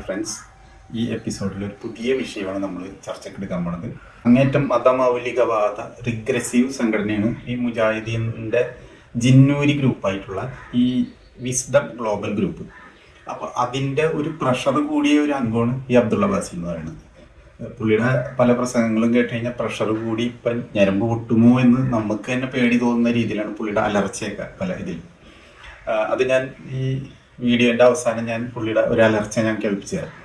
Friends, ഈ എപ്പിസോഡിൽ ഒരു പുതിയ വിഷയമാണ് നമ്മൾ ചർച്ചയ്ക്കെടുക്കാൻ പോണത്. അങ്ങേറ്റം മതമൗലികവാദ റിഗ്രസീവ് സംഘടനയാണ് ഈ മുജാഹിദീൻ്റെ ജിന്നൂരി ഗ്രൂപ്പായിട്ടുള്ള ഈ വിസ്ഡം ഗ്ലോബൽ ഗ്രൂപ്പ്. അപ്പോൾ അതിൻ്റെ ഒരു പ്രഷർ കൂടിയ ഒരു അംഗമാണ് ഈ അബ്ദുള്ള ബാസി എന്ന് പറയുന്നത്. പുള്ളിയുടെ പല പ്രസംഗങ്ങളും കേട്ട് കഴിഞ്ഞാൽ പ്രഷർ കൂടി ഇപ്പം ഞരമ്പ് പൊട്ടുമോ എന്ന് നമുക്ക് തന്നെ പേടി തോന്നുന്ന രീതിയിലാണ് പുള്ളിയുടെ അലർച്ചയൊക്കെ പല ഇതിൽ. അത് ഞാൻ ഈ വീഡിയോൻ്റെ അവസാനം ഞാൻ പുള്ളിയുടെ ഒരു അലർച്ച ഞാൻ കേൾപ്പിച്ചു തരാം.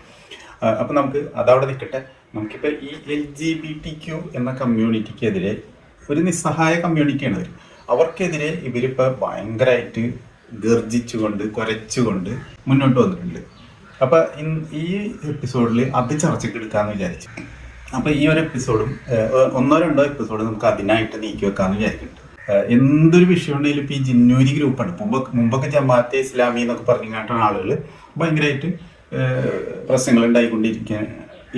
അപ്പം നമുക്ക് അതവിടെ നിൽക്കട്ടെ. നമുക്കിപ്പോൾ ഈ LGBT എന്ന കമ്മ്യൂണിറ്റിക്കെതിരെ ഒരു നിസ്സഹായ കമ്മ്യൂണിറ്റിയാണ് അവർക്കെതിരെ ഇവരിപ്പോൾ ഭയങ്കരമായിട്ട് ഗർജിച്ചുകൊണ്ട് കുരച്ചുകൊണ്ട് മുന്നോട്ട് വന്നിട്ടുണ്ട്. അപ്പം ഈ എപ്പിസോഡിൽ അത് ചർച്ചയ്ക്ക് എടുക്കാമെന്ന് വിചാരിച്ചു. അപ്പം ഈ ഒരു എപ്പിസോഡും 1-2 എപ്പിസോഡ് നമുക്ക് അതിനായിട്ട് നീക്കി വെക്കാമെന്ന് വിചാരിക്കുന്നുണ്ട്. എന്തൊരു വിഷയം ഉണ്ടെങ്കിലും ഇപ്പം ഈ ജിന്നൂരി ഗ്രൂപ്പാണ്. മുമ്പൊക്കെ ജമാഅത്തെ ഇസ്ലാമി എന്നൊക്കെ പറഞ്ഞു കേട്ടാണ് ആളുകൾ ഭയങ്കരമായിട്ട് പ്രശ്നങ്ങൾ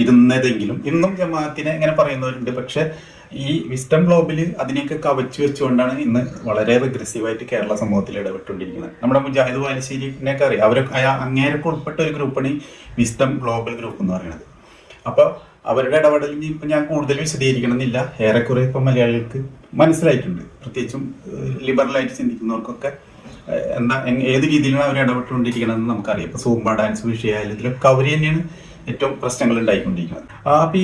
ഇരുന്നതെങ്കിലും ഇന്നും ജമാഅത്തിനെ ഇങ്ങനെ പറയുന്നവരുണ്ട്. പക്ഷെ ഈ വിസ്ഡം ഗ്ലോബൽ അതിനെയൊക്കെ കവച്ചു വെച്ചുകൊണ്ടാണ് ഇന്ന് വളരെ റിഗ്രസീവായിട്ട് കേരള സമൂഹത്തിൽ ഇടപെട്ടുകൊണ്ടിരിക്കുന്നത്. നമ്മുടെ മുജാഹിദ് വാലിശ്ശേരിനെയൊക്കെ അറിയാം. അങ്ങേരൊക്കെ ഉൾപ്പെട്ട ഒരു ഗ്രൂപ്പാണ് ഈ വിസ്ഡം ഗ്ലോബൽ ഗ്രൂപ്പ് എന്ന് പറയുന്നത്. അപ്പോൾ അവരുടെ ഇടപെടലിന് ഇപ്പം ഞാൻ കൂടുതൽ വിശദീകരിക്കണമെന്നില്ല. ഏറെക്കുറെ ഇപ്പം മലയാളികൾക്ക് മനസ്സിലായിട്ടുണ്ട്. പ്രത്യേകിച്ചും ലിബറലായിട്ട് ചിന്തിക്കുന്നവർക്കൊക്കെ ഏത് രീതിയിലാണ് അവർ ഇടപെട്ടുകൊണ്ടിരിക്കണമെന്ന് നമുക്കറിയാം. ഇപ്പോൾ സൂംബ ഡാൻസ് വിഷയമായാലും ഇതിലൊക്കെ അവർ തന്നെയാണ് ഏറ്റവും പ്രശ്നങ്ങൾ ഉണ്ടായിക്കൊണ്ടിരിക്കുന്നത്. അപ്പോൾ ഈ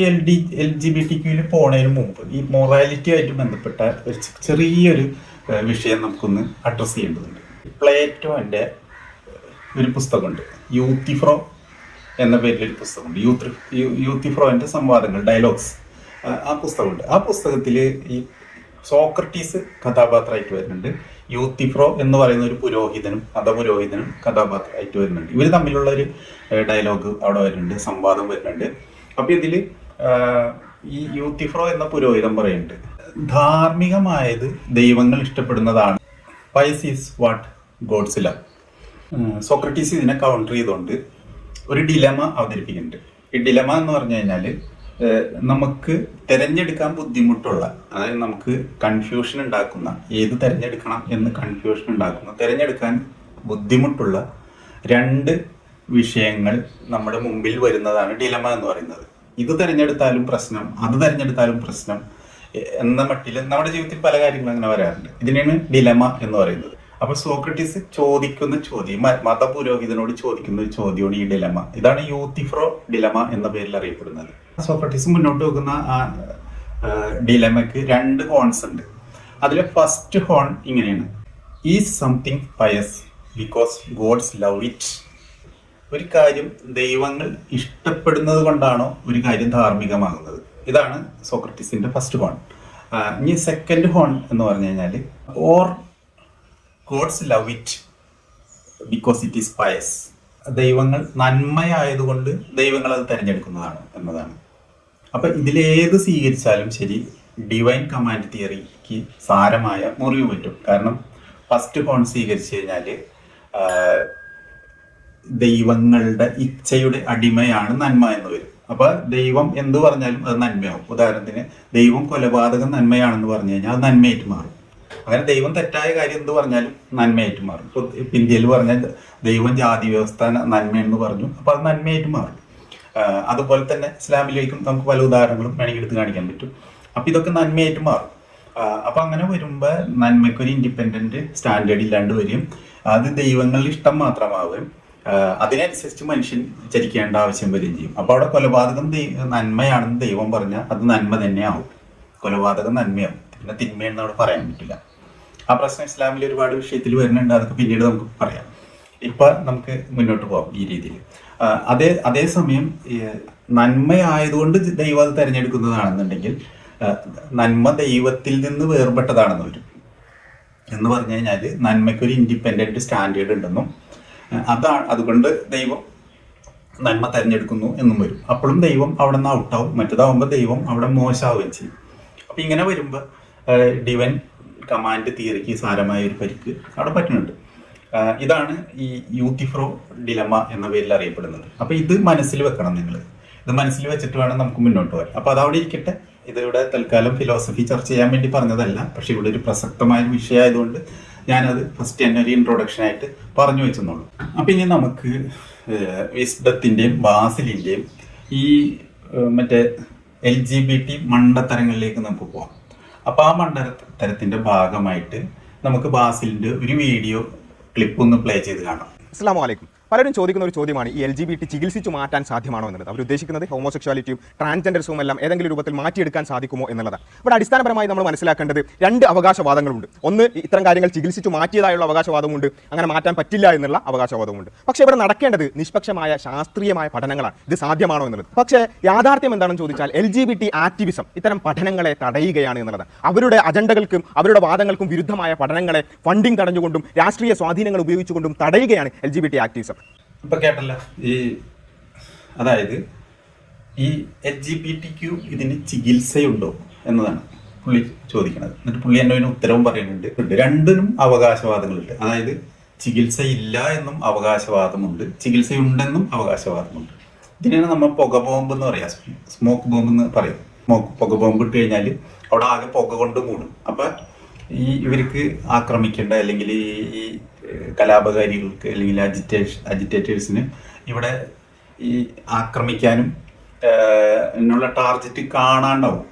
LGBT പോണതിന് മുമ്പ് ഈ മൊറാലിറ്റി ആയിട്ട് ബന്ധപ്പെട്ട ഒരു ചെറിയൊരു വിഷയം നമുക്കൊന്ന് അഡ്രസ്സ് ചെയ്യേണ്ടതുണ്ട്. പ്ലേറ്റോൻ്റെ ഒരു പുസ്തകമുണ്ട്, യൂത്തിഫ്രോ എന്ന പേരിലൊരു പുസ്തകമുണ്ട്. യൂത്തിഫ്രോൻ്റെ സംവാദങ്ങൾ, ഡയലോഗ്സ്, ആ പുസ്തകമുണ്ട്. ആ പുസ്തകത്തിൽ ഈ സോക്രട്ടീസ് കഥാപാത്രമായിട്ട് വരുന്നുണ്ട്. യൂത്തിഫ്രോ എന്ന് പറയുന്ന ഒരു മതപുരോഹിതനും കഥാപാത്രമായിട്ട് വരുന്നുണ്ട്. ഇവർ തമ്മിലുള്ള ഒരു ഡയലോഗ് അവിടെ വരുന്നുണ്ട്, സംവാദം വരുന്നുണ്ട്. അപ്പോൾ ഇതിൽ ഈ യൂത്തിഫ്രോ എന്ന പുരോഹിതൻ പറയുന്നുണ്ട്, ധാർമ്മികമായത് ദൈവങ്ങൾ ഇഷ്ടപ്പെടുന്നതാണ്. Piety is what gods love. Socrates ഇതിനെ കൗണ്ടർ ചെയ്തുകൊണ്ട് ഒരു ഡിലമ അവതരിപ്പിക്കുന്നുണ്ട്. ഈ ഡിലമ എന്ന് പറഞ്ഞു കഴിഞ്ഞാൽ നമുക്ക് തിരഞ്ഞെടുക്കാൻ ബുദ്ധിമുട്ടുള്ള, അതായത് നമുക്ക് കൺഫ്യൂഷൻ ഉണ്ടാക്കുന്ന, ഏത് തിരഞ്ഞെടുക്കണം എന്ന് കൺഫ്യൂഷൻ ഉണ്ടാക്കുന്ന, തിരഞ്ഞെടുക്കാൻ ബുദ്ധിമുട്ടുള്ള 2 വിഷയങ്ങൾ നമ്മുടെ മുമ്പിൽ വരുന്നതാണ് ഡിലമ എന്ന് പറയുന്നത്. ഇത് തിരഞ്ഞെടുത്താലും പ്രശ്നം, അത് തിരഞ്ഞെടുത്താലും പ്രശ്നം എന്ന മട്ടിൽ നമ്മുടെ ജീവിതത്തിൽ പല കാര്യങ്ങളും അങ്ങനെ വരാറുണ്ട്. ഇതിനാണ് ഡിലമ എന്ന് പറയുന്നത്. അപ്പോൾ സോക്രട്ടീസ് ചോദിക്കുന്ന ചോദ്യം, മതപുരോഹിതനോട് ചോദിക്കുന്ന ഒരു ചോദ്യമാണ് ഈ ഡിലമ. ഇതാണ് യൂത്തിഫ്രോ ഡിലമ എന്ന പേരിൽ അറിയപ്പെടുന്നത്. സോക്രട്ടീസ് മുന്നോട്ട് വെക്കുന്ന ആ ഡിലമയ്ക്ക് 2 ഹോൺസ് ഉണ്ട്. അതിലെ ഫസ്റ്റ് ഹോൺ ഇങ്ങനെയാണ്: is something pious because gods love it. ഒരു കാര്യം ദൈവങ്ങൾ ഇഷ്ടപ്പെടുന്നത് കൊണ്ടാണോ ഒരു കാര്യം ധാർമ്മികമാകുന്നത്? ഇതാണ് സോക്രട്ടീസിന്റെ ഫസ്റ്റ് ഹോൺ. ഇനി സെക്കൻഡ് ഹോൺ എന്ന് പറഞ്ഞു കഴിഞ്ഞാൽ, or gods love it because it is pious. ദൈവങ്ങൾ നന്മയായതുകൊണ്ട് ദൈവങ്ങൾ അത് തിരഞ്ഞെടുക്കുന്നതാണ് എന്നതാണ്. അപ്പം ഇതിലേത് സ്വീകരിച്ചാലും ശരി, ഡിവൈൻ കമാൻഡ് തിയറിക്ക് സാരമായ മുറിവ് പറ്റും. കാരണം ഫസ്റ്റ് ഹോൺ സ്വീകരിച്ചു കഴിഞ്ഞാൽ ദൈവങ്ങളുടെ ഇച്ഛയുടെ അടിമയാണ് നന്മ എന്ന് വരും. അപ്പൊ ദൈവം എന്ത് പറഞ്ഞാലും അത് നന്മയാവും. ഉദാഹരണത്തിന്, ദൈവം കൊലപാതകം നന്മയാണെന്ന് പറഞ്ഞു കഴിഞ്ഞാൽ അത് നന്മയായിട്ട് മാറും. അങ്ങനെ ദൈവം തെറ്റായ കാര്യം എന്ത് പറഞ്ഞാലും നന്മയായിട്ട് മാറും. ഇപ്പോൾ ഇന്ത്യയിൽ പറഞ്ഞാൽ ദൈവം ജാതി വ്യവസ്ഥ നന്മയെന്ന് പറഞ്ഞു, അപ്പോൾ അത് നന്മയായിട്ട് മാറും. അതുപോലെ തന്നെ ഇസ്ലാമിലേക്കും നമുക്ക് പല ഉദാഹരണങ്ങളും വേണമെങ്കിൽ എടുത്ത് കാണിക്കാൻ പറ്റും. അപ്പം ഇതൊക്കെ നന്മയായിട്ട് മാറും. അപ്പം അങ്ങനെ വരുമ്പോൾ നന്മയ്ക്കൊരു ഇൻഡിപെൻഡൻറ്റ് സ്റ്റാൻഡേർഡ് ഇല്ലാണ്ട് വരും. അത് ദൈവങ്ങളുടെ ഇഷ്ടം മാത്രമാവും. അതിനനുസരിച്ച് മനുഷ്യൻ ചരിക്കേണ്ട ആവശ്യം വരികയും ചെയ്യും. അപ്പോൾ അവിടെ കൊലപാതകം നന്മയാണെന്ന് ദൈവം പറഞ്ഞാൽ അത് നന്മ തന്നെയാവും. കൊലപാതകം നന്മയാവും, പിന്നെ തിന്മയെന്ന് അവിടെ പറയാൻ പറ്റില്ല. ആ പ്രശ്നം ഇസ്ലാമിൽ ഒരുപാട് വിഷയത്തിൽ വരുന്നുണ്ട്. അതൊക്കെ പിന്നീട് നമുക്ക് പറയാം. ഇപ്പം നമുക്ക് മുന്നോട്ട് പോകാം ഈ രീതിയിൽ. അതേസമയം നന്മയായതുകൊണ്ട് ദൈവം അത് തിരഞ്ഞെടുക്കുന്നതാണെന്നുണ്ടെങ്കിൽ നന്മ ദൈവത്തിൽ നിന്ന് വേർപെട്ടതാണെന്ന് വരും. എന്ന് പറഞ്ഞു കഴിഞ്ഞാൽ നന്മയ്ക്കൊരു ഇൻഡിപെൻഡൻറ്റ് സ്റ്റാൻഡേർഡ് ഉണ്ടെന്നും അതുകൊണ്ട് ദൈവം നന്മ തിരഞ്ഞെടുക്കുന്നു എന്നും വരും. അപ്പോഴും ദൈവം അവിടെ നിന്ന് ഔട്ടാവും. മറ്റേതാവുമ്പോൾ ദൈവം അവിടെ മോശമാവുകയും ചെയ്യും. അപ്പം ഇങ്ങനെ വരുമ്പോൾ ഡിവൈൻ കമാൻഡ് തിയറിക്ക് സാരമായ ഒരു പരിക്ക് അവിടെ പറ്റുന്നുണ്ട്. ഇതാണ് ഈ യൂത്തിഫ്രോ ഡിലമ എന്ന പേരിൽ അറിയപ്പെടുന്നത്. അപ്പോൾ ഇത് മനസ്സിൽ വെക്കണം നിങ്ങൾ. ഇത് മനസ്സിൽ വെച്ചിട്ട് വേണം നമുക്ക് മുന്നോട്ട് പോകാൻ. അപ്പോൾ അതവിടെ ഇരിക്കട്ടെ. ഇതിവിടെ തൽക്കാലം ഫിലോസഫി ചർച്ച ചെയ്യാൻ വേണ്ടി പറഞ്ഞതല്ല. പക്ഷെ ഇവിടെ ഒരു പ്രസക്തമായ വിഷയമായതുകൊണ്ട് ഞാനത് ഫസ്റ്റ് തന്നെ ഒരു ഇൻട്രൊഡക്ഷൻ ആയിട്ട് പറഞ്ഞു വെച്ചെന്നുള്ളൂ. അപ്പം ഇനി നമുക്ക് വിസ്ഡത്തിൻ്റെയും ബാസിലിൻ്റെയും ഈ മറ്റേ LGBT മണ്ടത്തരങ്ങളിലേക്ക് നമുക്ക് പോകാം. അപ്പോൾ ആ മണ്ടത്തരത്തിൻ്റെ ഭാഗമായിട്ട് നമുക്ക് ബാസിലിൻ്റെ ഒരു വീഡിയോ ക്ലിപ്പ് ഒന്ന് പ്ലേ ചെയ്ത് കാണാം. അസ്സലാമു അലൈക്കും. പലരും ചോദിക്കുന്ന ഒരു ചോദ്യമാണ് ഈ LGBT ചികിത്സിച്ചു മാറ്റാൻ സാധ്യമാണോ എന്നുള്ളത്. അവർ ഉദ്ദേശിക്കുന്നത് ഹോമോസെക്ഷുവാലിറ്റിയും ട്രാൻസ്ജെൻഡർസും എല്ലാം ഏതെങ്കിലും രൂപത്തിൽ മാറ്റിയെടുക്കാൻ സാധിക്കുമോ എന്നുള്ളതാണ്. ഇവിടെ അടിസ്ഥാനപരമായി നമ്മൾ മനസ്സിലാക്കേണ്ടത് രണ്ട് അവകാശവാദങ്ങളുണ്ട്. ഒന്ന്, ഇത്തരം കാര്യങ്ങൾ ചികിത്സിച്ചു മാറ്റിയതായുള്ള അവകാശവാദമുണ്ട്, അങ്ങനെ മാറ്റാൻ പറ്റില്ല എന്നുള്ള അവകാശവാദമുണ്ട്. പക്ഷേ ഇവിടെ നടക്കേണ്ടത് നിഷ്പക്ഷമായ ശാസ്ത്രീയമായ പഠനങ്ങളാണ്. ഇത് സാധ്യമാണോ എന്നുള്ളത്. പക്ഷേ യാഥാർത്ഥ്യം എന്താണെന്ന് ചോദിച്ചാൽ LGBT ആക്ടിവിസം ഇത്തരം പഠനങ്ങളെ തടയുകയാണ് എന്നുള്ളത്. അവരുടെ അജണ്ടകൾക്കും അവരുടെ വാദങ്ങൾക്കും വിരുദ്ധമായ പഠനങ്ങളെ ഫണ്ടിങ് തടഞ്ഞുകൊണ്ടും രാഷ്ട്രീയ സ്വാധീനങ്ങൾ ഉപയോഗിച്ചുകൊണ്ടും തടയുകയാണ് LGBT ആക്ടിവിസം. ഇപ്പൊ കേട്ടല്ല, അതായത് ഈ LGBTQ ഇതിന് ചികിത്സയുണ്ടോ എന്നതാണ് പുള്ളി ചോദിക്കുന്നത്. എന്നിട്ട് പുള്ളി എന്നെ ഒരു ഉത്തരവും പറയുന്നുണ്ട്. രണ്ടിനും അവകാശവാദങ്ങളുണ്ട്. അതായത് ചികിത്സയില്ല എന്നും അവകാശവാദമുണ്ട്, ചികിത്സയുണ്ടെന്നും അവകാശവാദമുണ്ട്. ഇതിനാണ് നമ്മൾ പുക ബോംബ് എന്ന് പറയാം, സ്മോക്ക് ബോംബ് എന്ന് പറയും. പുക ബോംബ് ഇട്ട് കഴിഞ്ഞാൽ അവിടെ ആകെ പുക കൊണ്ട് മൂടും. അപ്പൊ ഇവർക്ക് ആക്രമിക്കേണ്ട അല്ലെങ്കിൽ ഈ കലാപകാരികൾക്ക് അല്ലെങ്കിൽ അജിറ്റേറ്റേഴ്സിന് ഇവിടെ ഈ ആക്രമിക്കാനും എന്നുള്ള ടാർഗറ്റ് കാണാണ്ടാവും.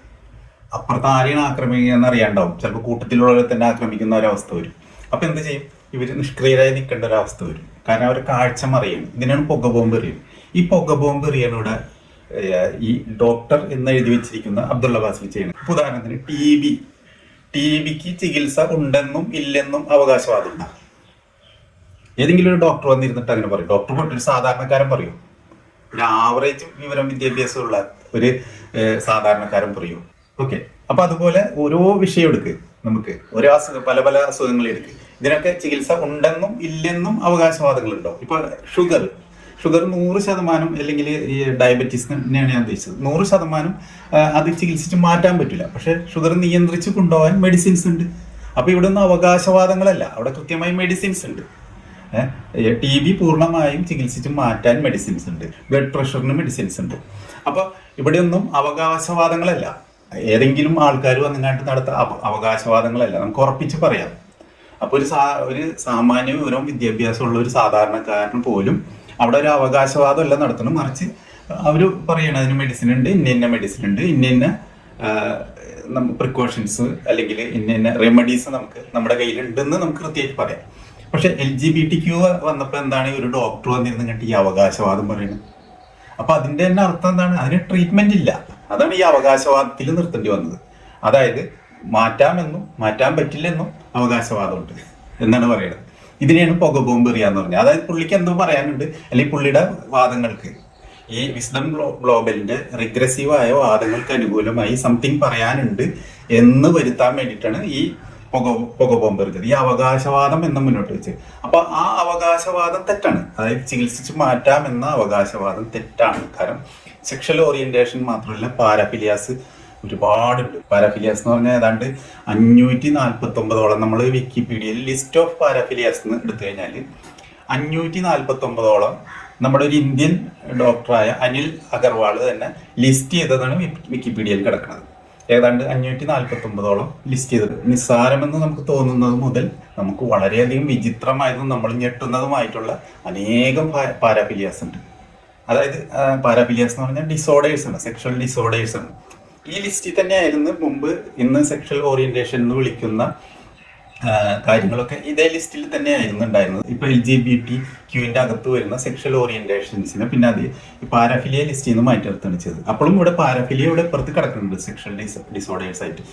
അപ്പുറത്ത് ആരെയാണ് ആക്രമിക്കുക എന്ന് അറിയാണ്ടാവും. ചിലപ്പോൾ കൂട്ടത്തിലുള്ളവരെ തന്നെ ആക്രമിക്കുന്ന ഒരവസ്ഥ വരും. അപ്പം എന്ത് ചെയ്യും? ഇവർ നിഷ്ക്രിയരായി നിൽക്കേണ്ട ഒരവസ്ഥ വരും. കാരണം അവർ കാഴ്ച മറിയും. ഇതിനാണ് പുക ബോംബ് എറിയും. ഈ പുക ബോംബ് എറിയാനിവിടെ ഈ ഡോക്ടർ എന്ന് എഴുതി വെച്ചിരിക്കുന്ന അബ്ദുള്ള ബാസിൽ ചെയ്യണം. ഉദാഹരണത്തിന് TBക്ക് ചികിത്സ ഉണ്ടെന്നും ഇല്ലെന്നും അവകാശവാദമുണ്ട്. ഏതെങ്കിലും ഒരു ഡോക്ടർ വന്നിരുന്നിട്ട് അങ്ങനെ പറയും. ഡോക്ടർ പോയിട്ട് ഒരു സാധാരണക്കാരൻ പറയും, ഒരു ആവറേജ് വിവരം വിദ്യാഭ്യാസമുള്ള ഒരു സാധാരണക്കാരൻ പറയൂ. ഓക്കെ, അപ്പൊ അതുപോലെ ഓരോ വിഷയം എടുക്ക്, നമുക്ക് ഓരോ പല പല അസുഖങ്ങൾ എടുക്ക്. ഇതിനൊക്കെ ചികിത്സ ഉണ്ടെന്നും ഇല്ലെന്നും അവകാശവാദങ്ങളുണ്ടോ? ഇപ്പൊ ഷുഗർ 100% അല്ലെങ്കിൽ ഈ ഡയബറ്റീസ് തന്നെയാണ് ഞാൻ ഉദ്ദേശിച്ചത്. 100% അത് ചികിത്സിച്ച് മാറ്റാൻ പറ്റില്ല. പക്ഷെ ഷുഗർ നിയന്ത്രിച്ച് കൊണ്ടുപോകാൻ മെഡിസിൻസ് ഉണ്ട്. അപ്പൊ ഇവിടെ ഒന്നും അവകാശവാദങ്ങളല്ല, അവിടെ കൃത്യമായി മെഡിസിൻസ് ഉണ്ട്. TB പൂർണ്ണമായും ചികിത്സിച്ച് മാറ്റാൻ മെഡിസിൻസ് ഉണ്ട്, ബ്ലഡ് പ്രഷറിന് മെഡിസിൻസ് ഉണ്ട്. അപ്പൊ ഇവിടെയൊന്നും അവകാശവാദങ്ങളല്ല, ഏതെങ്കിലും ആൾക്കാർ വന്നിങ്ങാണ്ട് നടത്ത അവകാശവാദങ്ങളല്ല, നമുക്ക് ഉറപ്പിച്ച് പറയാം. അപ്പൊ ഒരു സാമാന്യ വിവരവും വിദ്യാഭ്യാസമുള്ള ഒരു സാധാരണക്കാരന് പോലും അവിടെ ഒരു അവകാശവാദം അല്ല നടത്തണം, മറിച്ച് അവർ പറയണം അതിന് മെഡിസിൻ ഉണ്ട്, ഇന്ന മെഡിസിൻ ഉണ്ട്, ഇന്ന പ്രിക്കോഷൻസ് അല്ലെങ്കിൽ ഇന്ന റെമഡീസ് നമുക്ക് നമ്മുടെ കയ്യിലുണ്ടെന്ന് നമുക്ക് കൃത്യമായിട്ട് പറയാം. പക്ഷെ LGBTQ വന്നപ്പോൾ എന്താണ് ഒരു ഡോക്ടർ വന്നിരുന്ന് കണ്ടിട്ട് ഈ അവകാശവാദം പറയുന്നത്? അപ്പൊ അതിന്റെ തന്നെ അർത്ഥം എന്താണ്? അതിന് ട്രീറ്റ്മെന്റ് ഇല്ല. അതാണ് ഈ അവകാശവാദത്തിൽ നിർത്തേണ്ടി വന്നത്. അതായത് മാറ്റാമെന്നും മാറ്റാൻ പറ്റില്ലെന്നും അവകാശവാദമുണ്ട് എന്നാണ് പറയുന്നത്. ഇതിനെയാണ് പുക ബോംബ് എറിയാന്ന് പറഞ്ഞത്. അതായത് പുള്ളിക്ക് എന്തോ പറയാനുണ്ട്, അല്ലെങ്കിൽ പുള്ളിയുടെ വാദങ്ങൾക്ക്, ഈ വിസ്ഡം ഗ്ലോബലിന്റെ റിഗ്രസീവായ വാദങ്ങൾക്ക് അനുകൂലമായി സംതിങ് പറയാനുണ്ട് എന്ന് വരുത്താൻ വേണ്ടിയിട്ടാണ് ഈ പുക ബോംബ് എറിഞ്ഞത്, ഈ അവകാശവാദം എന്ന് മുന്നോട്ട് വെച്ച്. അപ്പൊ ആ അവകാശവാദം തെറ്റാണ്. അതായത് ചികിത്സിച്ച് മാറ്റാം എന്ന അവകാശവാദം തെറ്റാണ്. കാരണം സെക്ഷൽ ഓറിയന്റേഷൻ മാത്രമല്ല, പാരാഫിലിയാസ് ഒരുപാടുണ്ട്. പാരാഫിലിയാസ് എന്ന് പറഞ്ഞാൽ ഏതാണ്ട് 549ഓളം, നമ്മൾ വിക്കിപീഡിയയിൽ ലിസ്റ്റ് ഓഫ് പാരാഫിലിയാസ് എന്ന് എടുത്തു കഴിഞ്ഞാൽ 549ഓളം നമ്മുടെ ഒരു ഇന്ത്യൻ ഡോക്ടറായ അനിൽ അഗർവാൾ തന്നെ ലിസ്റ്റ് ചെയ്തതാണ് വിക്കിപീഡിയയിൽ കിടക്കുന്നത്. ഏതാണ്ട് 549ഓളം ലിസ്റ്റ് ചെയ്തത്. നിസ്സാരമെന്ന് നമുക്ക് തോന്നുന്നത് മുതൽ നമുക്ക് വളരെയധികം വിചിത്രമായതും നമ്മൾ ഞെട്ടുന്നതുമായിട്ടുള്ള അനേകം പാരാഫിലിയാസ് ഉണ്ട്. അതായത് പാരാഫിലിയാസ് എന്ന് പറഞ്ഞാൽ ഡിസോർഡേഴ്സ് ആണ്, സെക്ഷൽ ഡിസോർഡേഴ്സ് ആണ്. ഈ ലിസ്റ്റിൽ തന്നെയായിരുന്നു മുമ്പ് ഇന്ന് സെക്ഷൽ ഓറിയന്റേഷൻ എന്ന് വിളിക്കുന്ന കാര്യങ്ങളൊക്കെ ഇതേ ലിസ്റ്റിൽ തന്നെയായിരുന്നു ഉണ്ടായിരുന്നത്. ഇപ്പൊ LGBTQന്റെ അകത്ത് വരുന്ന സെക്ഷൽ ഓറിയന്റേഷൻസിനെ പിന്നെ അത് ഈ പാരാഫിലിയ ലിസ്റ്റിൽ നിന്ന് മാറ്റി നിർത്തുകയാണ് ചെയ്തത്. അപ്പോഴും ഇവിടെ പാരാഫിലിയ ഇവിടെ പുറത്ത് കിടക്കുന്നുണ്ട് സെക്ഷൽ ഡിസോർഡേഴ്സ് ആയിട്ട്.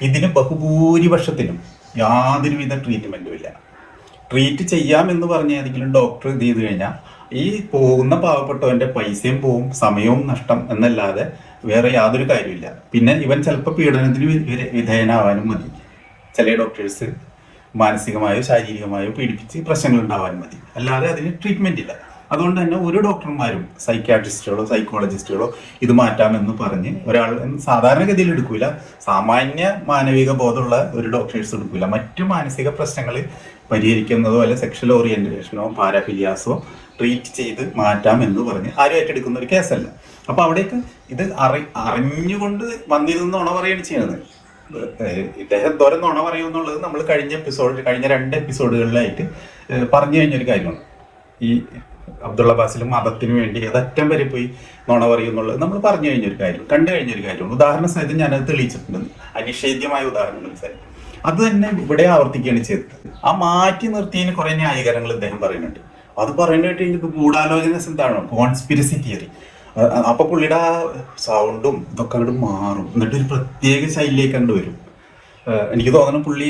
ഇതിന് ബഹുഭൂരിപക്ഷത്തിനും യാതൊരുവിധ ട്രീറ്റ്മെന്റും ഇല്ല. ട്രീറ്റ് ചെയ്യാമെന്ന് പറഞ്ഞ ഏതെങ്കിലും ഡോക്ടർ ഇത് ചെയ്ത് കഴിഞ്ഞാൽ ഈ പോകുന്ന പാവപ്പെട്ടവന്റെ പൈസയും പോവും, സമയവും നഷ്ടം എന്നല്ലാതെ വേറെ യാതൊരു കാര്യമില്ല. പിന്നെ ഇവൻ ചിലപ്പോൾ പീഡനത്തിന് വിധേയനാവാനും മതി. ചില ഡോക്ടേഴ്സ് മാനസികമായോ ശാരീരികമായോ പീഡിപ്പിച്ച് പ്രശ്നങ്ങൾ ഉണ്ടാവാനും മതി, അല്ലാതെ അതിന് ട്രീറ്റ്മെന്റ് ഇല്ല. അതുകൊണ്ട് തന്നെ ഒരു ഡോക്ടർമാരും സൈക്യാട്രിസ്റ്റുകളോ സൈക്കോളജിസ്റ്റുകളോ ഇത് മാറ്റാമെന്ന് പറഞ്ഞ് ഒരാൾ സാധാരണഗതിയിൽ എടുക്കൂല. സാമാന്യ മാനവിക ബോധമുള്ള ഒരു ഡോക്ടേഴ്സ് എടുക്കൂല. മറ്റു മാനസിക പ്രശ്നങ്ങൾ പരിഹരിക്കുന്നതോ അല്ലെ സെക്ഷൽ ഓറിയന്റേഷനോ പാരാഫിലിയാസോ ട്രീറ്റ് ചെയ്ത് മാറ്റാം എന്ന് പറഞ്ഞ് ആരും ഏറ്റെടുക്കുന്ന ഒരു കേസല്ല. അപ്പൊ അവിടേക്ക് ഇത് അറിഞ്ഞുകൊണ്ട് വന്നിരുന്നോണ പറയുകയാണ് ചെയ്യുന്നത്. ഇദ്ദേഹം എന്തോരം നുണ പറയുമെന്നുള്ളത് നമ്മൾ കഴിഞ്ഞ 2 എപ്പിസോഡുകളിലായിട്ട് പറഞ്ഞു കഴിഞ്ഞൊരു കാര്യമാണ്. ഈ അബ്ദുള്ള ബാസിലും മതത്തിന് വേണ്ടി ഏതറ്റം വരെ പോയി നുണ പറയുമെന്നുള്ളത് നമ്മൾ പറഞ്ഞു കഴിഞ്ഞൊരു കാര്യം, കണ്ടു കഴിഞ്ഞൊരു കാര്യമാണ്. ഉദാഹരണ സഹിതം ഞാനത് തെളിയിച്ചിട്ടുണ്ട്, അനിഷേധ്യമായ ഉദാഹരണങ്ങൾ സഹിതം. അത് തന്നെ ഇവിടെ ആവർത്തിക്കുകയാണ് ചെയ്തത്. ആ മാറ്റി നിർത്തിയതിന് കുറെ ന്യായീകരണങ്ങൾ ഇദ്ദേഹം പറയുന്നുണ്ട്. അത് പറയുന്നതായിട്ട് എനിക്ക് ഗൂഢാലോചന എന്താണോ, കോൺസ്പിരസി തിയറി. അപ്പൊ പുള്ളിയുടെ ആ സൗണ്ടും ഇതൊക്കെ അങ്ങോട്ട് മാറും, എന്നിട്ട് ഒരു പ്രത്യേക ശൈലിയിലേക്ക് കണ്ടു വരും. എനിക്ക് തോന്നുന്നു പുള്ളി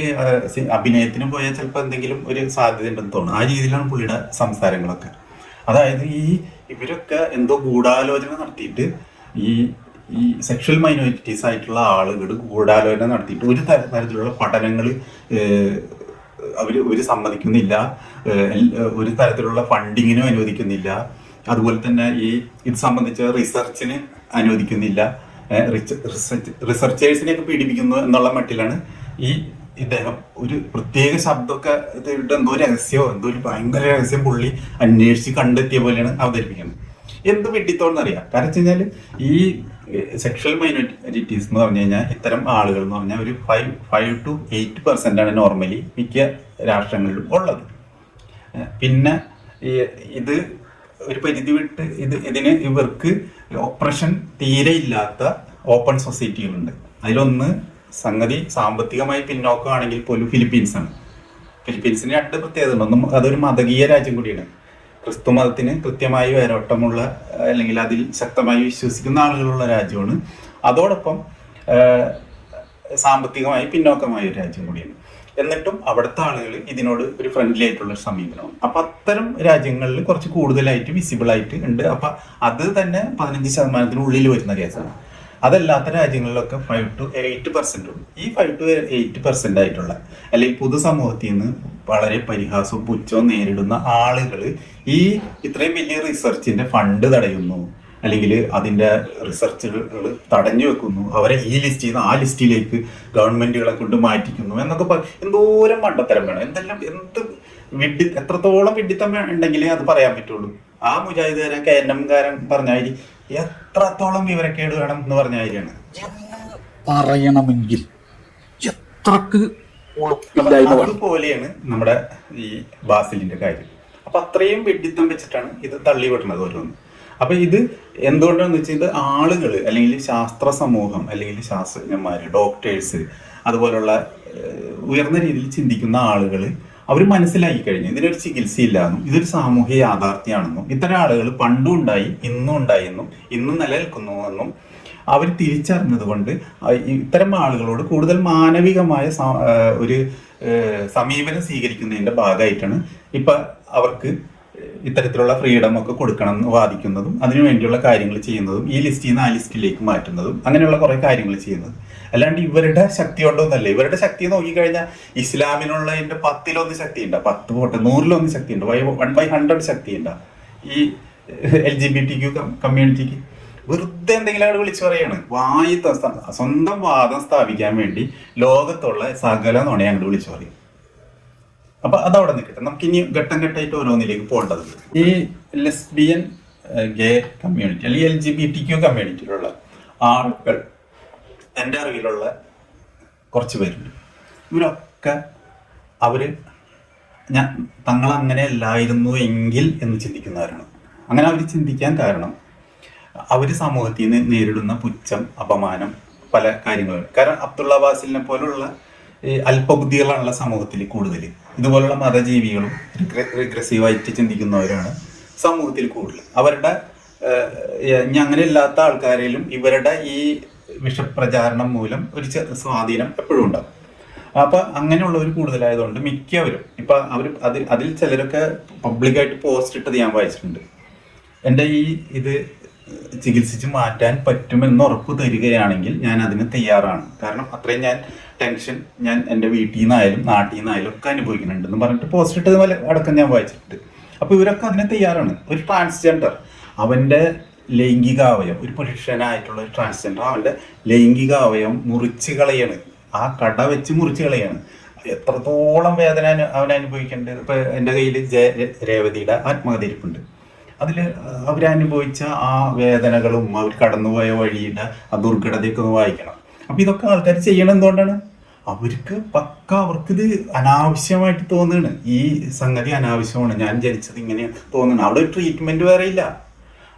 അഭിനയത്തിന് പോയാൽ ചിലപ്പോൾ എന്തെങ്കിലും ഒരു സാധ്യത ഉണ്ടെന്ന് തോന്നുന്നു. ആ രീതിയിലാണ് പുള്ളിയുടെ സംസാരങ്ങളൊക്കെ. അതായത് ഇവരൊക്കെ എന്തോ ഗൂഢാലോചന നടത്തിയിട്ട് ഈ ഈ സെക്ഷൽ മൈനോറിറ്റീസ് ആയിട്ടുള്ള ആളുകൾ ഗൂഢാലോചന നടത്തിയിട്ട് ഒരു തരത്തിലുള്ള പഠനങ്ങൾ അവർ സമ്മതിക്കുന്നില്ല, ഒരു തരത്തിലുള്ള ഫണ്ടിങ്ങിനും അനുവദിക്കുന്നില്ല, അതുപോലെ തന്നെ ഇത് സംബന്ധിച്ച റിസർച്ചിന് അനുവദിക്കുന്നില്ല, റിസർച്ചേഴ്സിനെയൊക്കെ പീഡിപ്പിക്കുന്നു എന്നുള്ള മട്ടിലാണ് ഇദ്ദേഹം ഒരു പ്രത്യേക ശബ്ദമൊക്കെ എന്തോ രഹസ്യമോ എന്തോ ഒരു ഭയങ്കര രഹസ്യം പുള്ളി അന്വേഷിച്ച് കണ്ടെത്തിയ പോലെയാണ് അവതരിപ്പിക്കുന്നത്. എന്ത് വെട്ടിത്തോന്നറിയാം. കാരണം വെച്ച് കഴിഞ്ഞാൽ ഈ സെക്ഷൽ മൈനോറിറ്റീസ് എന്ന് പറഞ്ഞു കഴിഞ്ഞാൽ ഇത്തരം ആളുകൾ എന്ന് പറഞ്ഞാൽ ഒരു 5 to 8% നോർമലി മിക്ക രാഷ്ട്രങ്ങളിലും ഉള്ളത്. പിന്നെ ഇത് ഒരു പരിധി വിട്ട് ഇതിന് ഇവർക്ക് ഓപ്പറേഷൻ തീരെ ഇല്ലാത്ത ഓപ്പൺ സൊസൈറ്റികളുണ്ട്. അതിലൊന്ന് സംഗതി സാമ്പത്തികമായി പിന്നോക്കമാണെങ്കിൽ പോലും ഫിലിപ്പീൻസാണ്. ഫിലിപ്പീൻസിന് 2 പ്രത്യേകത ഉണ്ട്. ഒന്നും അതൊരു മതകീയ രാജ്യം കൂടിയാണ്. ക്രിസ്തു മതത്തിന് കൃത്യമായി വേരോട്ടമുള്ള അല്ലെങ്കിൽ അതിൽ ശക്തമായി വിശ്വസിക്കുന്ന ആളുകളുള്ള രാജ്യമാണ്. അതോടൊപ്പം സാമ്പത്തികമായി പിന്നോക്കമായ ഒരു രാജ്യം കൂടിയാണ്. എന്നിട്ടും അവിടുത്തെ ആളുകൾ ഇതിനോട് ഒരു ഫ്രണ്ട്ലി ആയിട്ടുള്ള സമീപനമാണ്. അപ്പൊ അത്തരം രാജ്യങ്ങളിൽ കുറച്ച് കൂടുതലായിട്ട് വിസിബിൾ ആയിട്ട് ഉണ്ട്. അപ്പൊ അത് തന്നെ 15% വരുന്ന കേസാണ്. അതല്ലാത്ത രാജ്യങ്ങളിലൊക്കെ 5 to 8% ഉണ്ട്. ഈ 5 to 8% ആയിട്ടുള്ള അല്ലെങ്കിൽ പൊതുസമൂഹത്തിൽ നിന്ന് വളരെ പരിഹാസവും പുച്ഛവും നേരിടുന്ന ആളുകൾ ഇത്രയും വലിയ റിസർച്ചിന്റെ ഫണ്ട് തടയുന്നു, അല്ലെങ്കിൽ അതിന്റെ റിസർച്ചുകൾ തടഞ്ഞു വെക്കുന്നു, അവരെ ഈ ലിസ്റ്റിൽ നിന്ന് ആ ലിസ്റ്റിലേക്ക് ഗവൺമെന്റുകളെ കൊണ്ട് മാറ്റിക്കുന്നു എന്നൊക്കെ എന്തോരം മണ്ടത്തരം വേണം, എത്രത്തോളം വിഡിത്തം ഉണ്ടെങ്കിലേ അത് പറയാൻ പറ്റുള്ളൂ. ആ മുജാഹിദുകാരൻ KNM-കാരൻ പറഞ്ഞാൽ എത്രത്തോളം വിവരക്കേട് വേണം എന്ന് പറഞ്ഞ കാര്യമാണ് പറയണമെങ്കിൽ. അതുപോലെയാണ് നമ്മുടെ ഈ ബാസിലിന്റെ കാര്യം. അപ്പൊ അത്രയും വിഡിത്തം വെച്ചിട്ടാണ് ഇത് തള്ളിവിടുന്നത് ഓരോന്ന്. അപ്പൊ ഇത് എന്തുകൊണ്ടാണെന്ന് വെച്ചാൽ ഇത് ആളുകൾ അല്ലെങ്കിൽ ശാസ്ത്ര സമൂഹം അല്ലെങ്കിൽ ശാസ്ത്രജ്ഞന്മാര്, ഡോക്ടേഴ്സ്, അതുപോലുള്ള ഉയർന്ന രീതിയിൽ ചിന്തിക്കുന്ന ആളുകൾ അവർ മനസ്സിലാക്കി കഴിഞ്ഞു ഇതിനൊരു ചികിത്സയില്ലാന്നും ഇതൊരു സാമൂഹ്യ യാഥാർത്ഥ്യമാണെന്നും ഇത്തരം ആളുകൾ പണ്ടും ഉണ്ടായി ഇന്നും ഉണ്ടായെന്നും ഇന്നും നിലനിൽക്കുന്നുവെന്നും അവർ തിരിച്ചറിഞ്ഞത് കൊണ്ട് ഇത്തരം ആളുകളോട് കൂടുതൽ മാനവികമായ ഒരു സമീപനം സ്വീകരിക്കുന്നതിന്റെ ഭാഗമായിട്ടാണ് ഇപ്പൊ അവർക്ക് ഇത്തരത്തിലുള്ള ഫ്രീഡം ഒക്കെ കൊടുക്കണം എന്ന് വാദിക്കുന്നതും അതിനുവേണ്ടിയുള്ള കാര്യങ്ങൾ ചെയ്യുന്നതും ഈ ലിസ്റ്റിൽ നിന്ന് ആ ലിസ്റ്റിലേക്ക് മാറ്റുന്നതും അങ്ങനെയുള്ള കുറെ കാര്യങ്ങൾ ചെയ്യുന്നത്. അല്ലാണ്ട് ഇവരുടെ ശക്തി കൊണ്ടൊന്നല്ല. ഇവരുടെ ശക്തി നോക്കിക്കഴിഞ്ഞാൽ ഇസ്ലാമിനുള്ളതിന്റെ 10-1 ശക്തി ഉണ്ട്, 10 പോട്ടെ 100-1 ശക്തി ഉണ്ട്, 1/100 ശക്തി ഉണ്ട് ഈ LGBTQ കമ്മ്യൂണിറ്റിക്ക്. വെറുതെ എന്തെങ്കിലും അവിടെ വിളിച്ചു പറയാണ്, സ്വന്തം വാദം സ്ഥാപിക്കാൻ വേണ്ടി ലോകത്തുള്ള സകല നുണയെ അങ്ങോട്ട് വിളിച്ചു പറയും. അപ്പൊ അതവിടെ നിൽക്കട്ടെ, നമുക്ക് ഇനി ഘട്ടം ഘട്ടമായിട്ട് ഓരോന്നിലേക്ക് പോകേണ്ടതുണ്ട്. ഈ ലെസ്ബിയൻ, ഗേ കമ്മ്യൂണിറ്റി അല്ലെങ്കിൽ LGBTQ കമ്മ്യൂണിറ്റിയിലുള്ള ആളുകൾ എൻ്റെ അറിവിലുള്ള കുറച്ച് പേരുണ്ട്. ഇവരൊക്കെ തങ്ങൾ അങ്ങനെ അല്ലായിരുന്നു എങ്കിൽ എന്ന് ചിന്തിക്കുന്നവരാണ്. അങ്ങനെ അവർ ചിന്തിക്കാൻ കാരണം അവർ സമൂഹത്തിൽ നിന്ന് നേരിടുന്ന പുച്ഛം, അപമാനം, പല കാര്യങ്ങളും. കാരണം അബ്ദുള്ള ബാസിലിനെ പോലുള്ള അല്പബുദ്ധികളാണുള്ള സമൂഹത്തിൽ കൂടുതൽ. ഇതുപോലുള്ള മതജീവികളും റിഗ്രസീവായിട്ട് ചിന്തിക്കുന്നവരാണ് സമൂഹത്തിൽ കൂടുതൽ. അവരുടെ അങ്ങനെ ഇല്ലാത്ത ആൾക്കാരിലും ഇവരുടെ ഈ വിഷപ്രചാരണം മൂലം ഒരു സ്വാധീനം എപ്പോഴും ഉണ്ടാവും. അപ്പൊ അങ്ങനെയുള്ളവർ കൂടുതലായതുകൊണ്ട് മിക്കവരും ഇപ്പൊ അതിൽ ചിലരൊക്കെ പബ്ലിക്കായിട്ട് പോസ്റ്റ് ഇട്ടത് ഞാൻ വായിച്ചിട്ടുണ്ട്. എൻ്റെ ഇത് ചികിത്സിച്ച് മാറ്റാൻ പറ്റുമെന്ന് ഉറപ്പ് തരികയാണെങ്കിൽ ഞാൻ അതിന് തയ്യാറാണ്. കാരണം അത്രയും ടെൻഷൻ ഞാൻ എൻ്റെ വീട്ടിൽ നിന്നായാലും നാട്ടിൽ നിന്നായാലും ഒക്കെ അനുഭവിക്കുന്നുണ്ടെന്ന് പറഞ്ഞിട്ട് പോസ്റ്റ് ഇട്ടത് പോലെ അടക്കം ഞാൻ വായിച്ചിട്ടുണ്ട്. അപ്പൊ ഇവരൊക്കെ അതിന് തയ്യാറാണ്. ഒരു ട്രാൻസ്ജെൻഡർ അവൻ്റെ ലൈംഗികാവയം, ഒരു പുരുഷനായിട്ടുള്ള ഒരു ട്രാൻസ്ജെൻഡർ അവൻ്റെ ലൈംഗികാവയം മുറിച്ച് കളയാണ്, ആ കട വെച്ച് മുറിച്ച് കളയാണ്. എത്രത്തോളം വേദന അവൻ അനുഭവിക്കേണ്ടത്. ഇപ്പൊ എൻ്റെ കയ്യിൽ രേവതിയുടെ ആത്മകഥയിരിപ്പുണ്ട്. അതിൽ അവരനുഭവിച്ച ആ വേദനകളും അവർ കടന്നുപോയ വഴിയുടെ ആ ദുർഘടതയൊക്കെ ഒന്ന് വായിക്കണം. അപ്പൊ ഇതൊക്കെ ആൾക്കാർ ചെയ്യണം എന്തുകൊണ്ടാണ്? അവർക്കിത് അനാവശ്യമായിട്ട് തോന്നുകയാണ്. ഈ സംഗതി അനാവശ്യമാണ്, ഞാൻ ജനിച്ചത് ഇങ്ങനെ തോന്നുന്നു. അവിടെ ഒരു ട്രീറ്റ്മെന്റ് വേറെ ഇല്ല.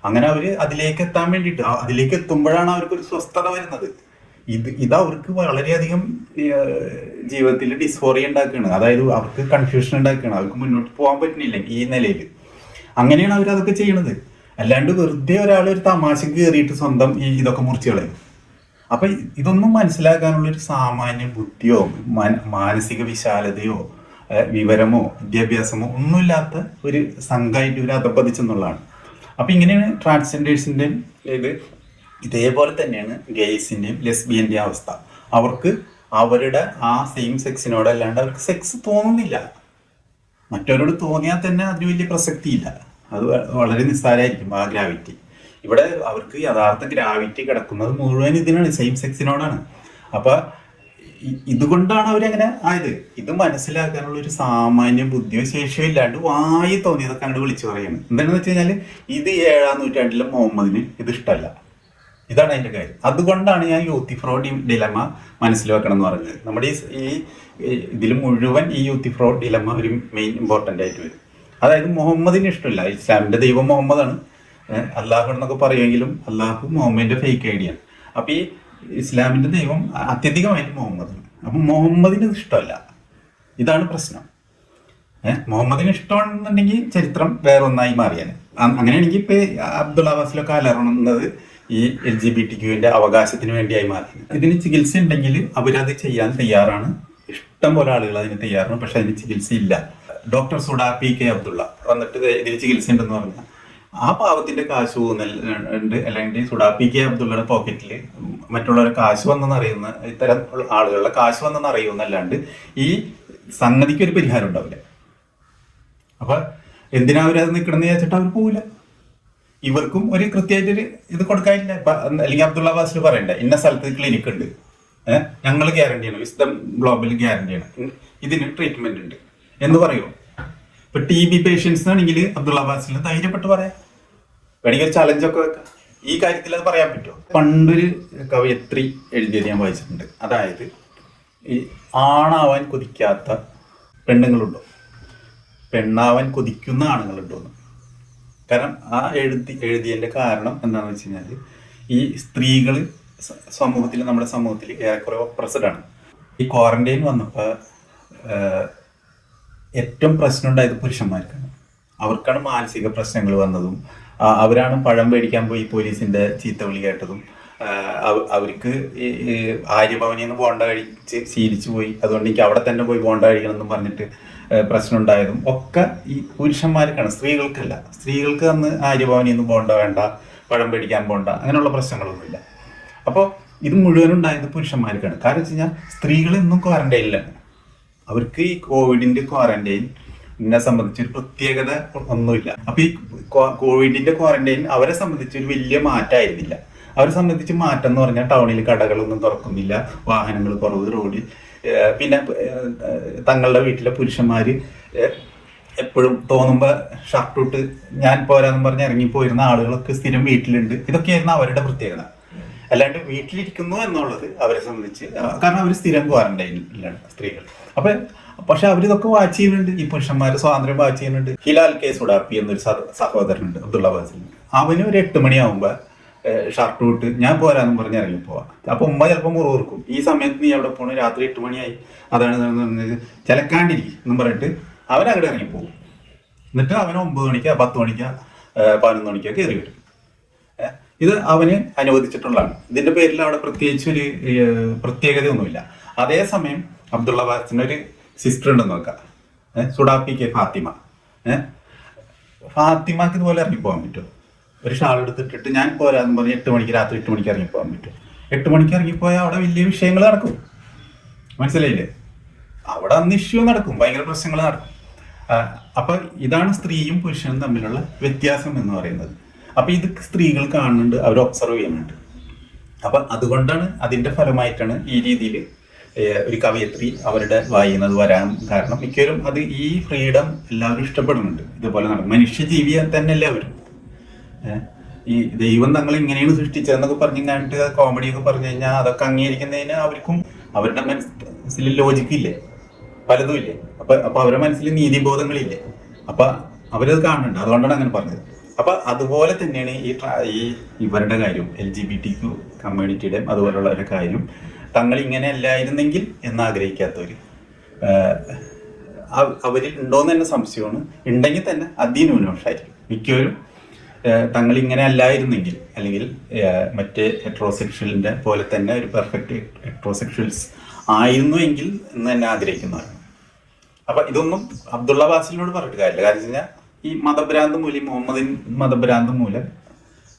അങ്ങനെ അവര് അതിലേക്ക് എത്താൻ വേണ്ടിയിട്ട്, അതിലേക്ക് എത്തുമ്പോഴാണ് അവർക്കൊരു സ്വസ്ഥത വരുന്നത്. ഇത് അവർക്ക് വളരെയധികം ജീവിതത്തിൽ ഡിസ്ഫോറിയ ഉണ്ടാക്കുകയാണ്. അതായത് അവർക്ക് കൺഫ്യൂഷൻ ഉണ്ടാക്കുകയാണ്. അവർക്ക് മുന്നോട്ട് പോകാൻ പറ്റുന്നില്ല ഈ നിലയിൽ. അങ്ങനെയാണ് അവർ അതൊക്കെ ചെയ്യണത്. അല്ലാണ്ട് വെറുതെ ഒരാൾ ഒരു തമാശക്ക് കയറിയിട്ട് സ്വന്തം ഇതൊക്കെ മുറിച്ച് കളയും. അപ്പൊ ഇതൊന്നും മനസ്സിലാക്കാനുള്ള ഒരു സാമാന്യ ബുദ്ധിയോ മാനസിക വിശാലതയോ വിവരമോ വിദ്യാഭ്യാസമോ ഒന്നുമില്ലാത്ത ഒരു സംഘമായിട്ട് ഇവർ അധപ്പതിച്ചെന്നുള്ളതാണ്. അപ്പൊ ഇങ്ങനെയാണ് ട്രാൻസ്ജെൻഡേഴ്സിന്റെയും ഇതേപോലെ തന്നെയാണ് ഗെയ്സിന്റെയും ലെസ്ബിയന്റെയും അവസ്ഥ. അവർക്ക് അവരുടെ ആ സെയിം സെക്സിനോടല്ലാണ്ട് അവർക്ക് സെക്സ് തോന്നുന്നില്ല. മറ്റവരോട് തോന്നിയാൽ തന്നെ അതിന് വലിയ പ്രസക്തിയില്ല. അത് വളരെ നിസ്സാരമായിരിക്കും ആ ഗ്രാവിറ്റി. ഇവിടെ അവർക്ക് യഥാർത്ഥ ഗ്രാവിറ്റി കിടക്കുന്നത് മുഴുവൻ ഇതിനാണ്, സെയിം സെക്സിനോടാണ്. അപ്പൊ ഇതുകൊണ്ടാണ് അവരങ്ങനെ ആയത്. ഇത് മനസ്സിലാക്കാനുള്ള ഒരു സാമാന്യ ബുദ്ധിയോ ശേഷിയോ ഇല്ലാണ്ട് വായി തോന്നിയതൊക്കെ അങ്ങോട്ട് വിളിച്ചു പറയുന്നത്. എന്താണെന്ന് വെച്ച് കഴിഞ്ഞാൽ ഇത് 7-ാം നൂറ്റാണ്ടിലെ മുഹമ്മദിന് ഇത് ഇഷ്ടമല്ല. ഇതാണ് അതിന്റെ കാര്യം. അതുകൊണ്ടാണ് ഞാൻ യൂത്തിഫ്രോ ഡിലമ മനസ്സിൽ വെക്കണം എന്ന് പറഞ്ഞത്. നമ്മുടെ ഈ ഇതിൽ മുഴുവൻ ഈ യൂത്തിഫ്രോ ഡിലമ ഒരു മെയിൻ ഇമ്പോർട്ടൻ്റ് ആയിട്ട് വരും. അതായത് മുഹമ്മദിന് ഇഷ്ടമില്ല. ഇസ്ലാമിന്റെ ദൈവം മുഹമ്മദാണ്, അള്ളാഹു എന്നൊക്കെ പറയുമെങ്കിലും അള്ളാഹു മുഹമ്മദിന്റെ ഫേക്ക് ഐഡിയ ആണ്. അപ്പൊ ഈ ഇസ്ലാമിന്റെ ദൈവം അത്യധികമായിട്ട് മുഹമ്മദാണ്. അപ്പൊ മുഹമ്മദിന് ഇത് ഇഷ്ടമല്ല. ഇതാണ് പ്രശ്നം. മുഹമ്മദിന് ഇഷ്ടമാണെന്നുണ്ടെങ്കിൽ ചരിത്രം വേറെ ഒന്നായി മാറിയാണ്. അങ്ങനെയാണെങ്കിൽ ഇപ്പൊ അബ്ദുൾ അബ്ബാസിലൊക്കെ അലറുന്നത് ഈ LGBTQ അവകാശത്തിന് വേണ്ടിയായി മാറി. ഇതിന് ചികിത്സ ഉണ്ടെങ്കിൽ അവരത് ചെയ്യാൻ തയ്യാറാണ്. ഇഷ്ടം പോലെ ആളുകൾ അതിന് തയ്യാറാണ്. പക്ഷെ അതിന് ചികിത്സയില്ല. ഡോക്ടർ സുഡാ PK അബ്ദുള്ള വന്നിട്ട് ഇതിന് ചികിത്സ ഉണ്ടെന്ന് പറഞ്ഞാൽ ആ പാവത്തിന്റെ കാശ് പോകുന്നുണ്ട്. അല്ലെങ്കിൽ സുഡാ PK അബ്ദുള്ളയുടെ പോക്കറ്റിൽ മറ്റുള്ളവരെ കാശ് വന്നെന്ന് അറിയുന്ന ഇത്തരം ആളുകളുടെ കാശ് വന്നെന്ന് അറിയുന്നല്ലാണ്ട് ഈ സംഗതിക്ക് ഒരു പരിഹാരം ഉണ്ടാവില്ല. അപ്പൊ എന്തിനാ അവരത് നിൽക്കണമെന്ന് വിചാരിച്ചിട്ട് അവർ പോവില്ല. ഇവർക്കും ഒരു കൃത്യമായിട്ടൊരു ഇത് കൊടുക്കാനില്ല. അല്ലെങ്കിൽ അബ്ദുള്ള അബ്ബാസിൽ പറയണ്ട ഇന്ന സ്ഥലത്ത് ക്ലിനിക്ക് ഉണ്ട്, ഞങ്ങൾ ഗ്യാരണ്ടിയാണ്, വിസ്ഡം ഗ്ലോബൽ ഗ്യാരണ്ടിയാണ്, ഇതിന് ട്രീറ്റ്മെന്റ് ഉണ്ട് എന്ന് പറയുമോ? ഇപ്പൊ TB പേഷ്യൻസ് ആണെങ്കിൽ അബ്ദുള്ള അബ്ബാസിൽ ധൈര്യപ്പെട്ട് പറയാം. വേണമെങ്കിൽ ഒരു ചലഞ്ചൊക്കെ വെക്കാം. ഈ കാര്യത്തിൽ അത് പറയാൻ പറ്റുമോ? പണ്ടൊരു കവയത്രി എഴുതിയത് ഞാൻ വായിച്ചിട്ടുണ്ട്. അതായത് ഈ ആണാവാൻ കൊതിക്കാത്ത പെണ്ണുങ്ങളുണ്ടോ, പെണ്ണാവാൻ കൊതിക്കുന്ന ആണുങ്ങളുണ്ടോന്ന്. കാരണം ആ എഴുതിയതിന്റെ കാരണം എന്താണെന്ന് വെച്ച് കഴിഞ്ഞാൽ ഈ സ്ത്രീകൾ സമൂഹത്തിൽ, നമ്മുടെ സമൂഹത്തിൽ ഏറെക്കുറെ ഒപ്രസ്ഡാണ്. ഈ ക്വാറന്റൈൻ വന്നപ്പോൾ ഏറ്റവും പ്രശ്നം ഉണ്ടായത് പുരുഷന്മാർക്കാണ്. അവർക്കാണ് മാനസിക പ്രശ്നങ്ങൾ വന്നതും അവരാണ് പഴം മേടിക്കാൻ പോയി പോലീസിന്റെ ചീത്ത വിളി കേട്ടതും അവർക്ക് ഈ ആര്യഭവനിൽ നിന്ന് ബോണ്ട കഴിച്ച് ശീലിച്ചു പോയി, അതുകൊണ്ട് എനിക്ക് അവിടെ തന്നെ പോയി ബോണ്ട കഴിക്കണം എന്ന് പറഞ്ഞിട്ട് പ്രശ്നം ഉണ്ടായതും ഒക്കെ ഈ പുരുഷന്മാർക്കാണ്, സ്ത്രീകൾക്കല്ല. സ്ത്രീകൾക്ക് അന്ന് ആര്യഭവനിൽ നിന്ന് ബോണ്ട വേണ്ട, പഴം മേടിക്കാൻ പോണ്ട, അങ്ങനെയുള്ള പ്രശ്നങ്ങളൊന്നുമില്ല. അപ്പോൾ ഇത് മുഴുവൻ ഉണ്ടായത് പുരുഷന്മാർക്കാണ്. കാരണം വെച്ച് കഴിഞ്ഞാൽ സ്ത്രീകൾ ഇന്നും ക്വാറന്റൈനിലാണ്. അവർക്ക് ഈ കോവിഡിന്റെ ക്വാറന്റൈനെ സംബന്ധിച്ചൊരു പ്രത്യേകത ഒന്നുമില്ല. അപ്പൊ ഈ കോവിഡിന്റെ ക്വാറന്റൈൻ അവരെ സംബന്ധിച്ച് ഒരു വലിയ മാറ്റമായിരുന്നില്ല. അവരെ സംബന്ധിച്ച് മാറ്റം എന്ന് പറഞ്ഞാൽ ടൗണിൽ കടകളൊന്നും തുറക്കുന്നില്ല, വാഹനങ്ങൾ കുറവ്, റോഡിൽ പിന്നെ തങ്ങളുടെ വീട്ടിലെ പുരുഷന്മാര് എപ്പോഴും തോന്നുമ്പോൾ ഷർട്ടിട്ട് ഞാൻ പോരാന്ന് പറഞ്ഞ് ഇറങ്ങിപ്പോയിരുന്ന ആളുകളൊക്കെ സ്ഥിരം വീട്ടിലുണ്ട്. ഇതൊക്കെയായിരുന്നു അവരുടെ പ്രത്യേകത. അല്ലാണ്ട് വീട്ടിലിരിക്കുന്നു എന്നുള്ളത് അവരെ സംബന്ധിച്ച്, കാരണം അവർ സ്ഥിരം ക്വാറന്റൈനിലാണ് സ്ത്രീകൾ. പക്ഷെ അവരിതൊക്കെ വാച്ച് ചെയ്യുന്നുണ്ട്. ഈ പുരുഷന്മാർ സ്വാതന്ത്ര്യം വാച്ച് ചെയ്യുന്നുണ്ട്. ഹിലാൽ കെ സുഡാപ്പി എന്നൊരു സഹോദരനുണ്ട് അബ്ദുള്ള അബ്ബാസിൽ. അവന് ഒരു 8 മണിയാവുമ്പോ ഷർട്ട് വിട്ട് ഞാൻ പോരാന്നും പറഞ്ഞ് ഇറങ്ങിപ്പോവാ. അപ്പൊ ഉമ്മ ചിലപ്പോൾ മുറിവർക്കും, ഈ സമയത്ത് നീ എവിടെ പോണു, രാത്രി 8 മണിയായി, അതാണ് ചിലക്കാണ്ടിരിക്കും എന്നും പറഞ്ഞിട്ട് അവൻ അങ്ങോട്ട് ഇറങ്ങിപ്പോകും. എന്നിട്ട് അവന് 9 മണിക്കാ 10 മണിക്കാ 11 മണിക്കാ കയറി വരും. ഇത് അവന് അനുവദിച്ചിട്ടുള്ളതാണ്. ഇതിന്റെ പേരിൽ അവിടെ പ്രത്യേകിച്ച് ഒരു പ്രത്യേകതയൊന്നുമില്ല. അതേസമയം അബ്ദുള്ള അബ്ബാസിന് ഒരു സിസ്റ്റർ ഉണ്ടെന്ന് നോക്കാം, സുഡാ PK ഫാത്തിമ. ഫാത്തിമക്ക് ഇതുപോലെ ഇറങ്ങിപ്പോകാൻ പറ്റുമോ? ഒരു ഷാൾ എടുത്തിട്ടിട്ട് ഞാൻ പോരാന്ന് പറഞ്ഞ് 8 മണിക്ക്, രാത്രി 8 മണിക്ക് ഇറങ്ങിപ്പോകാൻ പറ്റും? 8 മണിക്ക് ഇറങ്ങിപ്പോയാൽ അവിടെ വലിയ വിഷയങ്ങൾ നടക്കും. മനസ്സിലായില്ലേ? അവിടെ അന്ന് ഇഷ്യൂ നടക്കും, ഭയങ്കര പ്രശ്നങ്ങൾ നടക്കും. അപ്പൊ ഇതാണ് സ്ത്രീയും പുരുഷനും തമ്മിലുള്ള വ്യത്യാസം എന്ന് പറയുന്നത്. അപ്പൊ ഇത് സ്ത്രീകൾ കാണുന്നുണ്ട്, അവർ ഒബ്സർവ് ചെയ്യുന്നുണ്ട്. അപ്പൊ അതുകൊണ്ടാണ്, അതിന്റെ ഫലമായിട്ടാണ് ഈ രീതിയിൽ ഒരു കവയത്രി അവരുടെ വായിക്കുന്നത് വരാൻ കാരണം. മിക്കവരും അത് ഈ ഫ്രീഡം എല്ലാവരും ഇഷ്ടപ്പെടുന്നുണ്ട്. ഇതുപോലെ നടക്കും. മനുഷ്യജീവിയെ തന്നെ എല്ലാവരും ഈ ദൈവം തങ്ങൾ ഇങ്ങനെയാണ് സൃഷ്ടിച്ചതെന്നൊക്കെ പറഞ്ഞു കഴിഞ്ഞിട്ട് കോമഡിയൊക്കെ പറഞ്ഞു കഴിഞ്ഞാൽ അതൊക്കെ അംഗീകരിക്കുന്നതിന് അവർക്കും അവരുടെ മനസ്സിൽ ലോജിക്കില്ലേ, പലതും ഇല്ലേ. അപ്പൊ അവരുടെ മനസ്സിൽ നീതിബോധങ്ങളില്ലേ. അപ്പൊ അവരത് കാണുന്നുണ്ട്, അതുകൊണ്ടാണ് അങ്ങനെ പറഞ്ഞത്. അപ്പൊ അതുപോലെ തന്നെയാണ് ഈ ഇവരുടെ കാര്യം, LGBT കമ്മ്യൂണിറ്റിയുടെയും അതുപോലുള്ളവരുടെ കാര്യം. തങ്ങൾ ഇങ്ങനെ അല്ലായിരുന്നെങ്കിൽ എന്ന് ആഗ്രഹിക്കാത്തവര് അവരിൽ ഉണ്ടോന്ന് തന്നെ സംശയമാണ്. ഉണ്ടെങ്കിൽ തന്നെ അതിന്യൂനപക്ഷമായിരിക്കും മിക്കവരും. തങ്ങൾ ഇങ്ങനെ അല്ലായിരുന്നെങ്കിൽ, അല്ലെങ്കിൽ മറ്റേ ഹെട്രോസെക്ഷലിന്റെ പോലെ തന്നെ ഒരു പെർഫെക്റ്റ് ഹെട്രോസെക്ഷൽസ് ആയിരുന്നു എങ്കിൽ എന്ന് തന്നെ ആഗ്രഹിക്കുന്നവരാണ്. അപ്പൊ ഇതൊന്നും അബ്ദുള്ള ബാസിലിനോട് പറഞ്ഞിട്ട് കാര്യമില്ല. കാരണം വെച്ച് കഴിഞ്ഞാൽ ഈ മതഭ്രാന്ത് മൂലം, മുഹമ്മദിൻ മതഭ്രാന്ത് മൂലം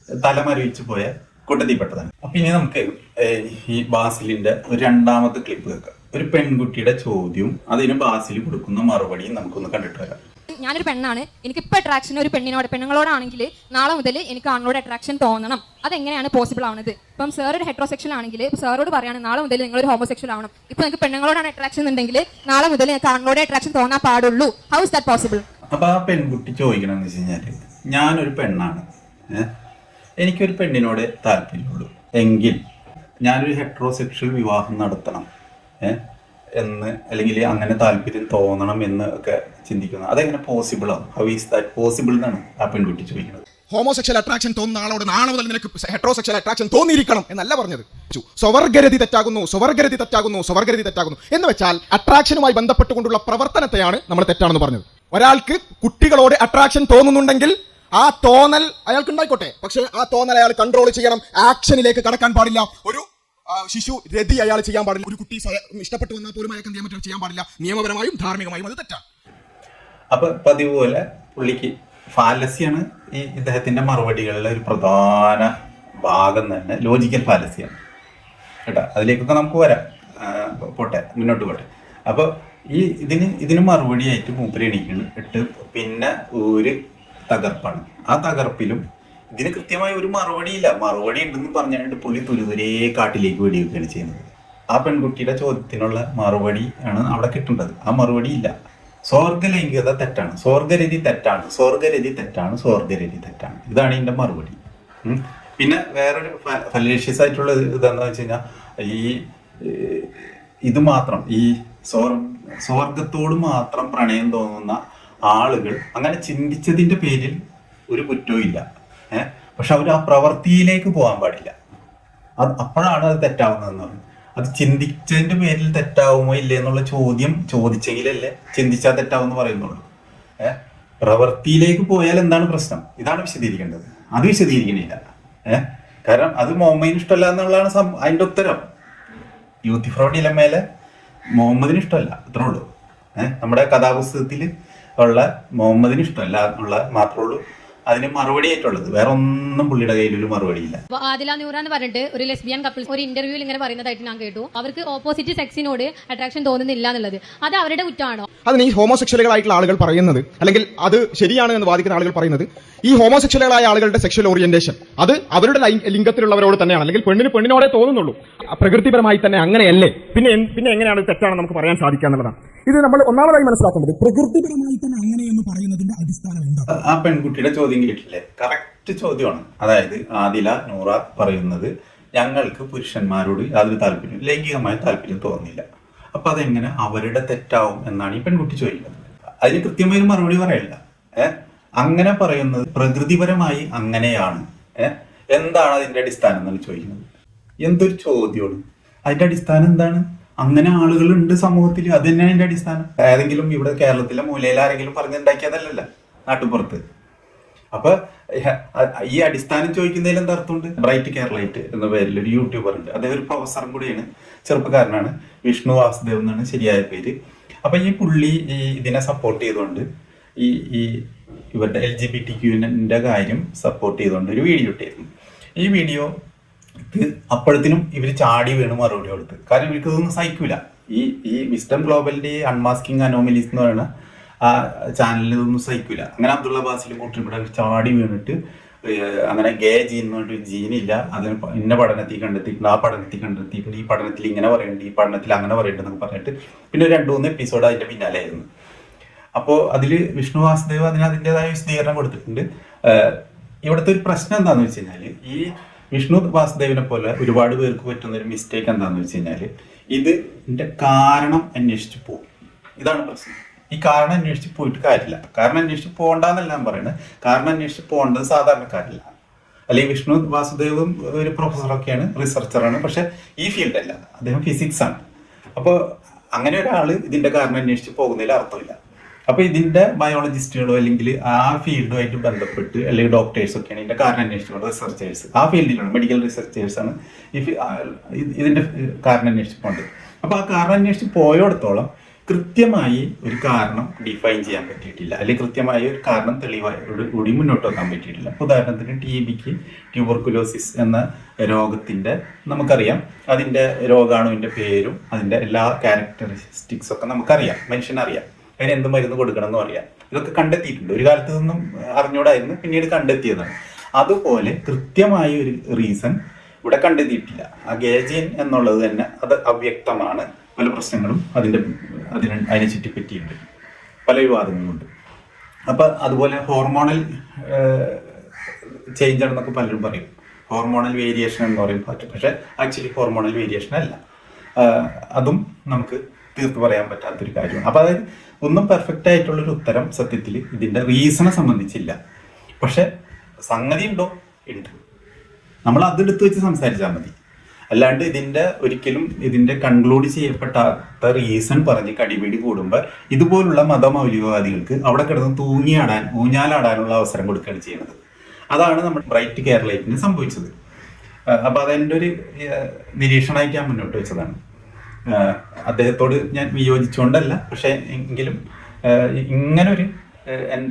തലമറിയിച്ചു പോയ കൂട്ടത്തിൽപ്പെട്ടതാണ്. അപ്പൊ ഇനി നമുക്ക് ഈ ബാസിലിന്റെ ഒരു രണ്ടാമത്തെ ക്ലിപ്പ് കേൾക്കാം. ഒരു പെൺകുട്ടിയുടെ ചോദ്യവും അതിന് ബാസിൽ കൊടുക്കുന്ന മറുപടിയും നമുക്കൊന്ന് കണ്ടിട്ട് വരാം. ഞാനൊരു പെണ്ണാണ്, എനിക്കിപ്പോൾ അട്രാക്ഷൻ ഒരു പെണ്ണുങ്ങളോടാണെങ്കിൽ നാളെ മുതൽ എനിക്ക് ആണുങ്ങളോട് അട്രാക്ഷൻ തോന്നണം. അതെങ്ങനെയാണ് പോസിബിൾ ആവുന്നത്? ഇപ്പം സാർ ഒരു ഹെട്രോസെക്ഷൽ ആണെങ്കിൽ സാറോട് പറയാണ് നാളെ മുതൽ നിങ്ങളൊരു ഹോമോസെക്ഷൽ ആവണം. ഇപ്പൊ നിങ്ങൾക്ക് പെണ്ണുങ്ങളോടാണ് അട്രാക്ഷൻ ഉണ്ടെങ്കിൽ നാളെ മുതൽ നിങ്ങൾക്ക് ആണുങ്ങളോട് അട്രാക്ഷൻ തോന്നാൻ പാടുള്ളൂ. How is that possible? അപ്പൊ ആ പെൺകുട്ടി ചോദിക്കണമെന്ന് വെച്ച് കഴിഞ്ഞാല്, ഞാനൊരു പെണ്ണാണ്, എനിക്കൊരു പെണ്ണിനോട് താല്പര്യമുള്ളൂ എങ്കിൽ ഞാനൊരു ഹെട്രോസെക്ഷൽ വിവാഹം നടത്തണം എന്ന്, അല്ലെങ്കിൽ അങ്ങനെ താല്പര്യം തോന്നണം എന്ന് ഒക്കെ ചിന്തിക്കുന്നത്, അതെങ്ങനെ പോസിബിൾ ആവും? ഹൗ ഈസ് ദാറ്റ് പോസിബിൾ എന്നാണ് ആ പെൺകുട്ടി ചോദിക്കുന്നത്. ഹോമോസെക്ഷൽ അട്രാക്ഷൻ തോന്നുന്ന ആളോട് നാളെ മുതൽ നിനക്ക് ഹെട്രോസെക്ഷൽ അട്രാക്ഷൻ തോന്നിയിരിക്കണം എന്നല്ല പറഞ്ഞത്. സ്വവർഗരതി തെറ്റാകുന്നു, സ്വവർഗരതി തെറ്റാകുന്നു, സ്വവർഗരതി തെറ്റാകുന്നു എന്ന് വെച്ചാൽ അട്രാക്ഷനുമായി ബന്ധപ്പെട്ടുകൊണ്ടുള്ള പ്രവർത്തനത്തെയാണ് നമ്മൾ തെറ്റാണെന്ന് പറഞ്ഞത്. ഒരാൾക്ക് കുട്ടികളോട് അട്രാക്ഷൻ തോന്നുന്നുണ്ടെങ്കിൽ ആ തോന്നൽ അയാൾക്ക് ഉണ്ടായിക്കോട്ടെ, പക്ഷെ ആ തോന്നൽ അയാൾ കൺട്രോൾ ചെയ്യണം. ആക്ഷനിലേക്ക് കടക്കാൻ പാടില്ല. ഒരു ശിശു രതി അയാൾ ചെയ്യാൻ പാടില്ല. ഒരു കുട്ടി ഇഷ്ടപ്പെട്ടു വന്നാൽ പോലും അയാൾക്ക് എന്ത് ചെയ്യാൻ പാടില്ല. നിയമപരമായും ധാർമ്മികമായും അത് തെറ്റാണ്. അപ്പൊ പതിവ് പോലെ പുള്ളിക്ക് ഫാലസിയാണ് ഈ ഇദ്ദേഹത്തിന്റെ മറുപടികളിലെ ഒരു പ്രധാന ഭാഗം തന്നെ, ലോജിക്കൽ ഫാലസിയാണ് കേട്ടോ. അതിലേക്കൊക്കെ നമുക്ക് വരാം, പോട്ടെ, മുന്നോട്ട് പോട്ടെ. അപ്പൊ ഇതിന് മറുപടിയായിട്ട് മൂപ്പര് എണീക്കിട്ട് പിന്നെ ഒരു തകർപ്പാണ്. ആ തകർപ്പിലും ഇതിന് കൃത്യമായ ഒരു മറുപടിയില്ല. മറുപടി ഉണ്ടെന്ന് പറഞ്ഞിട്ട് പുള്ളി തുരുതുരേ കാട്ടിലേക്ക് വെടിവെക്കുകയാണ് ചെയ്യുന്നത്. ആ പെൺകുട്ടിയുടെ ചോദ്യത്തിനുള്ള മറുപടി ആണ് അവിടെ കിട്ടേണ്ടത്. ആ മറുപടി ഇല്ല. സ്വർഗലൈംഗികത തെറ്റാണ്, സ്വർഗരതി തെറ്റാണ്, സ്വർഗരതി തെറ്റാണ്, സ്വർഗരതി തെറ്റാണ്. ഇതാണ് ഇതിന്റെ മറുപടി. പിന്നെ വേറൊരു ഫലേഷ്യസ് ആയിട്ടുള്ള ഇതെന്താ വെച്ച് കഴിഞ്ഞാൽ, ഇത് മാത്രം ഈ സ്വർഗത്തോട് മാത്രം പ്രണയം തോന്നുന്ന ആളുകൾ അങ്ങനെ ചിന്തിച്ചതിന്റെ പേരിൽ ഒരു കുറ്റവും ഇല്ല. പക്ഷെ അവർ ആ പ്രവൃത്തിയിലേക്ക് പോകാൻ പാടില്ല. അപ്പോഴാണ് അത് തെറ്റാവുന്നതെന്ന് പറയുന്നത്. അത് ചിന്തിച്ചതിന്റെ പേരിൽ തെറ്റാവുമോ ഇല്ലേ എന്നുള്ള ചോദ്യം ചോദിച്ചെങ്കിലല്ലേ ചിന്തിച്ചാൽ തെറ്റാവെന്ന് പറയുന്നുള്ളൂ. പ്രവൃത്തിയിലേക്ക് പോയാൽ എന്താണ് പ്രശ്നം? ഇതാണ് വിശദീകരിക്കേണ്ടത്. അത് വിശദീകരിക്കണില്ല. കാരണം അത് മുഹമ്മദിന് ഇഷ്ടമല്ല എന്നുള്ളതാണ് അതിന്റെ ഉത്തരം. യൂത്ത് ഫ്രോഡ് ഡിലമയിലെ മുഹമ്മദിന് ഇഷ്ടമല്ല, അത്രേ ഉള്ളൂ. നമ്മുടെ കഥാപുസ്തകത്തിൽ ഉള്ള മുഹമ്മദിന് ഇഷ്ടമല്ല എന്നുള്ള മാത്രമേ ഉള്ളൂ അതിന് മറുപടി ആയിട്ടുള്ളത്. വേറെ ഒന്നും പുള്ളിയുടെ കയ്യിൽ ഒരു മറുപടിയില്ല. ആദില നൂറ എന്ന് പറഞ്ഞിട്ട് ഒരു ലെസ്ബിയൻ കപ്പിൾസ് ഒരു ഇന്റർവ്യൂവിൽ ഇങ്ങനെ പറയുന്നതായിട്ട് ഞാൻ കേട്ടു. അവർക്ക് ഓപ്പോസിറ്റ് സെക്സിനോട് അട്രാക്ഷൻ തോന്നുന്നില്ല എന്നുള്ളത്. അത് അവരുടെ കുറ്റമാണോ? അതിന് ഈ ഹോമോസെക്ഷലുകളായിട്ടുള്ള ആളുകൾ പറയുന്നത്, അല്ലെങ്കിൽ അത് ശരിയാണ് എന്ന് വാദിക്കുന്ന ആളുകൾ പറയുന്നത്, ഈ ഹോമോസെക്ഷലുകളായ ആളുകളുടെ സെക്ഷൽ ഓറിയന്റേഷൻ അത് അവരുടെ ലിംഗത്തിലുള്ളവരോട് തന്നെയാണ്, അല്ലെങ്കിൽ പെണ്ണിനോടെ തോന്നുന്നുള്ളൂ. പ്രകൃതിപരമായി തന്നെ അങ്ങനെയല്ലേ, പിന്നെ എങ്ങനെയാണ് തെറ്റാണെന്ന് നമുക്ക് പറയാൻ സാധിക്കുക എന്നുള്ളതാണ്. ഇത് നമ്മൾ ഒന്നാമതായി മനസ്സിലാക്കേണ്ടത്. പ്രകൃതിപരമായി തന്നെ അങ്ങനെ എന്ന് പറയുന്നതിന്റെ അടിസ്ഥാനം എന്താണ്? ആ പെൺകുട്ടിയുടെ ചോദ്യം കേട്ടില്ലേ? കറക്റ്റ് ചോദ്യമാണ്. അതായത് ആദില നൂറ പറയുന്നത്, ഞങ്ങൾക്ക് പുരുഷന്മാരോട് യാതൊരു താല്പര്യം, ലൈംഗികമായ താല്പര്യം തോന്നുന്നില്ല. അപ്പൊ അതെങ്ങനെ അവരുടെ തെറ്റാവും എന്നാണ് ഈ പെൺകുട്ടി ചോദിക്കുന്നത്. അതിന് കൃത്യമായ മറുപടി പറയില്ല. അങ്ങനെ പറയുന്നത് പ്രകൃതിപരമായി അങ്ങനെയാണ്. എന്താണ് അതിന്റെ അടിസ്ഥാനം എന്നാണ് ചോദിക്കുന്നത്. എന്തൊരു ചോദ്യമാണ്! അതിന്റെ അടിസ്ഥാനം എന്താണ്? അങ്ങനെ ആളുകളുണ്ട് സമൂഹത്തിൽ, അത് തന്നെയാണ് അതിന്റെ അടിസ്ഥാനം. ഏതെങ്കിലും ഇവിടെ കേരളത്തിലെ മൂലയിൽ ആരെങ്കിലും പറഞ്ഞുണ്ടാക്കിയതല്ലല്ലോ, നാട്ടുപുറത്ത്. അപ്പൊ ഈ അടിസ്ഥാനം ചോദിക്കുന്നതിൽ എന്താ അർത്ഥമുണ്ട്? ബ്രൈറ്റ് കേരളൈറ്റ് എന്ന പേരിൽ ഒരു യൂട്യൂബർ ഉണ്ട്. അദ്ദേഹം ഒരു പ്രൊഫസറും കൂടിയാണ്, ചെറുപ്പക്കാരനാണ്. വിഷ്ണു വാസുദേവ് എന്നാണ് ശരിയായ പേര്. അപ്പൊ ഈ പുള്ളി ഇതിനെ സപ്പോർട്ട് ചെയ്തുകൊണ്ട് ഈ ഇവരുടെ LGBTQ കാര്യം സപ്പോർട്ട് ചെയ്തുകൊണ്ട് ഒരു വീഡിയോ ഇട്ടിരുന്നു. ഈ വീഡിയോ അപ്പോഴത്തേനും ഇവർ ചാടി വീണ് മറുപടി കൊടുത്ത്. കാരണം ഇവർക്ക് ഇതൊന്നും സഹിക്കൂല. ഈ വിസ്ഡം ഗ്ലോബലിന്റെ അൺമാസ്കിംഗ് അനോമലീസ് എന്ന് പറയുന്ന ആ ചാനലിൽ ഇതൊന്നും സഹിക്കൂല. അങ്ങനെ അബ്ദുള്ള ബാസിലും കൂട്ടി ഇവിടെ ചാടി വീണിട്ട് അങ്ങനെ ഗേ ജീൻ എന്ന് പറഞ്ഞിട്ട് ജീനില്ല, അതിന് ഇന്ന പഠനത്തിൽ കണ്ടെത്തിയിട്ടുണ്ട്, ആ പഠനത്തിൽ കണ്ടെത്തിയിട്ടുണ്ട്, ഈ പഠനത്തിൽ ഇങ്ങനെ പറയുന്നുണ്ട്, ഈ പഠനത്തിൽ അങ്ങനെ പറയുന്നുണ്ട് എന്നൊക്കെ പറഞ്ഞിട്ട് പിന്നെ 2-3 എപ്പിസോഡ് അതിന്റെ പിന്നാലെ ആയിരുന്നു. അപ്പോൾ അതിൽ വിഷ്ണു വാസുദേവ് അതിന് അതിൻ്റെതായ വിശദീകരണം കൊടുത്തിട്ടുണ്ട്. ഇവിടുത്തെ ഒരു പ്രശ്നം എന്താണെന്ന് വെച്ച് കഴിഞ്ഞാൽ ഈ വിഷ്ണു വാസുദേവിനെ പോലെ ഒരുപാട് പേർക്ക് പറ്റുന്ന ഒരു മിസ്റ്റേക്ക് എന്താണെന്ന് വെച്ച് കഴിഞ്ഞാൽ ഇതിന്റെ കാരണം അന്വേഷിച്ച് പോകും. ഇതാണ് പ്രശ്നം. ഈ കാരണം അന്വേഷിച്ച് പോയിട്ട് കാര്യമില്ല. കാരണം അന്വേഷിച്ച് പോകണ്ടെന്നല്ല ഞാൻ പറയുന്നത്. കാരണം അന്വേഷിച്ച് പോകേണ്ടത് സാധാരണക്കാരില്ല. അല്ലെങ്കിൽ വിഷ്ണു വാസുദേവും ഒരു പ്രൊഫസറൊക്കെയാണ്, റിസർച്ചറാണ്, പക്ഷെ ഈ ഫീൽഡല്ല, അദ്ദേഹം ഫിസിക്സ് ആണ്. അപ്പോൾ അങ്ങനെ ഒരാൾ ഇതിന്റെ കാരണം അന്വേഷിച്ച് പോകുന്നതിൽ അർത്ഥമില്ല. അപ്പൊ ഇതിന്റെ ബയോളജിസ്റ്റുകളോ അല്ലെങ്കിൽ ആ ഫീൽഡുമായിട്ട് ബന്ധപ്പെട്ട് അല്ലെങ്കിൽ ഡോക്ടേഴ്സ് ഒക്കെയാണ് ഇതിന്റെ കാരണം അന്വേഷിച്ചുകൊണ്ട് റിസർച്ചേഴ്സ്, ആ ഫീൽഡിലാണ് മെഡിക്കൽ റിസർച്ചേഴ്സ് ആണ് ഇതിന്റെ കാരണം അന്വേഷിച്ച് പോകേണ്ടത്. അപ്പൊ ആ കാരണം അന്വേഷിച്ച് പോയോടത്തോളം കൃത്യമായി ഒരു കാരണം ഡിഫൈൻ ചെയ്യാൻ പറ്റിയിട്ടില്ല, അല്ലെങ്കിൽ കൃത്യമായ ഒരു കാരണം തെളിവോടുകൂടി മുന്നോട്ട് വെക്കാൻ പറ്റിയിട്ടില്ല. ഉദാഹരണത്തിന് TBക്ക് ട്യൂബർകുലോസിസ് എന്ന രോഗത്തിന്റെ നമുക്കറിയാം, അതിന്റെ രോഗാണുവിന്റെ പേരും അതിന്റെ എല്ലാ ക്യാരക്ടറിസ്റ്റിക്സും ഒക്കെ നമുക്കറിയാം, മനുഷ്യനറിയാം, അതിന് എന്ത് മരുന്ന് കൊടുക്കണം എന്നും അറിയാം. ഇതൊക്കെ കണ്ടെത്തിയിട്ടുണ്ട്. ഒരു കാലത്ത് നിന്നും അറിഞ്ഞൂടായിരുന്നു, പിന്നീട് കണ്ടെത്തിയതാണ്. അതുപോലെ കൃത്യമായ ഒരു റീസൺ ഇവിടെ കണ്ടെത്തിയിട്ടില്ല. ആ ഗേജിൻ എന്നുള്ളത് തന്നെ അത് അവ്യക്തമാണ്. പല പ്രശ്നങ്ങളും അതിനെ ചുറ്റിപ്പറ്റിയുണ്ട്, പല വിവാദങ്ങളുമുണ്ട്. അപ്പൊ അതുപോലെ ഹോർമോണൽ ചേഞ്ച് ആണെന്നൊക്കെ പലരും പറയും, ഹോർമോണൽ വേരിയേഷൻ എന്ന് പറയും. പക്ഷെ ആക്ച്വലി ഹോർമോണൽ വേരിയേഷൻ അല്ല. അതും നമുക്ക് തീർത്ത് പറയാൻ പറ്റാത്തൊരു കാര്യമാണ്. അപ്പൊ അതായത് ഒന്നും പെർഫെക്റ്റ് ആയിട്ടുള്ളൊരു ഉത്തരം സത്യത്തിൽ ഇതിന്റെ റീസണെ സംബന്ധിച്ചില്ല. പക്ഷെ സംഗതി ഉണ്ടോ? ഉണ്ട്. നമ്മൾ അതെടുത്ത് വെച്ച് സംസാരിച്ചാൽ മതി. അല്ലാണ്ട് ഒരിക്കലും ഇതിന്റെ കൺക്ലൂഡ് ചെയ്യപ്പെട്ടാത്ത റീസൺ പറഞ്ഞ് കടിപിടി കൂടുമ്പോൾ ഇതുപോലുള്ള മതമൗലികവാദികൾക്ക് അവിടെ കിടന്ന് ഊഞ്ഞാലാടാനുള്ള അവസരം കൊടുക്കുകയാണ് ചെയ്യുന്നത്. അതാണ് നമ്മുടെ ബ്രൈറ്റ് കേരളത്തിന് സംഭവിച്ചത്. അപ്പൊ അതെൻ്റെ ഒരു നിരീക്ഷണമായിട്ട് ഞാൻ മുന്നോട്ട് വെച്ചതാണ്. അദ്ദേഹത്തോട് ഞാൻ വിയോജിച്ചുകൊണ്ടല്ല, പക്ഷെ എങ്കിലും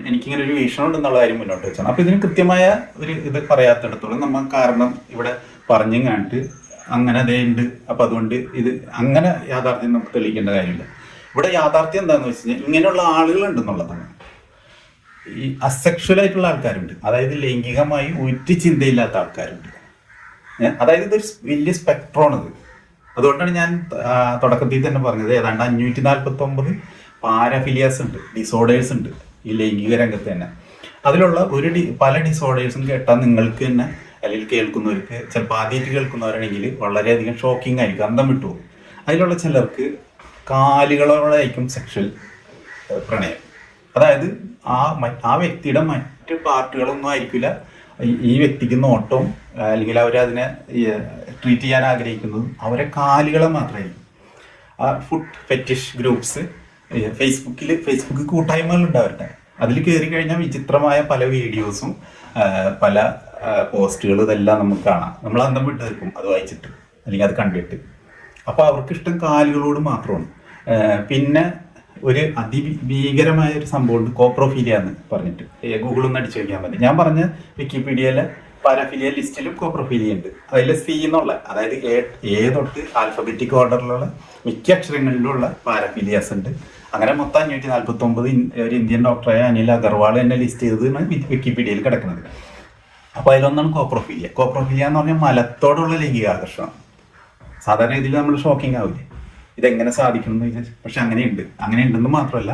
എനിക്കിങ്ങനെ ഒരു വീക്ഷണം ഉണ്ടെന്നുള്ള കാര്യം മുന്നോട്ട് വെച്ചാണ്. അപ്പൊ ഇതിന് കൃത്യമായ ഒരു ഇത് പറയാത്തിടത്തോളം നമ്മൾ കാരണം ഇവിടെ പറഞ്ഞും കണ്ടിട്ട് അങ്ങനെ അതേ ഉണ്ട്. അപ്പൊ അതുകൊണ്ട് ഇത് അങ്ങനെ യാഥാർത്ഥ്യം നമുക്ക് തെളിയിക്കേണ്ട കാര്യമില്ല. ഇവിടെ യാഥാർത്ഥ്യം എന്താണെന്ന് വെച്ച് കഴിഞ്ഞാൽ ഇങ്ങനെയുള്ള ആളുകളുണ്ടെന്നുള്ളതാണ്. ഈ അസെക്ഷൽ ആയിട്ടുള്ള ആൾക്കാരുണ്ട്, അതായത് ലൈംഗികമായി ഒരു ചിന്തയില്ലാത്ത ആൾക്കാരുണ്ട്. അതായത് ഇതൊരു വലിയ സ്പെക്ട്രോണത്. അതുകൊണ്ടാണ് ഞാൻ തുടക്കത്തിൽ തന്നെ പറഞ്ഞത് ഏതാണ്ട് 549 പാരാഫിലിയാസ് ഉണ്ട്, ഡിസോർഡേഴ്സ് ഉണ്ട് ഈ ലൈംഗിക രംഗത്ത് തന്നെ. അതിലുള്ള പല ഡിസോർഡേഴ്സും കേട്ടാൽ നിങ്ങൾക്ക് തന്നെ അല്ലെങ്കിൽ കേൾക്കുന്നവർക്ക്, ചിലപ്പോൾ ആദ്യമായിട്ട് കേൾക്കുന്നവരാണെങ്കിൽ വളരെയധികം ഷോക്കിംഗ് ആയിരിക്കും, അന്തം വിട്ടുപോകും. അതിലുള്ള ചിലർക്ക് കാലുകളോടായിരിക്കും സെക്ഷൽ പ്രണയം. അതായത് ആ വ്യക്തിയുടെ മറ്റ് പാർട്ടുകളൊന്നും ആയിരിക്കില്ല ഈ വ്യക്തിക്ക് നോട്ടവും, അല്ലെങ്കിൽ അവരതിനെ ട്രീറ്റ് ചെയ്യാൻ ആഗ്രഹിക്കുന്നതും അവരെ കാലുകളെ മാത്രമായിരിക്കും. ആ ഫുഡ് ഫെറ്റിഷ് ഗ്രൂപ്പ്സ് ഫേസ്ബുക്ക് കൂട്ടായ്മകളുണ്ട് അവരുടെ. അതിൽ കയറി കഴിഞ്ഞാൽ വിചിത്രമായ പല വീഡിയോസും പല പോസ്റ്റുകളും ഇതെല്ലാം നമുക്ക് കാണാം. നമ്മൾ അന്തം വിട്ട് നിൽക്കും അത് വായിച്ചിട്ട് അല്ലെങ്കിൽ അത് കണ്ടിട്ട്. അപ്പോൾ അവർക്ക് ഇഷ്ടം കാലുകളോട് മാത്രമാണ്. പിന്നെ ഒരു അതിഭീകരമായ ഒരു സംഭവമുണ്ട്, കോപ്രോഫീലിയ എന്ന് പറഞ്ഞിട്ട്. ഗൂഗിളിൽ ഒന്ന് അടിച്ചു വയ്ക്കാൻ മതി. ഞാൻ പറഞ്ഞ വിക്കിപീഡിയയിലെ പാരാഫിലിയ ലിസ്റ്റിലും കോപ്രോഫീലിയ ഉണ്ട്. അതിൽ C എന്നുള്ള, അതായത് A തൊട്ട് ആൽഫബറ്റിക് ഓർഡറിലുള്ള മിക്ക അക്ഷരങ്ങളിലുള്ള പാരാഫിലിയാസ് ഉണ്ട്. അങ്ങനെ മൊത്തം 549 ഒരു ഇന്ത്യൻ ഡോക്ടറായ അനിൽ അഗർവാൾ എന്നെ ലിസ്റ്റ് ചെയ്തതാണ് വിക്കിപീഡിയയിൽ കിടക്കുന്നത്. അപ്പോൾ അതിലൊന്നാണ് കോപ്രോഫീലിയ. കോപ്രോഫീലിയ എന്ന് പറഞ്ഞാൽ മലത്തോടുള്ള ലൈംഗിക ആകർഷണം. സാധാരണ ഇതിൽ നമ്മൾ ഷോക്കിംഗ് ആവില്ലേ, ഇതെങ്ങനെ സാധിക്കണം എന്ന് ചോദിച്ചാൽ. പക്ഷെ അങ്ങനെ ഉണ്ടെന്ന് മാത്രമല്ല,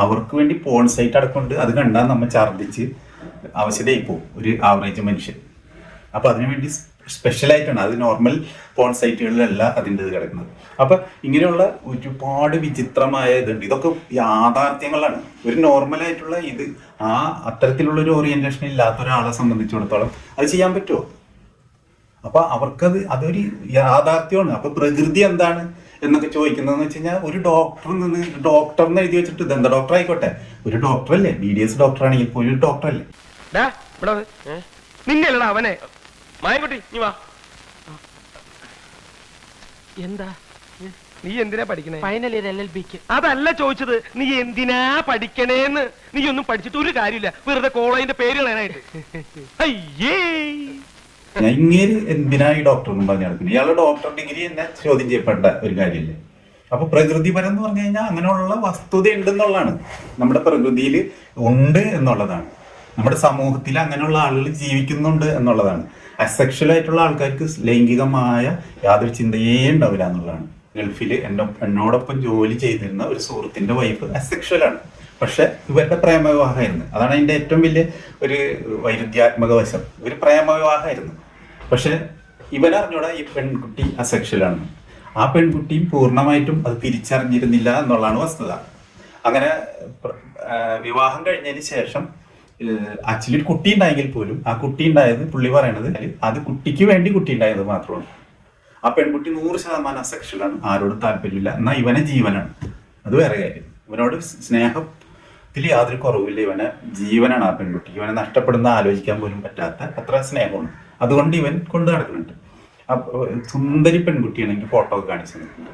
അവർക്ക് വേണ്ടി പോൺ സൈറ്റ് അടക്കമുണ്ട്. അത് കണ്ടാൽ നമ്മൾ ഛർദ്ദിച്ച് അവശതയായി പോകും ഒരു ആവറേജ് മനുഷ്യൻ. അപ്പോൾ അതിനുവേണ്ടി സ്പെഷ്യലായിട്ടാണ്, അത് നോർമൽ പോൺ സൈറ്റുകളിലല്ല അതിൻ്റെ ഇത് കിടക്കുന്നത്. അപ്പം ഇങ്ങനെയുള്ള ഒരുപാട് വിചിത്രമായ ഇതുണ്ട്. ഇതൊക്കെ യാഥാർത്ഥ്യങ്ങളാണ്. ഒരു നോർമലായിട്ടുള്ള ഇത് അത്തരത്തിലുള്ള ഒരു ഓറിയന്റേഷൻ ഇല്ലാത്ത ഒരാളെ സംബന്ധിച്ചിടത്തോളം അത് ചെയ്യാൻ പറ്റുമോ? അപ്പൊ അവർക്കത് അതൊരു യാഥാർത്ഥ്യമാണ്. അപ്പൊ പ്രകൃതി എന്താണ് എന്നൊക്കെ ചോദിക്കുന്നതെന്ന് വെച്ച് കഴിഞ്ഞാൽ, ഒരു ഡോക്ടർ എന്ന് എഴുതി വെച്ചിട്ട് ഇതെന്താ ഡോക്ടർ ആയിക്കോട്ടെ, ഒരു ഡോക്ടറല്ലേ, BDS ഡോക്ടർ ആണെങ്കിൽ പോലും ഒരു ഡോക്ടറല്ലേ. നിന്നല്ലടാ അവനെ മായൻകുട്ടി, നീ വാ. എന്താ നീ എന്തിനാ പഠിക്കണേ? ഫൈനൽ ഇയർ LLBക്ക്. അതല്ല ചോദിച്ചത്, നീ എന്തിനാ പഠിക്കണേന്ന്. നീ ഒന്നും പഠിച്ചിട്ട് ഒരു കാര്യമില്ല, വെറുതെ കോളേജിന്റെ പേര് കളയാനായിട്ട്. അയ്യേ, ഞാൻ ഇങ്ങനെ എന്തിനാ ഈ ഡോക്ടർ എന്നും പറഞ്ഞു നടക്കുന്നത്? ഇയാളുടെ ഡോക്ടർ ഡിഗ്രി തന്നെ ചോദ്യം ചെയ്യപ്പെട്ട ഒരു കാര്യമല്ലേ. അപ്പൊ പ്രകൃതിപരം എന്ന് പറഞ്ഞു കഴിഞ്ഞാൽ അങ്ങനെയുള്ള വസ്തുത ഉണ്ടെന്നുള്ളതാണ്, നമ്മുടെ പ്രകൃതിയിൽ ഉണ്ട് എന്നുള്ളതാണ്, നമ്മുടെ സമൂഹത്തിൽ അങ്ങനെയുള്ള ആളുകൾ ജീവിക്കുന്നുണ്ട് എന്നുള്ളതാണ്. അസെക്ഷൽ ആയിട്ടുള്ള ആൾക്കാർക്ക് ലൈംഗികമായ യാതൊരു ചിന്തയേ ഉണ്ടാവില്ല എന്നുള്ളതാണ് ഗൾഫിൽ എന്നോടൊപ്പം ജോലി ചെയ്തിരുന്ന ഒരു സുഹൃത്തിന്റെ വൈഫ് അസെക്ഷലാണ്. പക്ഷെ ഇവരുടെ പ്രേമവിവാഹമായിരുന്നു. അതാണ് അതിന്റെ ഏറ്റവും വലിയ ഒരു വൈരുദ്ധ്യാത്മക വശം. ഇവർ പ്രേമവിവാഹമായിരുന്നു. പക്ഷെ ഇവനറിഞ്ഞൂടാ ഈ പെൺകുട്ടി അസെക്ഷലാണ്. ആ പെൺകുട്ടിയും പൂർണ്ണമായിട്ടും അത് തിരിച്ചറിഞ്ഞിരുന്നില്ല എന്നുള്ളതാണ് വസ്തുത. അങ്ങനെ വിവാഹം കഴിഞ്ഞതിന് ശേഷം ആക്ച്വലി ഒരു കുട്ടി ഉണ്ടായെങ്കിൽ പോലും ആ കുട്ടി ഉണ്ടായത് പുള്ളി പറയണത് അത് കുട്ടിക്ക് വേണ്ടി കുട്ടി ഉണ്ടായത് മാത്രമാണ്. ആ പെൺകുട്ടി 100% അസെക്ഷലാണ്, ആരോടും താല്പര്യമില്ല, എന്നാൽ ഇവനെ ജീവനാണ്. അത് വേറെ കാര്യം. ഇവനോട് സ്നേഹത്തിൽ യാതൊരു കുറവില്ല. ഇവനെ ജീവനാണ് ആ പെൺകുട്ടി. ഇവനെ നഷ്ടപ്പെടുന്ന ആലോചിക്കാൻ പോലും പറ്റാത്ത അത്ര സ്നേഹമാണ്. അതുകൊണ്ട് ഇവൻ കൊണ്ടു നടക്കുന്നുണ്ട്. സുന്ദരി പെൺകുട്ടിയാണെങ്കിൽ ഫോട്ടോ ഒക്കെ കാണിച്ചു തന്നിട്ടുണ്ട്.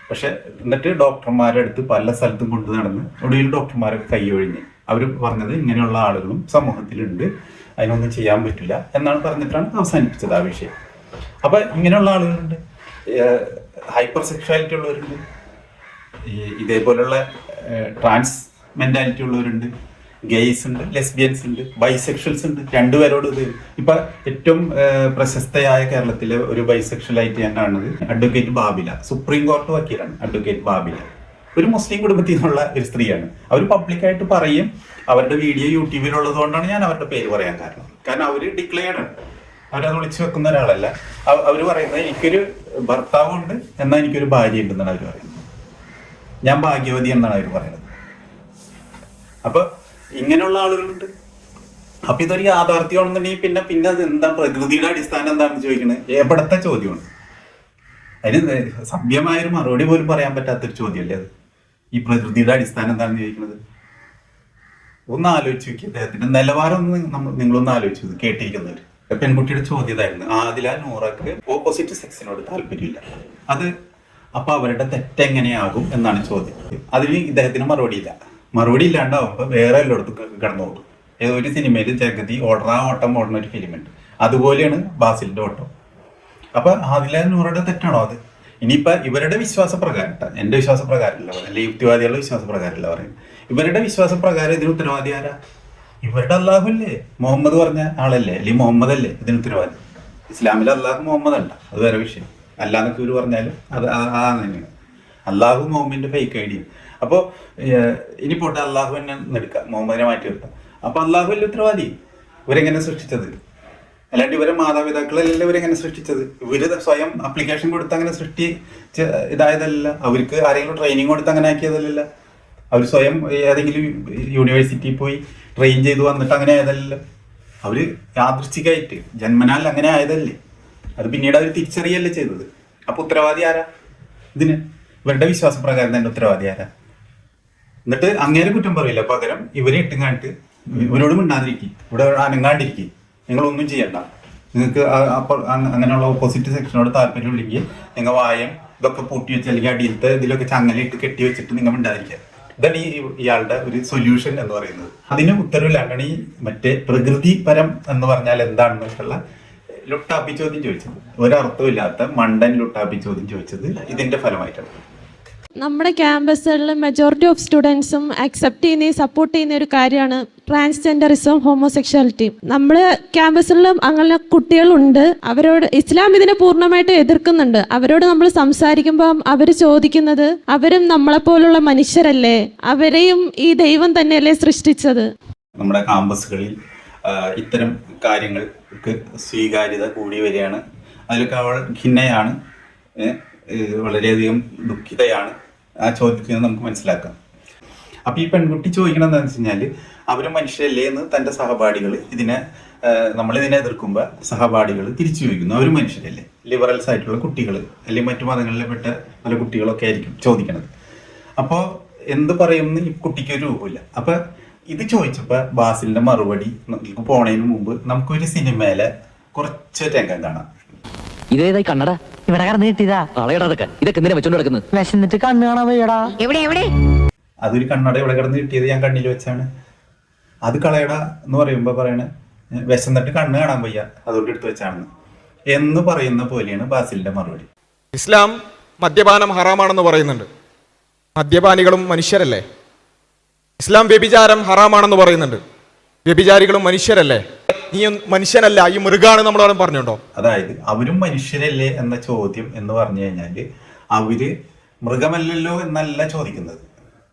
പക്ഷെ എന്നിട്ട് ഡോക്ടർമാരുടെ അടുത്ത് പല സ്ഥലത്തും കൊണ്ടു നടന്ന് ഒടുവിൽ ഡോക്ടർമാരൊക്കെ കൈ ഒഴിഞ്ഞ് അവർ പറഞ്ഞത് ഇങ്ങനെയുള്ള ആളുകളും സമൂഹത്തിലുണ്ട്, അതിനൊന്നും ചെയ്യാൻ പറ്റില്ല എന്നാണ് പറഞ്ഞിട്ടാണ് അവസാനിപ്പിച്ചത് ആ വിഷയം. അപ്പൊ ഇങ്ങനെയുള്ള ആളുകളുണ്ട്, ഹൈപ്പർ സെക്ഷുവാലിറ്റി ഉള്ളവരുണ്ട്, ഇതേപോലുള്ള പ്രശസ്ത മെന്റാലിറ്റി ഉള്ളവരുണ്ട്, ഗെയ്സ് ഉണ്ട്, ലെസ്ബിയൻസ് ഉണ്ട്, ബൈസെക്ഷൽസ് ഉണ്ട്. രണ്ടുപേരോട് ഇത് ഇപ്പൊ ഏറ്റവും പ്രശസ്തയായ കേരളത്തിലെ ഒരു ബൈസെക്ഷൽ ആയിട്ട് ഞാൻ കാണുന്നത് അഡ്വക്കേറ്റ് ബാബില, സുപ്രീം കോടതി വക്കീലാണ് അഡ്വക്കേറ്റ് ബാബില. ഒരു മുസ്ലിം കുടുംബത്തിൽ നിന്നുള്ള ഒരു സ്ത്രീയാണ്. അവർ പബ്ലിക്കായിട്ട് പറയും. അവരുടെ വീഡിയോ യൂട്യൂബിലുള്ളത് കൊണ്ടാണ് ഞാൻ അവരുടെ പേര് പറയാൻ കാരണം അവർ ഡിക്ലെയർഡ് ആണ്. അവരത് വിളിച്ചു വെക്കുന്ന ഒരാളല്ല. അവർ പറയുന്നത് എനിക്കൊരു ഭർത്താവുണ്ട്, എന്നാൽ എനിക്കൊരു ഭാര്യ ഉണ്ടെന്നാണ് അവർ പറയുന്നത്. ഞാൻ ഭാഗ്യവതി എന്നാണ് അവർ പറയുന്നത്. അപ്പൊ ഇങ്ങനെയുള്ള ആളുകളുണ്ട്. അപ്പൊ ഇതൊരു യാഥാർത്ഥ്യമാണെന്നുണ്ടെങ്കിൽ പിന്നെ അത് എന്താ, പ്രകൃതിയുടെ അടിസ്ഥാനം എന്താണെന്ന് ചോദിക്കുന്നത് എവിടത്തെ ചോദ്യമാണ്. അതിന് സഭ്യമായൊരു മറുപടി പോലും പറയാൻ പറ്റാത്തൊരു ചോദ്യമല്ലേ അത്. ഈ പ്രകൃതിയുടെ അടിസ്ഥാനം എന്താണെന്ന് ചോദിക്കുന്നത് ഒന്ന് ആലോചിച്ച് നോക്കി. അദ്ദേഹത്തിന്റെ നിലവാരം ഒന്ന് നിങ്ങളൊന്ന് ആലോചിച്ചത് കേട്ടിരിക്കുന്നവർ. പെൺകുട്ടിയുടെ ചോദ്യം ഇതായിരുന്നു, ആദില നൂറക്ക് ഓപ്പോസിറ്റ് സെക്സിനോട് താല്പര്യമില്ല, അത് അപ്പൊ അവരുടെ തെറ്റെങ്ങനെയാകും എന്നാണ് ചോദ്യം. അതിന് ഇദ്ദേഹത്തിന് മറുപടി ഇല്ലാണ്ടാവുമ്പോ വേറെ എല്ലായിടത്തും കടന്നു പോകും. ഒരു സിനിമയിൽ ജഗതി ഓട്ടം ഓടുന്ന ഒരു ഫിലിമുണ്ട്, അതുപോലെയാണ് ബാസിലിന്റെ ഓട്ടം. അപ്പൊ ആദില നൂറുടെ തെറ്റാണോ അത്? ഇനിയിപ്പൊ ഇവരുടെ വിശ്വാസപ്രകാരം, എന്റെ വിശ്വാസപ്രകാരമല്ല അല്ലെങ്കിൽ യുക്തിവാദികളുടെ വിശ്വാസപ്രകാരമല്ല പറയുന്നത്, ഇവരുടെ വിശ്വാസപ്രകാരം ഇതിന് ഉത്തരവാദി ആരാ? ഇവരുടെ അള്ളാഹു അല്ലേ? മുഹമ്മദ് പറഞ്ഞ ആളല്ലേ, അല്ലെങ്കിൽ മുഹമ്മദ് അല്ലേ ഇതിന് ഉത്തരവാദി? ഇസ്ലാമിൽ അള്ളാഹു മുഹമ്മദ് അല്ല, അത് വേറെ വിഷയം. അല്ലാന്നൊക്കെ ഇവർ പറഞ്ഞാലും അത് തന്നെയാണ്. അള്ളാഹു മുഹമ്മദിന്റെ ഫേക്ക് ഐഡിയ. അപ്പോ ഇനി പോട്ടെ, അള്ളാഹു തന്നെ എടുക്കാം, മുഹമ്മദിനെ മാറ്റി വെക്കാം. അപ്പൊ അള്ളാഹു അല്ലേ ഉത്തരവാദി? ഇവരെങ്ങനെ സൃഷ്ടിച്ചത്? അല്ലാണ്ട് ഇവരെ മാതാപിതാക്കളെല്ലാം ഇവരെങ്ങനെ സൃഷ്ടിച്ചത്? ഇവര് സ്വയം അപ്ലിക്കേഷൻ കൊടുത്ത് അങ്ങനെ ഇതായതല്ല. അവർക്ക് ആരെങ്കിലും ട്രെയിനിങ് കൊടുത്ത് അങ്ങനെ ആക്കിയതല്ല. അവർ സ്വയം ഏതെങ്കിലും യൂണിവേഴ്സിറ്റിയിൽ പോയി ട്രെയിൻ ചെയ്ത് വന്നിട്ട് അങ്ങനെ ആയതല്ല. അവര് യാദൃച്ഛികമായിട്ട് ജന്മനാൽ അങ്ങനെ ആയതല്ലേ. അത് പിന്നീട് അവർ തിരിച്ചറിയല്ലേ ചെയ്തത്. അപ്പൊ ഉത്തരവാദി ആരാ ഇതിന്? ഇവരുടെ വിശ്വാസപ്രകാരം തന്നെ ഉത്തരവാദി ആരാ? എന്നിട്ട് അങ്ങേരെ കുറ്റം പറയില്ല, പകരം ഇവരെ ഇട്ടുകാണ്ട് ഇവരോട് മിണ്ടാതിരിക്കും, ഇവിടെ അനങ്ങാണ്ടിരിക്കും, നിങ്ങളൊന്നും ചെയ്യണ്ട, നിങ്ങൾക്ക് അപ്പോൾ അങ്ങനെയുള്ള ഓപ്പോസിറ്റ് സെക്ഷനോട് താല്പര്യമില്ലെങ്കിൽ നിങ്ങൾ വായം ഇതൊക്കെ പൂട്ടി വെച്ച് അല്ലെങ്കിൽ അടിയിലത്തെ ഇതിലൊക്കെ ചങ്ങലയിട്ട് കെട്ടി വെച്ചിട്ട് നിങ്ങൾ മിണ്ടാതിരിക്കുക. ഇതാണ് ഇയാളുടെ ഒരു സൊല്യൂഷൻ എന്ന് പറയുന്നത്. അതിന് ഉത്തരവില്ലാണ്ടാണ് ഈ മറ്റേ പ്രകൃതിപരം എന്ന് പറഞ്ഞാൽ എന്താണെന്നൊക്കെയുള്ള ലുട്ടാപ്പി ചോദ്യം ചോദിച്ചത്. ഒരർത്ഥമില്ലാത്ത മണ്ടൻ ലുട്ടാപ്പി ചോദ്യം ചോദിച്ചത് ഇതിന്റെ ഫലമായിട്ടാണ്. നമ്മുടെ ക്യാമ്പസുകളിൽ മെജോറിറ്റി ഓഫ് സ്റ്റുഡൻസും അക്സെപ്റ്റ് ചെയ്യുന്ന സപ്പോർട്ട് ചെയ്യുന്ന ഒരു കാര്യമാണ് ട്രാൻസ്ജെൻഡറിസം, ഹോമോസെക്ഷാലിറ്റിയും. നമ്മൾ ക്യാമ്പസുകളിലും അങ്ങനെ കുട്ടികളുണ്ട്. അവരോട് ഇസ്ലാം ഇതിനെ പൂർണ്ണമായിട്ട് എതിർക്കുന്നുണ്ട്. അവരോട് നമ്മൾ സംസാരിക്കുമ്പോൾ അവർ ചോദിക്കുന്നത്, അവരും നമ്മളെപ്പോലുള്ള മനുഷ്യരല്ലേ, അവരെയും ഈ ദൈവം തന്നെയല്ലേ സൃഷ്ടിച്ചത്? നമ്മുടെ ക്യാമ്പസുകളിൽ ഇത്തരം കാര്യങ്ങൾക്ക് സ്വീകാര്യത കൂടി വരികയാണ്. അതിലൊക്കെ അവൾ ഖിന്നയാണ്, വളരെയധികം ദുഃഖിതയാണ്. ആ ചോദ്യത്തിൽ നിന്ന് നമുക്ക് മനസ്സിലാക്കാം. അപ്പൊ ഈ പെൺകുട്ടി ചോദിക്കണം എന്താണെന്ന് വെച്ച് കഴിഞ്ഞാൽ, അവര് മനുഷ്യരല്ലേ എന്ന് തന്റെ സഹപാഠികൾ നമ്മളിതിനെ എതിർക്കുമ്പോൾ സഹപാഠികൾ തിരിച്ചു ചോദിക്കുന്നു, അവർ മനുഷ്യരല്ലേ? ലിബറൽസ് ആയിട്ടുള്ള കുട്ടികൾ അല്ലെങ്കിൽ മറ്റു മതങ്ങളിൽപ്പെട്ട പല കുട്ടികളൊക്കെ ആയിരിക്കും ചോദിക്കണത്. അപ്പോൾ എന്ത് പറയുമെന്ന് ഈ കുട്ടിക്ക് ഒരു രൂപമില്ല. അപ്പൊ ഇത് ചോദിച്ചപ്പോ ബാസിലിന്റെ മറുപടി പോണതിന് മുമ്പ് നമുക്കൊരു സിനിമയിലെ കുറച്ച് രംഗം കാണാം. ഇതേതായി കണ്ണട ഇവിടെ കടന്ന് കിട്ടിയതാ, കളയടാതൊക്കെ ഇതൊക്കെ എന്തിനാ വെച്ചോണ്ട് കിടക്കുന്നത്? വിശന്നിട്ട് കണ്ണ് കാണാൻ വയ്യടാ. എവിടെ അതൊരു കണ്ണട ഇവിടെ കിടന്ന് കിട്ടിയത് ഞാൻ കണ്ണിൽ വെച്ചാണ്. അത് കളയട എന്ന് പറയുമ്പോ പറയണ വിശന്നിട്ട് കണ്ണ് കാണാൻ വയ്യ, അതുകൊണ്ട് എടുത്തു വെച്ചാണെന്ന് എന്ന് പറയുന്ന പോലെയാണ് ബാസിലിന്റെ മറുപടി. ഇസ്ലാം മദ്യപാനം ഹറാമാണെന്ന് പറയുന്നുണ്ട്. മദ്യപാനികളും മനുഷ്യരല്ലേ? ഇസ്ലാം വ്യഭിചാരം ഹറാമാണെന്ന് പറയുന്നുണ്ട്. വ്യഭിചാരികളും മനുഷ്യരല്ലേ? നീ മനുഷ്യനല്ല, ഈ മൃഗാണ് നമ്മളോട് പറഞ്ഞുണ്ടോ? അതായത് അവരും മനുഷ്യരല്ലേ എന്ന ചോദ്യം എന്ന് പറഞ്ഞു കഴിഞ്ഞാല് അവര് മൃഗമല്ലല്ലോ എന്നല്ല ചോദിക്കുന്നത്.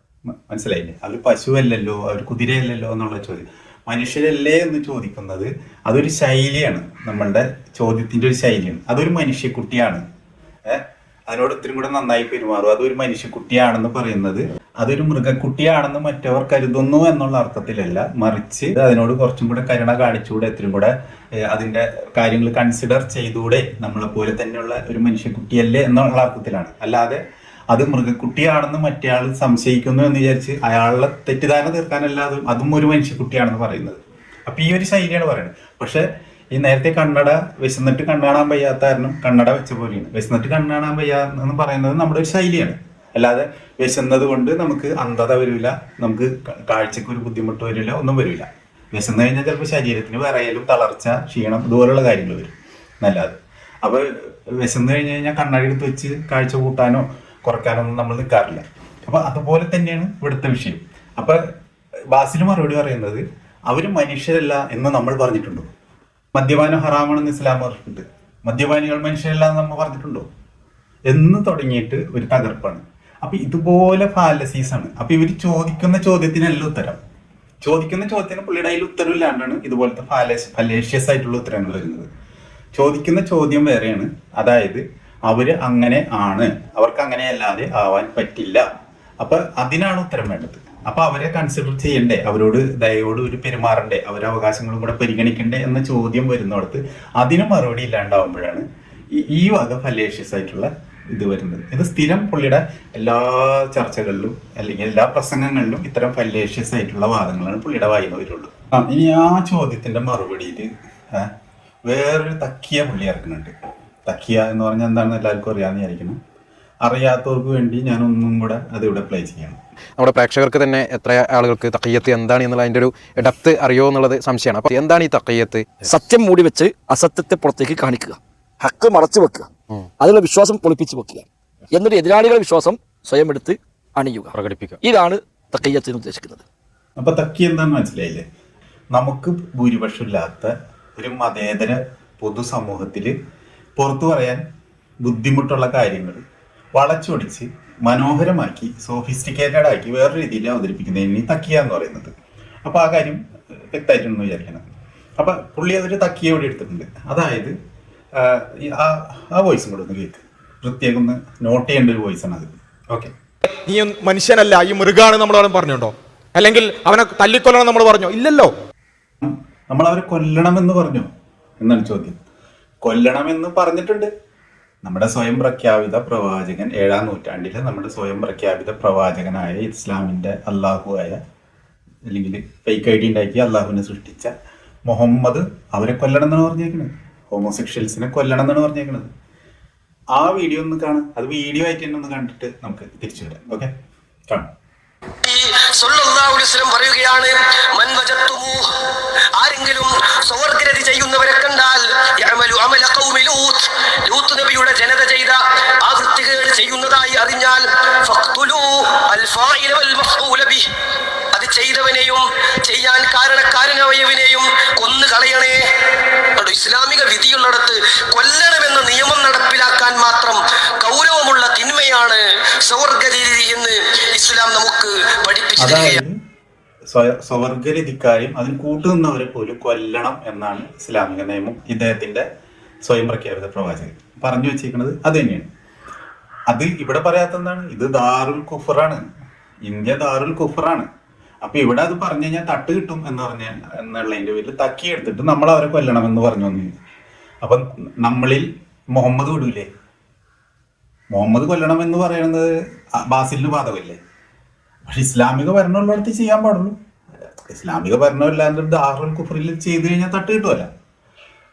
മനസ്സിലായില്ലേ? അവർ പശുവല്ലല്ലോ, അവർ കുതിരയല്ലല്ലോ എന്നുള്ള ചോദ്യം. മനുഷ്യരല്ലേ എന്ന് ചോദിക്കുന്നത് അതൊരു ശൈലിയാണ്, നമ്മളുടെ ചോദ്യത്തിന്റെ ഒരു ശൈലിയാണ്. അതൊരു മനുഷ്യക്കുട്ടിയാണ്. അതിനോട് ഇത്തിരി കൂടെ നന്നായി പെരുമാറും. അതൊരു മനുഷ്യക്കുട്ടിയാണെന്ന് പറയുന്നത് അതൊരു മൃഗക്കുട്ടിയാണെന്ന് മറ്റവർ കരുതുന്നു എന്നുള്ള അർത്ഥത്തിലല്ല, മറിച്ച് അതിനോട് കുറച്ചും കൂടെ കരുണ കാണിച്ചുകൂടെ, ഇത്തിരി കൂടെ അതിന്റെ കാര്യങ്ങൾ കൺസിഡർ ചെയ്തുകൂടെ, നമ്മളെ പോലെ തന്നെയുള്ള ഒരു മനുഷ്യക്കുട്ടിയല്ലേ എന്നുള്ള അർത്ഥത്തിലാണ്. അല്ലാതെ അത് മൃഗക്കുട്ടിയാണെന്ന് മറ്റേ ആൾ സംശയിക്കുന്നു എന്ന് വിചാരിച്ച് അയാളുടെ തെറ്റിദ്ധാരണ തീർക്കാനല്ലാതെ അതും ഒരു മനുഷ്യക്കുട്ടിയാണെന്ന് പറയുന്നത്. അപ്പൊ ഈ ഒരു ശൈലിയാണ് പറയുന്നത്. പക്ഷെ ഈ നേരത്തെ കണ്ണട വിശന്നിട്ട് കണ്ണ് കാണാൻ വയ്യാത്ത കാരണം കണ്ണട വെച്ച പോലെയാണ്. വിശന്നിട്ട് കണ്ണ് കാണാൻ വയ്യ എന്ന് പറയുന്നത് നമ്മുടെ ഒരു ശൈലിയാണ്. അല്ലാതെ വിശന്നത് കൊണ്ട് നമുക്ക് അന്ധത വരില്ല, നമുക്ക് കാഴ്ചക്ക് ഒരു ബുദ്ധിമുട്ട് വരില്ല, ഒന്നും വരില്ല. വിശന്നു കഴിഞ്ഞാൽ ചിലപ്പോൾ ശരീരത്തിന് വിറയലും തളർച്ച, ക്ഷീണം ഇതുപോലുള്ള കാര്യങ്ങൾ വരും നല്ലത്. അപ്പൊ വിശന്നു കഴിഞ്ഞ് കഴിഞ്ഞാൽ കണ്ണാടി എടുത്ത് വെച്ച് കാഴ്ച കൂട്ടാനോ കുറയ്ക്കാനൊന്നും നമ്മൾ നിൽക്കാറില്ല. അപ്പൊ അതുപോലെ തന്നെയാണ് ഇവിടുത്തെ വിഷയം. അപ്പൊ ബാസിൽ മറുപടി പറയുന്നത് അവര് മനുഷ്യരല്ല എന്ന് നമ്മൾ പറഞ്ഞിട്ടുണ്ടോ? മദ്യപാനം ഹറാമാണെന്ന് ഇസ്ലാം പറഞ്ഞിട്ടുണ്ട്. മദ്യപാനികൾ മനുഷ്യരല്ല എന്ന് നമ്മൾ പറഞ്ഞിട്ടുണ്ടോ? എന്ന് തുടങ്ങിയിട്ട് ഒരു തകർപ്പാണ്. അപ്പൊ ഇതുപോലെ ഫാലസീസ് ആണ്. അപ്പൊ ഇവർ ചോദിക്കുന്ന ചോദ്യത്തിനല്ല ഉത്തരം. ചോദിക്കുന്ന ചോദ്യത്തിന് പുള്ളിയുടെ അതിൽ ഉത്തരവില്ലാണ്ടാണ് ഇതുപോലത്തെ ഫലേഷ്യസ് ആയിട്ടുള്ള ഉത്തരങ്ങൾ വരുന്നത്. ചോദിക്കുന്ന ചോദ്യം വേറെയാണ്. അതായത് അവര് അങ്ങനെ ആണ്, അവർക്ക് അങ്ങനെ അല്ലാതെ ആവാൻ പറ്റില്ല. അപ്പൊ അതിനാണ് ഉത്തരം വേണ്ടത്. അപ്പൊ അവരെ കൺസിഡർ ചെയ്യണ്ടേ, അവരോട് ദയോട് ഒരു പെരുമാറണ്ടേ, അവരുടെ അവകാശങ്ങളും കൂടെ പരിഗണിക്കണ്ടേ എന്ന ചോദ്യം വരുന്നിടത്ത് അതിന് മറുപടി ഇല്ലാണ്ടാവുമ്പോഴാണ് ഈ വക ഫലേഷ്യസ് ആയിട്ടുള്ള ഇത് വരുന്നത്. ഇത് സ്ഥിരം പുള്ളിയുടെ എല്ലാ ചർച്ചകളിലും അല്ലെങ്കിൽ എല്ലാ പ്രസംഗങ്ങളിലും ഇത്തരം ഫലേഷ്യസ് ആയിട്ടുള്ള വാദങ്ങളാണ് പുള്ളിയുടെ വായിന്ന് വരുള്ളൂ. ഇനി ആ ചോദ്യത്തിന്റെ മറുപടിയിൽ വേറൊരു തക്കിയ പുള്ളി ഇറക്കുന്നുണ്ട്. തക്കിയ എന്ന് പറഞ്ഞാൽ എന്താണെന്ന് എല്ലാവർക്കും അറിയാമെന്ന് വിചാരിക്കണം. അറിയാത്തവർക്ക് വേണ്ടി ഞാൻ ഒന്നും കൂടെ അത് ഇവിടെ പ്ലേ ചെയ്യണം. നമ്മുടെ പ്രേക്ഷകർക്ക് തന്നെ എത്ര ആളുകൾക്ക് തഖയ്യത്ത് എന്താണ് എന്നുള്ള അതിൻ്റെ ഒരു ഡെപ്ത് അറിയോ എന്നുള്ളത് സംശയമാണ്. അപ്പോൾ എന്താണ് ഈ തഖയ്യത്ത്? സത്യം മൂടി വെച്ച് അസത്യത്തെ പുറത്തേക്ക് കാണിക്കുക, ഹക്ക് മറച്ചു വെക്കുക, അതിലുള്ള വിശ്വാസം പൊളിപ്പിച്ചു വെക്കുക, എന്നിട്ട് എതിരാളികളുടെ വിശ്വാസം സ്വയം എടുത്ത് അണിയുക, പ്രകടിപ്പിക്കുക. ഇതാണ് തഖയ്യത്തിന് ഉദ്ദേശിക്കുന്നത്. അപ്പൊ തക്കി എന്താന്ന് മനസ്സിലായില്ലേ? നമുക്ക് ഭൂരിപക്ഷം ഇല്ലാത്ത ഒരു മതേതര പൊതുസമൂഹത്തില് പുറത്തു പറയാൻ ബുദ്ധിമുട്ടുള്ള കാര്യങ്ങൾ വളച്ചൊടിച്ച് മനോഹരമാക്കി സോഫിസ്റ്റിക്കേറ്റഡ് ആക്കി വേറെ രീതിയിൽ അവതരിപ്പിക്കുന്നതിന് തക്കിയ എന്ന് പറയുന്നത്. അപ്പൊ ആ കാര്യം വ്യക്തമായിട്ടുണ്ടെന്ന് വിചാരിക്കണം. അപ്പൊ പുള്ളി അതൊരു തക്കിയ ഇവിടെ എടുത്തിട്ടുണ്ട്. അതായത് ആ വോയിസും കൂടെ ഒന്ന് കേൾക്ക്. പ്രത്യേകം ഒന്ന് നോട്ട് ചെയ്യേണ്ട ഒരു വോയിസ് ആണ് അത്. ഓക്കെ, നീ മനുഷ്യനല്ല, ഈ മൃഗാണ് നമ്മൾ പറഞ്ഞുണ്ടോ? അല്ലെങ്കിൽ അവനെ തല്ലിക്കൊല്ലണം നമ്മൾ പറഞ്ഞോ? ഇല്ലല്ലോ. നമ്മൾ അവരെ കൊല്ലണമെന്ന് പറഞ്ഞോ എന്നാണ് ചോദ്യം. കൊല്ലണമെന്ന് പറഞ്ഞിട്ടുണ്ട്. നമ്മുടെ സ്വയം പ്രഖ്യാപിത പ്രവാചകൻ 7-ാം നൂറ്റാണ്ടിലെ നമ്മുടെ സ്വയം പ്രഖ്യാപിത പ്രവാചകനായ ഇസ്ലാമിന്റെ അള്ളാഹുവായ, അല്ലെങ്കിൽ ഫേക്ക് ഐഡി ഉണ്ടാക്കി അള്ളാഹുവിനെ സൃഷ്ടിച്ച മുഹമ്മദ് അവരെ കൊല്ലണം എന്നാണ് പറഞ്ഞേക്കുന്നത്. ഹോമോസെക്ഷൽസിനെ കൊല്ലണം എന്നാണ് പറഞ്ഞേക്കുന്നത്. ആ വീഡിയോ ഒന്ന് കാണാം. അത് വീഡിയോ ആയിട്ട് തന്നെ ഒന്ന് കണ്ടിട്ട് നമുക്ക് തിരിച്ചു വരാം. ഓക്കെ, കാണാം. പറയുകയാണ്, ആരെങ്കിലും സ്വർഗ്ഗരതി ചെയ്യുന്നവരെ കണ്ടാൽ ലൂത്ത് നബിയുടെ ജനത ചെയ്ത ആ വൃത്തികേട് ചെയ്യുന്നതായി അറിഞ്ഞാൽ അത് ചെയ്തവനെയും ചെയ്യാൻ കാരണക്കാരനായവനെയും കൊന്നു കളയണേ. ഇസ്ലാമിക വിധിയുള്ളിടത്ത് കൊല്ലണമെന്ന നിയമം നടപ്പിലാക്കാൻ മാത്രം ഗൗരവമുള്ള തിന്മയാണ് സ്വർഗ്ഗരതി എന്ന് ഇസ്ലാം നമുക്ക് പഠിപ്പിച്ചിരിക്കുകയാണ്. സ്വവർഗരതിക്കാരും അതിന് കൂട്ടുനിന്നവരെ പോലും കൊല്ലണം എന്നാണ് ഇസ്ലാമിക നിയമം. ഇദ്ദേഹത്തിന്റെ സ്വയം പ്രഖ്യാപിത പ്രവാചകൻ പറഞ്ഞു വെച്ചിരിക്കുന്നത് അത് തന്നെയാണ്. അത് ഇവിടെ പറയാത്തെന്താണ്? ഇത് ദാറുൽ കുഫറാണ്, ഇന്ത്യ ദാറുൽ കുഫറാണ്. അപ്പൊ ഇവിടെ അത് പറഞ്ഞു കഴിഞ്ഞാൽ തട്ട് കിട്ടും എന്ന് എന്നുള്ളതിന്റെ പേരിൽ തക്കി എടുത്തിട്ട് നമ്മൾ അവരെ കൊല്ലണം എന്ന് പറഞ്ഞു വന്നു. അപ്പൊ നമ്മളിൽ മുഹമ്മദ് വിടൂലേ? മുഹമ്മദ് കൊല്ലണം എന്ന് പറയുന്നത് ബാസിലിന് ബാധകമല്ലേ? പക്ഷെ ഇസ്ലാമിക ഭരണമുള്ളിടത്ത് ചെയ്യാൻ പാടുള്ളൂ. ഇസ്ലാമിക ഭരണമില്ലാണ്ട് ദാറുൽ കുഫറിൽ ചെയ്തു കഴിഞ്ഞാൽ തട്ട് കിട്ടുമല്ല.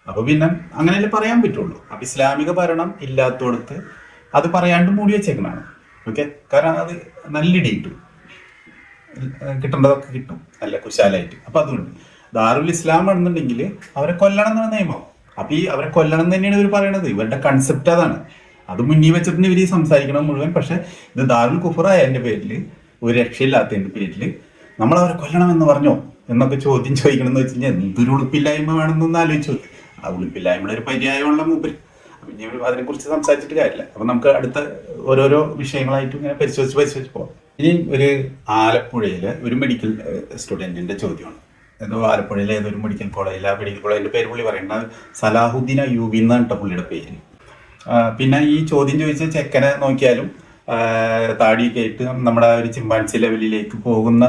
അപ്പൊ പിന്നെ അങ്ങനെയല്ലേ പറയാൻ പറ്റുള്ളൂ. അപ്പൊ ഇസ്ലാമിക ഭരണം ഇല്ലാത്തടത്ത് അത് പറയാണ്ട് മൂടി വെച്ചേക്കണാണ്. ഓക്കെ, കാരണം അത് നല്ല ഇടി കിട്ടും, കിട്ടേണ്ടതൊക്കെ കിട്ടും നല്ല കുശാലായിട്ട്. അപ്പൊ അതുകൊണ്ട് ദാറുൽ ഇസ്ലാം ആണെന്നുണ്ടെങ്കിൽ അവരെ കൊല്ലണം എന്നാണ് നിയമം. അപ്പൊ ഈ അവരെ കൊല്ലണം തന്നെയാണ് ഇവർ പറയണത്. ഇവരുടെ കൺസെപ്റ്റ് അതാണ്. അത് മുന്നിൽ വെച്ചിട്ടുണ്ട് ഇവർ സംസാരിക്കണം മുഴുവൻ. പക്ഷെ ഇത് ദാറുൽ കുഫറായതിന്റെ പേരിൽ, ഒരു രക്ഷയില്ലാത്തതിന്റെ പേരിൽ നമ്മൾ അവരെ കൊല്ലണമെന്ന് പറഞ്ഞോ എന്നൊക്കെ ചോദ്യം ചോദിക്കണം എന്ന് വെച്ച് കഴിഞ്ഞാൽ എന്തൊരു ഉളുപ്പില്ലായ്മ വേണമെന്നൊന്ന് ആലോചിച്ചു. ആ ഉളുപ്പില്ലായ്മയുടെ ഒരു പര്യായമുള്ള മൂപ്പര്. ഇനി അതിനെക്കുറിച്ച് സംസാരിച്ചിട്ട് കാര്യമില്ല. അപ്പം നമുക്ക് അടുത്ത ഓരോരോ വിഷയങ്ങളായിട്ട് ഇങ്ങനെ പരിശോധിച്ച് പോകാം. ഇനി ഒരു ആലപ്പുഴയിലെ ഒരു മെഡിക്കൽ സ്റ്റുഡൻറ്റിൻ്റെ ചോദ്യമാണ്. എന്തോ ആലപ്പുഴയിലെ ഏതൊരു മെഡിക്കൽ കോളേജിൽ, ആ മെഡിക്കൽ കോളേജിൻ്റെ പേര് പുള്ളി പറയുന്നത് സലാഹുദ്ദീൻ അയ്യൂബി എന്നാണ് കേട്ടോ പുള്ളിയുടെ പേര്. പിന്നെ ഈ ചോദ്യം ചോദിച്ച ചെക്കനെ നോക്കിയാലും താടിയൊക്കെ ആയിട്ട് നമ്മുടെ ഒരു ചിമ്പാൻസി ലെവലിലേക്ക് പോകുന്ന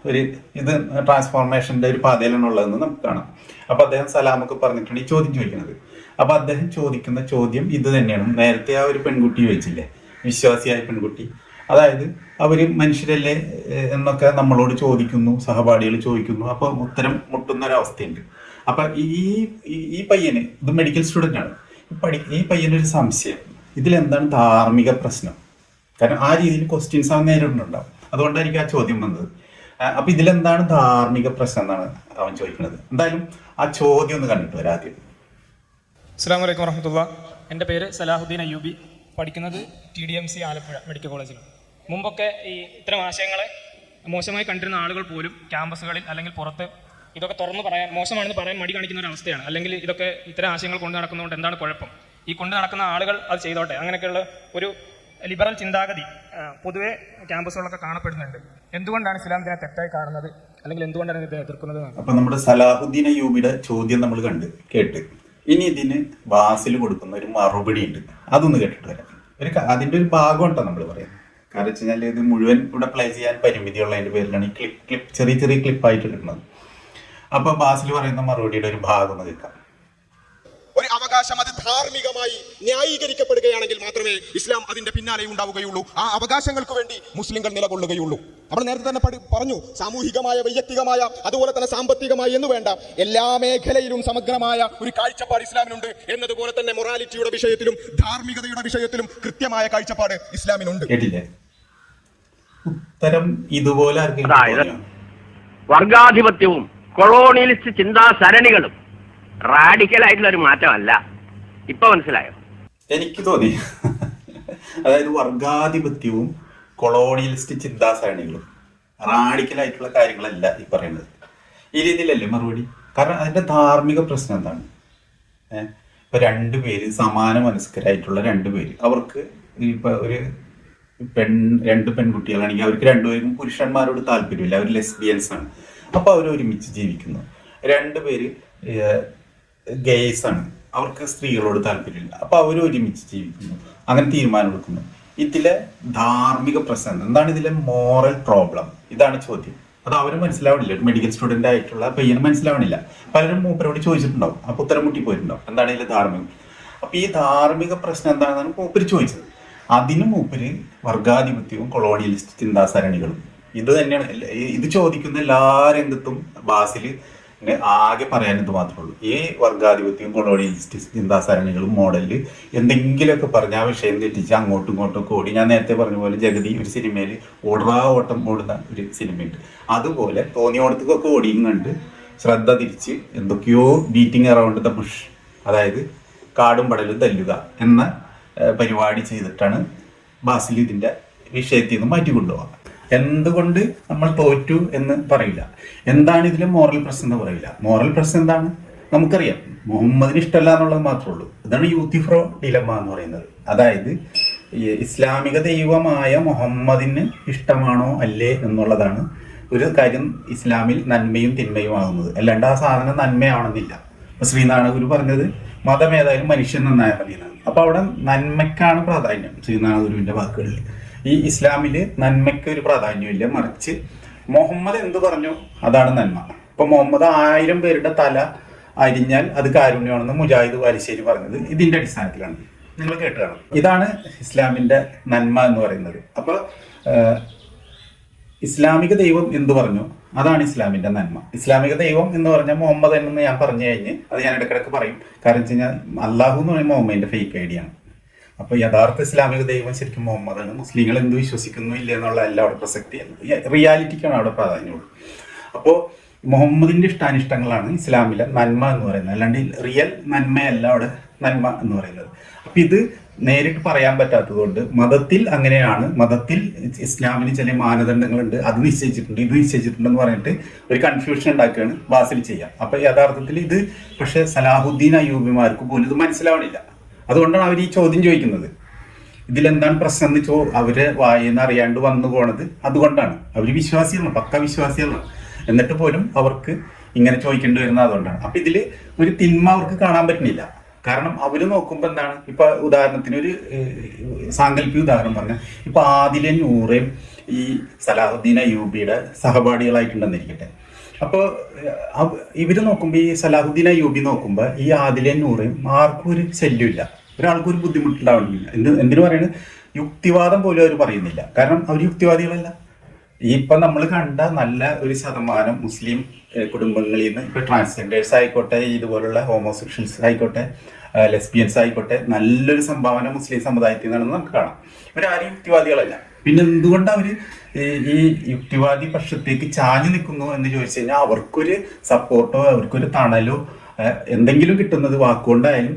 ഒരു ഇത് ട്രാൻസ്ഫോർമേഷൻ്റെ ഒരു പാതയിലാണുള്ളതെന്ന് നമുക്ക് കാണാം. അപ്പോൾ അദ്ദേഹം സലാമൊക്കെ പറഞ്ഞിട്ടുണ്ട് ഈ ചോദ്യം ചോദിക്കുന്നത്. അപ്പോൾ അദ്ദേഹം ചോദിക്കുന്ന ചോദ്യം ഇത് തന്നെയാണ്. നേരത്തെ ആ ഒരു പെൺകുട്ടി ചോദിച്ചില്ലേ, വിശ്വാസിയായ പെൺകുട്ടി, അതായത് അവർ മനുഷ്യരല്ലേ എന്നൊക്കെ നമ്മളോട് ചോദിക്കുന്നു, സഹപാഠികൾ ചോദിക്കുന്നു. അപ്പോൾ ഉത്തരം മുട്ടുന്ന ഒരവസ്ഥയുണ്ട്. അപ്പം ഈ പയ്യന്, ഇത് മെഡിക്കൽ സ്റ്റുഡൻ്റ് ആണ്, ഈ പയ്യനൊരു സംശയം, ഇതിലെന്താണ് ധാർമ്മിക പ്രശ്നം? കാരണം ആ രീതിയിൽ ക്വസ്റ്റ്യൻസ് അവൻ നേരിടുന്നുണ്ടാവും. അതുകൊണ്ടായിരിക്കും ആ ചോദ്യം വന്നത്. അപ്പം ഇതിലെന്താണ് ധാർമ്മിക പ്രശ്നം എന്നാണ് അവൻ ചോദിക്കുന്നത്. എന്തായാലും ആ ചോദ്യം ഒന്ന് കണ്ടിട്ട് വരാം ആദ്യം. അസ്സലാമു അലൈക്കും വറഹ്മത്തുള്ളാ. എൻ്റെ പേര് സലാഹുദ്ദീൻ അയ്യൂബി, പഠിക്കുന്നത് TDMC ആലപ്പുഴ മെഡിക്കൽ കോളേജിൽ. മുമ്പൊക്കെ ഈ ഇത്തരം ആശയങ്ങളെ മോശമായി കണ്ടിരുന്ന ആളുകൾ പോലും ക്യാമ്പസുകളിൽ അല്ലെങ്കിൽ പുറത്ത് ഇതൊക്കെ തുറന്ന് പറയാൻ, മോശമാണെന്ന് പറയാൻ മടി കാണിക്കുന്ന ഒരു അവസ്ഥയാണ്. അല്ലെങ്കിൽ ഇതൊക്കെ ഇത്തരം ആശയങ്ങൾ കൊണ്ട് നടക്കുന്നതുകൊണ്ട് എന്താണ് കുഴപ്പം, ഈ കൊണ്ട് നടക്കുന്ന ആളുകൾ അത് ചെയ്തോട്ടെ, അങ്ങനെയൊക്കെയുള്ള ഒരു ലിബറൽ ചിന്താഗതി പൊതുവെ ക്യാമ്പസുകളൊക്കെ കാണപ്പെടുന്നുണ്ട്. എന്തുകൊണ്ടാണ് ഇസ്ലാം ഇതിനെ തെറ്റായി കാണുന്നത്, അല്ലെങ്കിൽ എന്തുകൊണ്ടാണ് ഇതിനെ എതിർക്കുന്നത്? അപ്പം നമ്മുടെ സലാഹുദ്ദീൻ അയ്യൂബിയുടെ ചോദ്യം നമ്മൾ കേട്ട് ഇനി ഇതിന് ബാസിൽ കൊടുക്കുന്ന ഒരു മറുപടി ഉണ്ട്, അതൊന്ന് കേട്ടിട്ട് വരാം. അതിൻ്റെ ഒരു ഭാഗം ഉണ്ടോ നമ്മൾ പറയാം. കാരണം വെച്ച് കഴിഞ്ഞാൽ ഇത് മുഴുവൻ ഇവിടെ പ്ലേ ചെയ്യാൻ പരിമിതിയുള്ളതിൻ്റെ പേരിലാണ് ഈ ക്ലിപ്പ് ചെറിയ ക്ലിപ്പായിട്ട് കിട്ടുന്നത്. അപ്പോൾ ബാസിൽ പറയുന്ന മറുപടിയുടെ ഒരു ഭാഗം ഒന്ന് കേൾക്കാം. ഒരു അവകാശം അത് ധാർമ്മികമായി ന്യായീകരിക്കപ്പെടുകയാണെങ്കിൽ മാത്രമേ ഇസ്ലാം അതിന്റെ പിന്നാലെ ഉണ്ടാവുകയുള്ളൂ. ആ അവകാശങ്ങൾക്ക് വേണ്ടി മുസ്ലിങ്ങൾ നിലകൊള്ളുകയുള്ളൂ. നമ്മൾ നേരത്തെ തന്നെ പറഞ്ഞു, സാമൂഹികമായ, വൈയക്തികമായ, അതുപോലെ തന്നെ സാമ്പത്തികമായി എന്ന് വേണ്ട എല്ലാ മേഖലയിലും സമഗ്രമായ ഒരു കാഴ്ചപ്പാട് ഇസ്ലാമിനുണ്ട്. എന്നതുപോലെ തന്നെ മൊറാലിറ്റിയുടെ വിഷയത്തിലും ധാർമ്മികതയുടെ വിഷയത്തിലും കൃത്യമായ കാഴ്ചപ്പാട് ഇസ്ലാമിനുണ്ട്. കേട്ടില്ലേ? ഉത്തരം ഇതുപോലെ വർഗാധിപത്യവും കൊളോണിയലിസ്റ്റ് ചിന്താസരണികളും റാഡിക്കലായിട്ടുള്ള ഒരു മാറ്റമല്ല. ഇപ്പൊ മനസ്സിലായോ? എനിക്ക് തോന്നി അതായത് വർഗാധിപത്യവും കൊളോണിയലിസ്റ്റ് ചിന്താസരണികളും റാഡിക്കലായിട്ടുള്ള കാര്യങ്ങളല്ല ഈ പറയുന്നത്. ഈ രീതിയിലല്ലേ മറുപടി? കാരണം അതിന്റെ ധാർമ്മിക പ്രശ്നം എന്താണ്? ഇപ്പൊ രണ്ടുപേര് സമാന മനസ്കരായിട്ടുള്ള രണ്ടുപേര്, അവർക്ക് ഇപ്പൊ രണ്ട് പെൺകുട്ടികളാണെങ്കിൽ അവർക്ക് രണ്ടുപേരും പുരുഷന്മാരോട് താല്പര്യമില്ല, അവർ ലെസ്ബിയൻസ് ആണ്. അപ്പൊ അവർ ഒരുമിച്ച് ജീവിക്കുന്നു. രണ്ടുപേര് ഗെയ്സ് ആണ്, അവർക്ക് സ്ത്രീകളോട് താല്പര്യമില്ല, അപ്പൊ അവർ ഒരുമിച്ച് ജീവിക്കുന്നു, അങ്ങനെ തീരുമാനം എടുക്കുന്നു. ഇതിലെ ധാർമ്മിക പ്രശ്നം എന്താണ്? ഇതിലെ മോറൽ പ്രോബ്ലം, ഇതാണ് ചോദ്യം. അത് അവര് മനസ്സിലാവണില്ല. ഒരു മെഡിക്കൽ സ്റ്റുഡന്റ് ആയിട്ടുള്ള പയ്യന് മനസ്സിലാവണില്ല. പലരും മൂപ്പരോട് ചോദിച്ചിട്ടുണ്ടാവും, അപ്പൊ ഉത്തരം മുട്ടി പോയിട്ടുണ്ടാവും, എന്താണ് ഇതിലെ ധാർമ്മികം. അപ്പൊ ഈ ധാർമ്മിക പ്രശ്നം എന്താണെന്നാണ് മൂപ്പര് ചോദിച്ചത്. അതിന് മൂപ്പര് വർഗാധിപത്യവും കൊളോണിയലിസ്റ്റ് ചിന്താസരണികളും ഇത് തന്നെയാണ്. ഇത് ചോദിക്കുന്ന എല്ലാ രംഗത്തും ബാസില് ആകെ പറയാനിത് മാത്രമേ ഉള്ളൂ. ഈ വർഗാധിപത്യവും കൊളോണിയലിസ്റ്റ് ചിന്താസരണികളും മോഡലിൽ എന്തെങ്കിലുമൊക്കെ പറഞ്ഞ ആ വിഷയം തെറ്റിച്ച് അങ്ങോട്ടും ഇങ്ങോട്ടും ഒക്കെ ഓടി. ഞാൻ നേരത്തെ പറഞ്ഞ പോലെ ജഗതി ഒരു സിനിമയിൽ ഓട്ടം ഓടുന്ന ഒരു സിനിമയുണ്ട്. അതുപോലെ തോന്നിയോടത്തൊക്കെ ഓടിയും കണ്ട് ശ്രദ്ധ തിരിച്ച് എന്തൊക്കെയോ ബീറ്റിംഗ് അറൗണ്ട് ദ ബുഷ്, അതായത് കാടും പടലും തല്ലുക എന്ന പരിപാടി ചെയ്തിട്ടാണ് ബാസിൽ ഇതിൻ്റെ വിഷയത്തിൽ നിന്ന് മാറ്റിക്കൊണ്ടുപോകുക. എന്തുകൊണ്ട് നമ്മൾ തോറ്റു എന്ന് പറയില്ല, എന്താണ് ഇതിലെ മോറൽ പ്രശ്നം എന്ന് പറയില്ല. മോറൽ പ്രശ്നം എന്താണ് നമുക്കറിയാം, മുഹമ്മദിന് ഇഷ്ടമല്ല എന്നുള്ളത് മാത്രമേ ഉള്ളൂ. ഇതാണ് യൂത്തിഫ്രോ ഡിലമ്മ എന്ന് പറയുന്നത്. അതായത് ഇസ്ലാമിക ദൈവമായ മുഹമ്മദിന് ഇഷ്ടമാണോ അല്ലേ എന്നുള്ളതാണ് ഒരു കാര്യം ഇസ്ലാമിൽ നന്മയും തിന്മയും ആകുന്നത്. അല്ലാണ്ട് ആ സാധനം നന്മയാവണമെന്നില്ല. ശ്രീനാരായണ ഗുരു പറഞ്ഞത് മതം ഏതായാലും മനുഷ്യൻ നന്നായാൽ മതി എന്നാണ്. അപ്പോൾ അവിടെ നന്മയ്ക്കാണ് പ്രാധാന്യം ശ്രീനാരായണ ഗുരുവിൻ്റെ വാക്കുകളിൽ. ഈ ഇസ്ലാമില് നന്മയ്ക്ക് ഒരു പ്രാധാന്യമില്ല, മറിച്ച് മുഹമ്മദ് എന്ത് പറഞ്ഞു അതാണ് നന്മ. ഇപ്പൊ മുഹമ്മദ് 1000 പേരുടെ തല അരിഞ്ഞാൽ അത് കാരുണ്യമാണെന്ന് മുജാഹിദ് വാലിശ്ശേരി പറഞ്ഞത് ഇതിന്റെ അടിസ്ഥാനത്തിലാണ്. നിങ്ങൾ കേട്ട് കാണും. ഇതാണ് ഇസ്ലാമിന്റെ നന്മ എന്ന് പറയുന്നത്. അപ്പൊ ഇസ്ലാമിക ദൈവം എന്ത് പറഞ്ഞു അതാണ് ഇസ്ലാമിന്റെ നന്മ. ഇസ്ലാമിക ദൈവം എന്ന് പറഞ്ഞാൽ മുഹമ്മദ് എന്ന് ഞാൻ പറഞ്ഞു കഴിഞ്ഞ് അത് ഞാൻ ഇടയ്ക്കിടയ്ക്ക് പറയും. കാരണം വെച്ച് കഴിഞ്ഞാൽ അള്ളാഹു എന്ന് പറയുമ്പോൾ മുഹമ്മദിന്റെ ഫേക്ക് ഐഡിയ ആണ്. അപ്പോൾ യഥാർത്ഥ ഇസ്ലാമിക ദൈവം ശരിക്കും മുഹമ്മദാണ്. മുസ്ലിങ്ങൾ എന്ത് വിശ്വസിക്കുന്നു ഇല്ല എന്നുള്ള എല്ലാം അവിടെ പ്രസക്തിയാണ്. റിയാലിറ്റിക്കാണ് അവിടെ പ്രാധാന്യമുള്ളൂ. അപ്പോൾ മുഹമ്മദിന്റെ ഇഷ്ടാനിഷ്ടങ്ങളാണ് ഇസ്ലാമിലെ നന്മ എന്ന് പറയുന്നത്, അല്ലാണ്ട് റിയൽ നന്മയല്ല അവിടെ നന്മ എന്ന് പറയുന്നത്. അപ്പം ഇത് നേരിട്ട് പറയാൻ പറ്റാത്തതുകൊണ്ട് മതത്തിൽ അങ്ങനെയാണ്, മതത്തിൽ ഇസ്ലാമിന് ചില മാനദണ്ഡങ്ങളുണ്ട്, അത് നിശ്ചയിച്ചിട്ടുണ്ട് ഇത് നിശ്ചയിച്ചിട്ടുണ്ടെന്ന് പറഞ്ഞിട്ട് ഒരു കൺഫ്യൂഷൻ ഉണ്ടാക്കുകയാണ് ബാസിൽ ചെയ്യാം. അപ്പം യഥാർത്ഥത്തിൽ ഇത് പക്ഷേ സലാഹുദ്ദീൻ അയ്യൂബിമാർക്ക് പോലും ഇത് മനസ്സിലാവണില്ല. അതുകൊണ്ടാണ് അവർ ഈ ചോദ്യം ചോദിക്കുന്നത്. ഇതിലെന്താണ് പ്രശ്നം എന്ന് അവരെ വായിന്ന് അറിയാണ്ട് വന്നു പോണത് അതുകൊണ്ടാണ്. അവർ വിശ്വാസികളാണ്, പക്ക വിശ്വാസികളാണ്, എന്നിട്ട് പോലും അവർക്ക് ഇങ്ങനെ ചോദിക്കേണ്ടി വരുന്നത് അതുകൊണ്ടാണ്. അപ്പൊ ഇതിൽ ഒരു തിന്മ അവർക്ക് കാണാൻ പറ്റുന്നില്ല. കാരണം അവർ നോക്കുമ്പോൾ എന്താണ്, ഇപ്പൊ ഉദാഹരണത്തിന് ഒരു സാങ്കല്പിക ഉദാഹരണം പറഞ്ഞാൽ, ഇപ്പൊ ആദിലെ നൂറേം ഈ സലാഹുദ്ദീൻ അയ്യൂബിയുടെ സഹപാഠികളായിട്ടുണ്ടെന്നിരിക്കട്ടെ. അപ്പോൾ ഇവര് നോക്കുമ്പോൾ, ഈ സലാഹുദ്ദീൻ അയ്യൂബി നോക്കുമ്പോൾ ഈ ആദിലെ നൂറേം ആർക്കും ഒരു ശല്യമില്ല, ഒരാൾക്കും ഒരു ബുദ്ധിമുട്ടുണ്ടാവുന്നില്ല. എന്തിനു പറയുന്നത്, യുക്തിവാദം പോലും അവർ പറയുന്നില്ല. കാരണം അവർ യുക്തിവാദികളല്ല. ഇപ്പൊ നമ്മൾ കണ്ട നല്ല ഒരു ശതമാനം മുസ്ലിം കുടുംബങ്ങളിൽ നിന്ന് ഇപ്പൊ ട്രാൻസ്ജെൻഡേഴ്സ് ആയിക്കോട്ടെ, ഇതുപോലുള്ള ഹോമോസെക്ഷൽസ് ആയിക്കോട്ടെ, ലെസ്ബിയൻസ് ആയിക്കോട്ടെ, നല്ലൊരു സംഭാവന മുസ്ലിം സമുദായത്തിൽ നിന്നാണെന്ന് നമുക്ക് കാണാം. ഇവരാരും യുക്തിവാദികളല്ല. പിന്നെ എന്തുകൊണ്ട് അവര് ഈ യുക്തിവാദി പക്ഷത്തേക്ക് ചാഞ്ഞു നിൽക്കുന്നു എന്ന് ചോദിച്ചു കഴിഞ്ഞാൽ, അവർക്കൊരു സപ്പോർട്ടോ അവർക്കൊരു തണലോ എന്തെങ്കിലും കിട്ടുന്നത് വാക്കുകൊണ്ടായാലും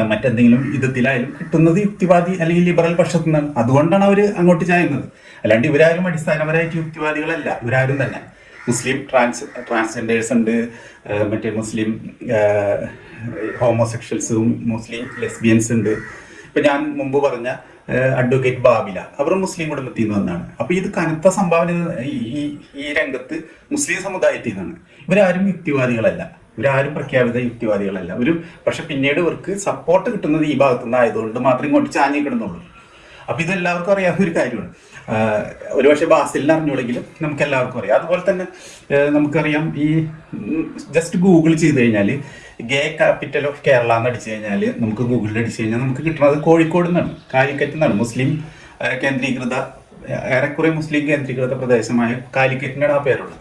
മറ്റെന്തെങ്കിലും വിധത്തിലായാലും കിട്ടുന്നത് യുക്തിവാദി അല്ലെങ്കിൽ ലിബറൽ പക്ഷത്തു നിന്നാണ്. അതുകൊണ്ടാണ് അവർ അങ്ങോട്ട് ചായുന്നത്. അല്ലാണ്ട് ഇവരാരും അടിസ്ഥാനപരമായിട്ട് യുക്തിവാദികളല്ല. ഇവരാരും തന്നെ മുസ്ലിം ട്രാൻസ്ജെൻഡേഴ്സ് ഉണ്ട്, മറ്റേ മുസ്ലിം ഹോമോസെക്ഷൽസും മുസ്ലിം ലെസ്ബിയൻസ് ഉണ്ട്. ഇപ്പൊ ഞാൻ മുമ്പ് പറഞ്ഞ അഡ്വക്കേറ്റ് ബാബില, അവർ മുസ്ലിം കുടുംബത്തിൽ നിന്ന് വന്നാണ്. അപ്പൊ ഇത് കനത്ത സംഭാവന ഈ രംഗത്ത് മുസ്ലിം സമുദായത്തിൽ നിന്നാണ്. ഇവരാരും യുക്തിവാദികളല്ല, ഇവരാരും പ്രഖ്യാപിത യുക്തിവാദികളല്ല. പക്ഷെ പിന്നീട് ഇവർക്ക് സപ്പോർട്ട് കിട്ടുന്നത് ഈ ഭാഗത്തു നിന്നായതുകൊണ്ട് മാത്രം ഇങ്ങോട്ട് ചാഞ്ഞു കിടന്നുള്ളൂ. അപ്പൊ ഇതെല്ലാവർക്കും അറിയാവുന്ന ഒരു കാര്യമാണ്. ഒരുപക്ഷെ ബാസിലിന് അറിഞ്ഞുള്ളെങ്കിലും നമുക്ക് എല്ലാവർക്കും അറിയാം. അതുപോലെ തന്നെ നമുക്കറിയാം, ഈ ജസ്റ്റ് ഗൂഗിൾ ചെയ്ത് കഴിഞ്ഞാൽ ഗേ ക്യാപിറ്റൽ ഓഫ് കേരള എന്ന് അടിച്ചു കഴിഞ്ഞാൽ, നമുക്ക് ഗൂഗിളിൽ അടിച്ചു കഴിഞ്ഞാൽ നമുക്ക് കിട്ടുന്നത് കോഴിക്കോട് നിന്നാണ്, കാലിക്കറ്റ് നിന്നാണ്. മുസ്ലിം കേന്ദ്രീകൃത, ഏറെക്കുറെ മുസ്ലിം കേന്ദ്രീകൃത പ്രദേശമായ കാലിക്കറ്റിനാണ് ആ പേരുള്ളത്.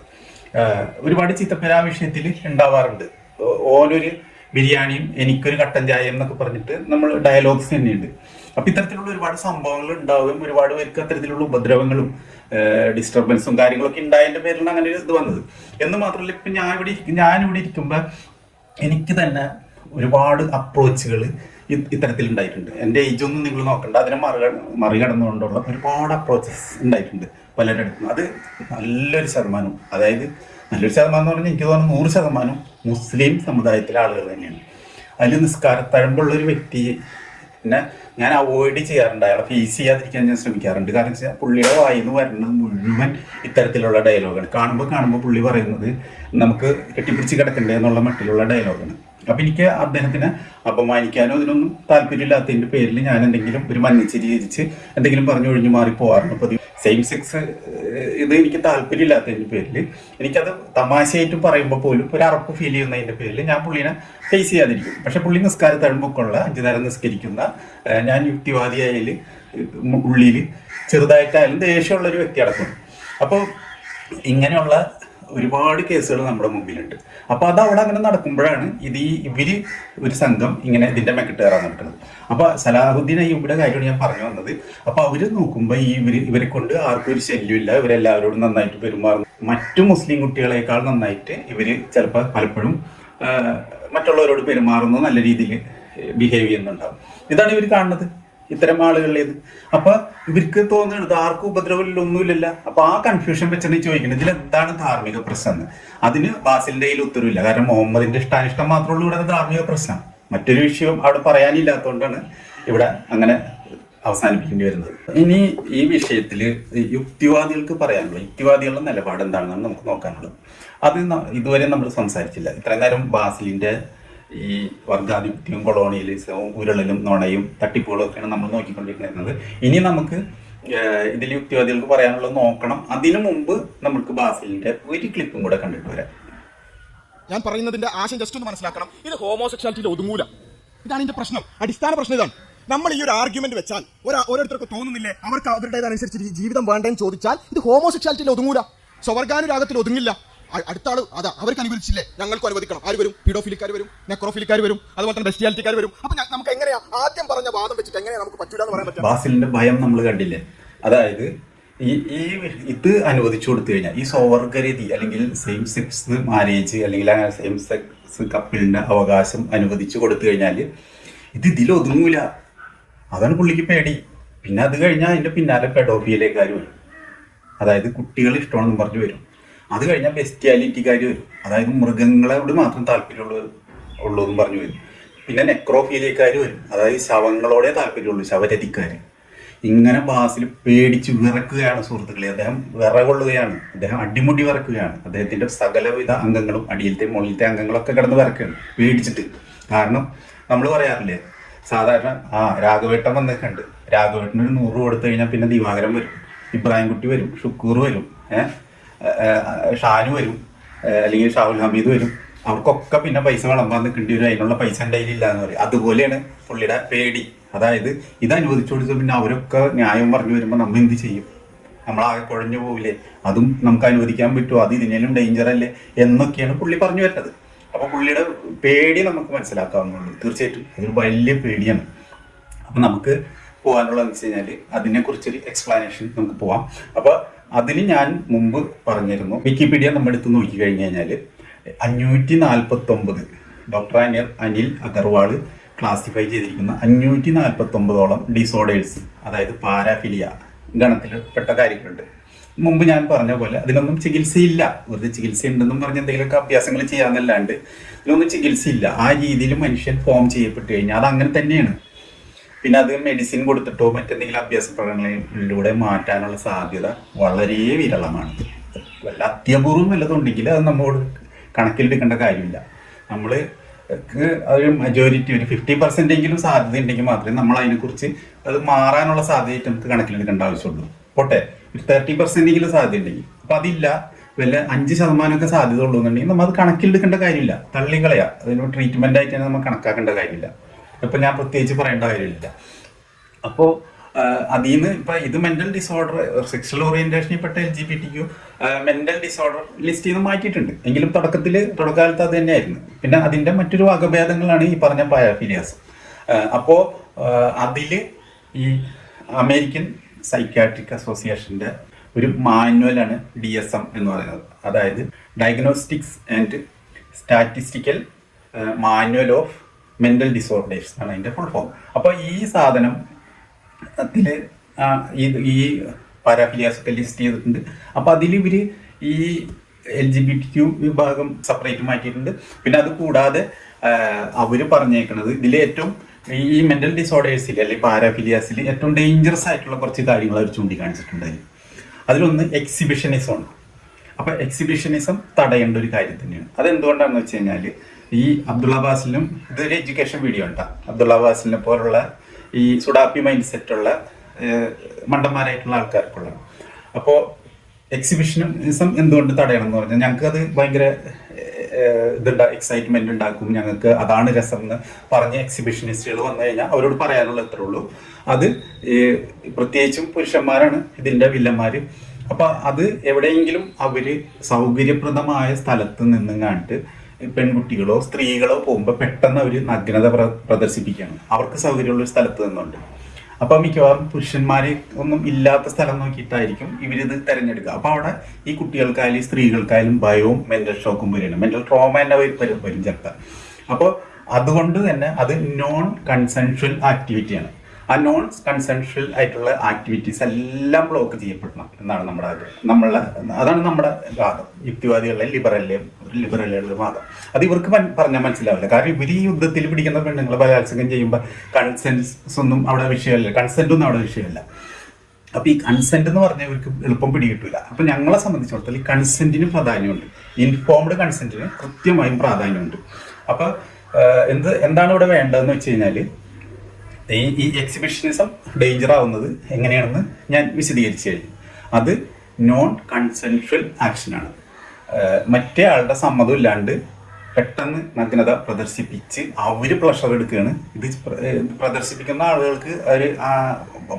ഒരുപാട് ചീത്തപ്പേര് ആ വിഷയത്തിൽ ഉണ്ടാവാറുണ്ട്. ഓനൊരു ബിരിയാണിയും എനിക്കൊരു കട്ടൻ ചായയും എന്നൊക്കെ പറഞ്ഞിട്ട് നമ്മൾ ഡയലോഗ്സ് തന്നെയുണ്ട്. അപ്പൊ ഇത്തരത്തിലുള്ള ഒരുപാട് സംഭവങ്ങൾ ഉണ്ടാവുകയും ഒരുപാട് പേർക്ക് അത്തരത്തിലുള്ള ഉപദ്രവങ്ങളും ഡിസ്റ്റർബൻസും കാര്യങ്ങളൊക്കെ ഉണ്ടായതിന്റെ പേരിലാണ് അങ്ങനെ ഒരു ഇത് വന്നത്. എന്ന് മാത്രമല്ല, ഇപ്പൊ ഞാനിവിടെ ഇരിക്കുമ്പോൾ എനിക്ക് തന്നെ ഒരുപാട് അപ്രോച്ചുകൾ ഇത്തരത്തിലുണ്ടായിട്ടുണ്ട്. എൻ്റെ ഏജൊന്നും നിങ്ങൾ നോക്കണ്ട, അതിനെ മറികടന്നുകൊണ്ടുള്ള ഒരുപാട് അപ്രോച്ചസ് ഉണ്ടായിട്ടുണ്ട് പലരുടെ അടുത്തും. അത് നല്ലൊരു ശതമാനം, അതായത് നല്ലൊരു ശതമാനം എന്ന് പറഞ്ഞാൽ എനിക്ക് തോന്നുന്നു 100% മുസ്ലിം സമുദായത്തിലെ ആളുകൾ തന്നെയാണ്. അതിൽ നിസ്കാരത്തഴമ്പുള്ളൊരു വ്യക്തിനെ ഞാൻ അവോയ്ഡ് ചെയ്യാറുണ്ട്, അയാളെ ഫേസ് ചെയ്യാതിരിക്കാൻ ഞാൻ ശ്രമിക്കാറുണ്ട്. കാരണം വെച്ചാൽ പുള്ളിയുടെ വായിന്ന് വരുന്നത് മുഴുവൻ ഇത്തരത്തിലുള്ള ഡയലോഗാണ്. കാണുമ്പോൾ പുള്ളി പറയുന്നത് നമുക്ക് കെട്ടിപ്പിടിച്ച് കിടക്കണ്ടേ എന്നുള്ള മട്ടിലുള്ള ഡയലോഗാണ്. അപ്പം എനിക്ക് അദ്ദേഹത്തിനെ അപമാനിക്കാനോ ഇതിനൊന്നും താല്പര്യമില്ലാത്തതിൻ്റെ പേരിൽ ഞാൻ എന്തെങ്കിലും ഒരു മന്നിച്ചിരി ചിരിച്ച് എന്തെങ്കിലും പറഞ്ഞു ഒഴിഞ്ഞു മാറി പോകാറുണ്ട്. അപ്പോൾ സെയിം സെക്സ് ഇത് എനിക്ക് താല്പര്യമില്ലാത്തതിൻ്റെ പേരിൽ, എനിക്കത് തമാശയായിട്ടും പറയുമ്പോൾ പോലും ഒരു അറപ്പ് ഫീൽ ചെയ്യുന്നതിൻ്റെ പേരിൽ ഞാൻ പുള്ളിനെ ഫേസ് ചെയ്യാതിരിക്കും. പക്ഷെ പുള്ളി നിസ്കാര തഴമ്പൊക്കെയുള്ള 5 നേരം നിസ്കരിക്കുന്ന, ഞാൻ യുക്തിവാദിയായാൽ ഉള്ളിൽ ചെറുതായിട്ടായാലും ദേഷ്യമുള്ളൊരു വ്യക്തി അടക്കും. അപ്പോൾ ഇങ്ങനെയുള്ള ഒരുപാട് കേസുകൾ നമ്മുടെ മുമ്പിലുണ്ട്. അപ്പൊ അത് അവിടെ അങ്ങനെ നടക്കുമ്പോഴാണ് ഇവര് ഒരു സംഘം ഇങ്ങനെ ഇതിന്റെ മെക്കിട്ട് കയറാൻ നടക്കുന്നത്. അപ്പൊ സലാഹുദ്ദീൻ അയ്യൂബിയുടെ കാര്യമാണ് ഞാൻ പറഞ്ഞു വന്നത്. അപ്പൊ അവര് നോക്കുമ്പോ ഇവരെ കൊണ്ട് ആർക്കും ഒരു ശല്യമില്ല, ഇവരെല്ലാവരോടും നന്നായിട്ട് പെരുമാറുന്നു. മറ്റു മുസ്ലിം കുട്ടികളെക്കാൾ നന്നായിട്ട് ഇവര് ചിലപ്പോൾ പലപ്പോഴും മറ്റുള്ളവരോട് പെരുമാറുന്നു, നല്ല രീതിയിൽ ബിഹേവ് ചെയ്യുന്നുണ്ടാവും. ഇതാണ് ഇവർ കാണുന്നത് ഇത്തരം ആളുകളിലേത്. അപ്പൊ ഇവർക്ക് തോന്നുന്നത് ആർക്കും ഉപദ്രവമില്ലൊന്നുമില്ല. അപ്പൊ ആ കൺഫ്യൂഷൻ വെച്ചാണ് ചോദിക്കുന്നത് ഇതിലെന്താണ് ധാർമ്മിക പ്രശ്നം എന്ന്. അതിന് ബാസിലിന്റെ കയ്യിൽ ഉത്തരവില്ല. കാരണം മുഹമ്മദിന്റെ ഇഷ്ടാനിഷ്ടം മാത്രമേ ഉള്ളൂ ഇവിടെ ധാർമ്മിക പ്രശ്നം. മറ്റൊരു വിഷയം അവിടെ പറയാനില്ലാത്തതുകൊണ്ടാണ് ഇവിടെ അങ്ങനെ അവസാനിപ്പിക്കേണ്ടി വരുന്നത്. ഇനി ഈ വിഷയത്തിൽ യുക്തിവാദികൾക്ക് പറയാനുള്ളത്, യുക്തിവാദികളുടെ നിലപാട് എന്താണെന്നാണ് നമുക്ക് നോക്കാനുള്ളത്. അത് ഇതുവരെ നമ്മൾ സംസാരിച്ചില്ല. ഇത്രയും നേരം ബാസിലിന്റെ ഈ വർഗാധിപത്യവും കൊളോണിയലിസവും ഉരുളലും നുണയും തട്ടിപ്പുകളും ഒക്കെയാണ് നമ്മൾ നോക്കിക്കൊണ്ടിരിക്കുന്നത്. ഇനി നമുക്ക് ഇതിൽ യുക്തിവാദികൾക്ക് പറയാനുള്ളത് നോക്കണം. അതിനു മുമ്പ് നമുക്ക് ബാസിലിന്റെ ഒരു ക്ലിപ്പും കൂടെ കണ്ടിട്ട് വരാം. ഞാൻ പറയുന്നതിന്റെ ആശയം ജസ്റ്റ് ഒന്ന് മനസ്സിലാക്കണം. ഇത് ഹോമോസെക്ഷാലിറ്റിയിൽ ഒതുങ്ങൂല. ഇതാണ് ഇതിന്റെ പ്രശ്നം, അടിസ്ഥാന പ്രശ്നം ഇതാണ്. നമ്മൾ ഈ ഒരു ആർഗ്യുമെന്റ് വെച്ചാൽ ഓരോരുത്തർക്ക് തോന്നുന്നില്ലേ അവർക്ക് അവരുടേതനുസരിച്ച് ജീവിതം വേണ്ടെന്ന് ചോദിച്ചാൽ ഇത് ഹോമോസെക്ഷാലിറ്റിയിൽ ഒതുങ്ങൂല, സ്വർഗാനുരാഗത്തിൽ ഒതുങ്ങില്ല. അടുത്ത ആള് അതാ അവർക്ക് അനുവദിച്ചില്ലേ, ഞങ്ങൾക്കും അനുവദിക്കണം. ആര് വരും? പീഡോഫിലിക്കാർ വരും, നെക്രോഫിലിക്കാർ വരും, അതുപോലെ തന്നെ ബെസ്റ്റിയാലിറ്റിക്കാർ വരും. അപ്പൊ നമുക്ക് എങ്ങനെയാ ആദ്യം പറഞ്ഞ വാദം വെച്ചിട്ട് എങ്ങനെയാ നമുക്ക് പറ്റൂല എന്ന് പറയാൻ പറ്റും? ബാസിലിന്റെ ഭയം നമ്മൾ കണ്ടില്ലേ. അതായത് ഇത് അനുവദിച്ചു കൊടുത്തു കഴിഞ്ഞാൽ ഈ സ്വവർഗരീതി അല്ലെങ്കിൽ സെയിം സെക്സ് മാരേജ് അല്ലെങ്കിൽ സെയിം സെക്സ് കപ്പിളിന്റെ അവകാശം അനുവദിച്ചു കൊടുത്തു കഴിഞ്ഞാൽ ഇതിലൊതുങ്ങൂല. അതാണ് പുള്ളിക്ക് പേടി. പിന്നെ അത് കഴിഞ്ഞാൽ അതിന്റെ പിന്നാലെ പെഡോഫിയിലേക്കാർ വരും, അതായത് കുട്ടികൾ ഇഷ്ടമാണെന്ന് പറഞ്ഞു വരും. അത് കഴിഞ്ഞാൽ ബെസ്റ്റിയാലിറ്റിക്കാർ വരും, അതായത് മൃഗങ്ങളോട് മാത്രം താല്പര്യമുള്ളൂ എന്ന് പറഞ്ഞു വരും. പിന്നെ നെക്രോഫീലിയക്കാർ വരും, അതായത് ശവങ്ങളോടെ താല്പര്യമുള്ളൂ, ശവരതിക്കാർ. ഇങ്ങനെ ബാസിൽ പേടിച്ച് വിറക്കുകയാണ് സുഹൃത്തുക്കളെ. അദ്ദേഹം വിറകൊള്ളുകയാണ്, അദ്ദേഹം അടിമുടി വിറക്കുകയാണ്. അദ്ദേഹത്തിൻ്റെ സകലവിധ അംഗങ്ങളും, അടിയിലത്തെ മുകളിലത്തെ അംഗങ്ങളൊക്കെ കിടന്ന് വിറക്കുകയാണ് പേടിച്ചിട്ട്. കാരണം നമ്മൾ പറയാറില്ലേ, സാധാരണ രാഘവേട്ടൻ വന്നേക്കുണ്ട്, രാഘവേട്ടന് ഒരു 100 കൊടുത്തു കഴിഞ്ഞാൽ പിന്നെ ദിവാകരൻ വരും, ഇബ്രാഹിം കുട്ടി വരും, ഷുക്കൂർ വരും, ഷാനു വരും, അല്ലെങ്കിൽ ഷാഹുൽ ഹമീദ് വരും. അവർക്കൊക്കെ പിന്നെ പൈസ വിളമ്പാൻ നിൽക്കേണ്ടി വരും, അതിനുള്ള പൈസ എൻ്റെ കയ്യിലില്ല എന്ന് പറയും. അതുപോലെയാണ് പുള്ളിയുടെ പേടി. അതായത് ഇത് അനുവദിച്ചു കൊടുത്ത് പിന്നെ അവരൊക്കെ ന്യായം പറഞ്ഞു വരുമ്പോൾ നമ്മൾ എന്ത് ചെയ്യും? നമ്മളാകെ കുഴഞ്ഞു പോവില്ലേ? അതും നമുക്ക് അനുവദിക്കാൻ പറ്റുമോ? അത് ഇതിനേലും ഡേഞ്ചർ അല്ലേ എന്നൊക്കെയാണ് പുള്ളി പറഞ്ഞു വരുന്നത്. അപ്പോൾ പുള്ളിയുടെ പേടി നമുക്ക് മനസ്സിലാക്കാവുന്നുള്ളൂ. തീർച്ചയായിട്ടും അതൊരു വലിയ പേടിയാണ്. അപ്പം നമുക്ക് പോകാനുള്ളതെന്ന് വെച്ച് കഴിഞ്ഞാൽ അതിനെക്കുറിച്ചൊരു എക്സ്പ്ലനേഷൻ നമുക്ക് പോവാം. അപ്പോൾ അതിന് ഞാൻ മുമ്പ് പറഞ്ഞിരുന്നു, വിക്കിപീഡിയ നമ്മുടെ അടുത്ത് നോക്കി കഴിഞ്ഞ് കഴിഞ്ഞാൽ 549 ഡോക്ടർ അനിൽ അഗർവാൾ ക്ലാസിഫൈ ചെയ്തിരിക്കുന്ന 549ഓളം ഡിസോർഡേഴ്സ്, അതായത് പാരാഫിലിയ ഗണത്തിൽ പെട്ട കാര്യങ്ങളുണ്ട്. മുമ്പ് ഞാൻ പറഞ്ഞ പോലെ അതിനൊന്നും ചികിത്സയില്ല. വെറുതെ ചികിത്സ ഉണ്ടെന്നും പറഞ്ഞ് എന്തെങ്കിലുമൊക്കെ അഭ്യാസങ്ങൾ ചെയ്യാന്നല്ലാണ്ട് ഇതിനൊന്നും ചികിത്സയില്ല. ആ രീതിയിൽ മനുഷ്യൻ ഫോം ചെയ്യപ്പെട്ട് കഴിഞ്ഞാൽ അത് അങ്ങനെ തന്നെയാണ്. പിന്നെ അത് മെഡിസിൻ കൊടുത്തിട്ടോ മറ്റെന്തെങ്കിലും അഭ്യാസ പ്രകടനങ്ങളിലൂടെ മാറ്റാനുള്ള സാധ്യത വളരെ വിരളമാണ്. വല്ല അത്യപൂർവം വല്ലതുണ്ടെങ്കിൽ അത് നമ്മോട് കണക്കിലെടുക്കേണ്ട കാര്യമില്ല. നമ്മൾ ഒരു മജോറിറ്റി ഒരു 50% സാധ്യത ഉണ്ടെങ്കിൽ മാത്രമേ നമ്മൾ അതിനെക്കുറിച്ച് അത് മാറാനുള്ള സാധ്യതയായിട്ട് നമുക്ക് കണക്കിലെടുക്കേണ്ട ആവശ്യമുള്ളൂ. പോട്ടെ, ഒരു 30% സാധ്യത ഉണ്ടെങ്കിൽ, അപ്പം അതില്ല, വല്ല 5% സാധ്യത ഉള്ളൂ എന്നുണ്ടെങ്കിൽ നമ്മൾ അത് കണക്കിലെടുക്കേണ്ട കാര്യമില്ല, തള്ളിക്കളയാ. അതിന് ട്രീറ്റ്മെൻ്റ് ആയിട്ട് തന്നെ നമ്മൾ കണക്കാക്കേണ്ട കാര്യമില്ല. ഇപ്പം ഞാൻ പ്രത്യേകിച്ച് പറയേണ്ട കാര്യമില്ല. അപ്പോൾ അതിൽ നിന്ന് ഇപ്പം ഇത് മെൻ്റൽ ഡിസോർഡർ, സെക്ഷൽ ഓറിയൻറ്റേഷനിൽ പെട്ട LGBTQ മെൻ്റൽ ഡിസോർഡർ ലിസ്റ്റ് ചെയ്ത് മാറ്റിയിട്ടുണ്ട്. എങ്കിലും തുടക്കകാലത്ത് അത് തന്നെയായിരുന്നു. പിന്നെ അതിൻ്റെ മറ്റൊരു വകഭേദങ്ങളാണ് ഈ പറഞ്ഞ പാരാഫിലിയാസ്. അപ്പോൾ അതിൽ ഈ അമേരിക്കൻ സൈക്യാട്രിക് അസോസിയേഷൻ്റെ ഒരു മാനുവലാണ് DSM എന്ന് പറയുന്നത്. അതായത് diagnostics and statistical manual of mental disorders ആണ് അതിൻ്റെ ഫുൾ ഫോം. അപ്പോൾ ഈ സാധനം ഈ പാരാഫിലിയാസ് ഒക്കെ ലിസ്റ്റ് ചെയ്തിട്ടുണ്ട്. അപ്പോൾ അതിൽ ഇവർ ഈ LGBTQ വിഭാഗം സെപ്പറേറ്റ് മാറ്റിയിട്ടുണ്ട്. പിന്നെ അത് കൂടാതെ അവർ പറഞ്ഞേക്കുന്നത് ഇതിൽ ഏറ്റവും ഈ മെൻ്റൽ ഡിസോർഡേഴ്സിൽ അല്ലെങ്കിൽ പാരാഫിലിയാസിൽ ഏറ്റവും ഡേഞ്ചറസ് ആയിട്ടുള്ള കുറച്ച് കാര്യങ്ങൾ അവർ ചൂണ്ടിക്കാണിച്ചിട്ടുണ്ട്. അതിലൊന്ന് എക്സിബിഷനിസമാണ്. അപ്പോൾ എക്സിബിഷനിസം തടയേണ്ട ഒരു കാര്യം തന്നെയാണ്. അതെന്തുകൊണ്ടാണെന്ന് വെച്ച് കഴിഞ്ഞാൽ ഈ അബ്ദുള്ള ബാസിലും ഇതൊരു എഡ്യൂക്കേഷൻ വീഡിയോ ഉണ്ടാ, അബ്ദുള്ള ബാസിലിനെ പോലുള്ള ഈ സുഡാപ്പി മൈൻഡ് സെറ്റുള്ള മണ്ടന്മാരായിട്ടുള്ള ആൾക്കാർക്കുള്ള. അപ്പോൾ എക്സിബിഷനിസം എന്തുകൊണ്ട് തടയണം എന്ന് പറഞ്ഞാൽ ഞങ്ങൾക്ക് അത് ഭയങ്കര എക്സൈറ്റ്മെന്റ് ഉണ്ടാക്കും, ഞങ്ങൾക്ക് അതാണ് രസം എന്ന് പറഞ്ഞ് എക്സിബിഷനിസ്റ്റുകൾ വന്നു കഴിഞ്ഞാൽ അവരോട് പറയാനുള്ള എത്ര ഉള്ളൂ. അത് പ്രത്യേകിച്ചും പുരുഷന്മാരാണ് ഇതിൻ്റെ വില്ലന്മാർ. അപ്പം അത് എവിടെയെങ്കിലും അവർ സൗകര്യപ്രദമായ സ്ഥലത്ത് നിന്നും കണ്ടിട്ട് പെൺകുട്ടികളോ സ്ത്രീകളോ പോകുമ്പോൾ പെട്ടെന്ന് അവർ നഗ്നത പ്രദർശിപ്പിക്കുകയാണ്. അവർക്ക് സൗകര്യമുള്ളൊരു സ്ഥലത്ത് നിന്നുണ്ട്. അപ്പം മിക്കവാറും പുരുഷന്മാർ ഒന്നും ഇല്ലാത്ത സ്ഥലം നോക്കിയിട്ടായിരിക്കും ഇവരിത് തിരഞ്ഞെടുക്കുക. അപ്പോൾ അവിടെ ഈ കുട്ടികൾക്കായാലും സ്ത്രീകൾക്കായാലും ഭയവും മെൻ്റൽ ഷോക്കും വരികയാണ്, മെൻ്റൽ ട്രോമ തന്നെ വരും ചിലപ്പോൾ. അപ്പോൾ അതുകൊണ്ട് തന്നെ അത് നോൺ കൺസെൻഷ്വൽ ആക്ടിവിറ്റിയാണ്. ആ നോൺ കൺസെൻഷ്വൽ ആയിട്ടുള്ള ആക്ടിവിറ്റീസ് എല്ലാം ബ്ലോക്ക് ചെയ്യപ്പെടണം എന്നാണ് അതാണ് നമ്മുടെ വാദം. യുക്തിവാദികളുടെ ലിബറലുകളുടെ വാദം. അത് ഇവർക്ക് പറഞ്ഞാൽ മനസ്സിലാവില്ല. കാരണം ഇവർ ഈ യുദ്ധത്തിൽ പിടിക്കുന്ന പെണ്ണുങ്ങളെ ബലാത്സംഗം ചെയ്യുമ്പോൾ കൺസെൻസ് ഒന്നും അവിടെ വിഷയമല്ല, കൺസെൻ്റ് ഒന്നും അവിടെ വിഷയമല്ല. അപ്പോൾ ഈ കൺസെൻറ്റ് എന്ന് പറഞ്ഞാൽ ഇവർക്ക് എളുപ്പം പിടികിട്ടില്ല. അപ്പോൾ ഞങ്ങളെ സംബന്ധിച്ചിടത്തോളം ഈ കൺസെൻറ്റിന് പ്രാധാന്യമുണ്ട്, ഇൻഫോംഡ് കൺസെൻറ്റിന് കൃത്യമായും പ്രാധാന്യമുണ്ട്. അപ്പോൾ എന്താണ് ഇവിടെ വേണ്ടതെന്ന് വെച്ച് കഴിഞ്ഞാൽ ഈ എക്സിബിഷനിസം ഡേഞ്ചർ ആവുന്നത് എങ്ങനെയാണെന്ന് ഞാൻ വിശദീകരിച്ചു കഴിഞ്ഞു. അത് നോൺ കൺസെൻഷ്വൽ ആക്ഷനാണ്. മറ്റേ ആളുടെ സമ്മതം ഇല്ലാണ്ട് പെട്ടെന്ന് നഗ്നത പ്രദർശിപ്പിച്ച് അവർ പ്ലഷർ എടുക്കുകയാണ്. ഇത് പ്രദർശിപ്പിക്കുന്ന ആളുകൾക്ക് ഒരു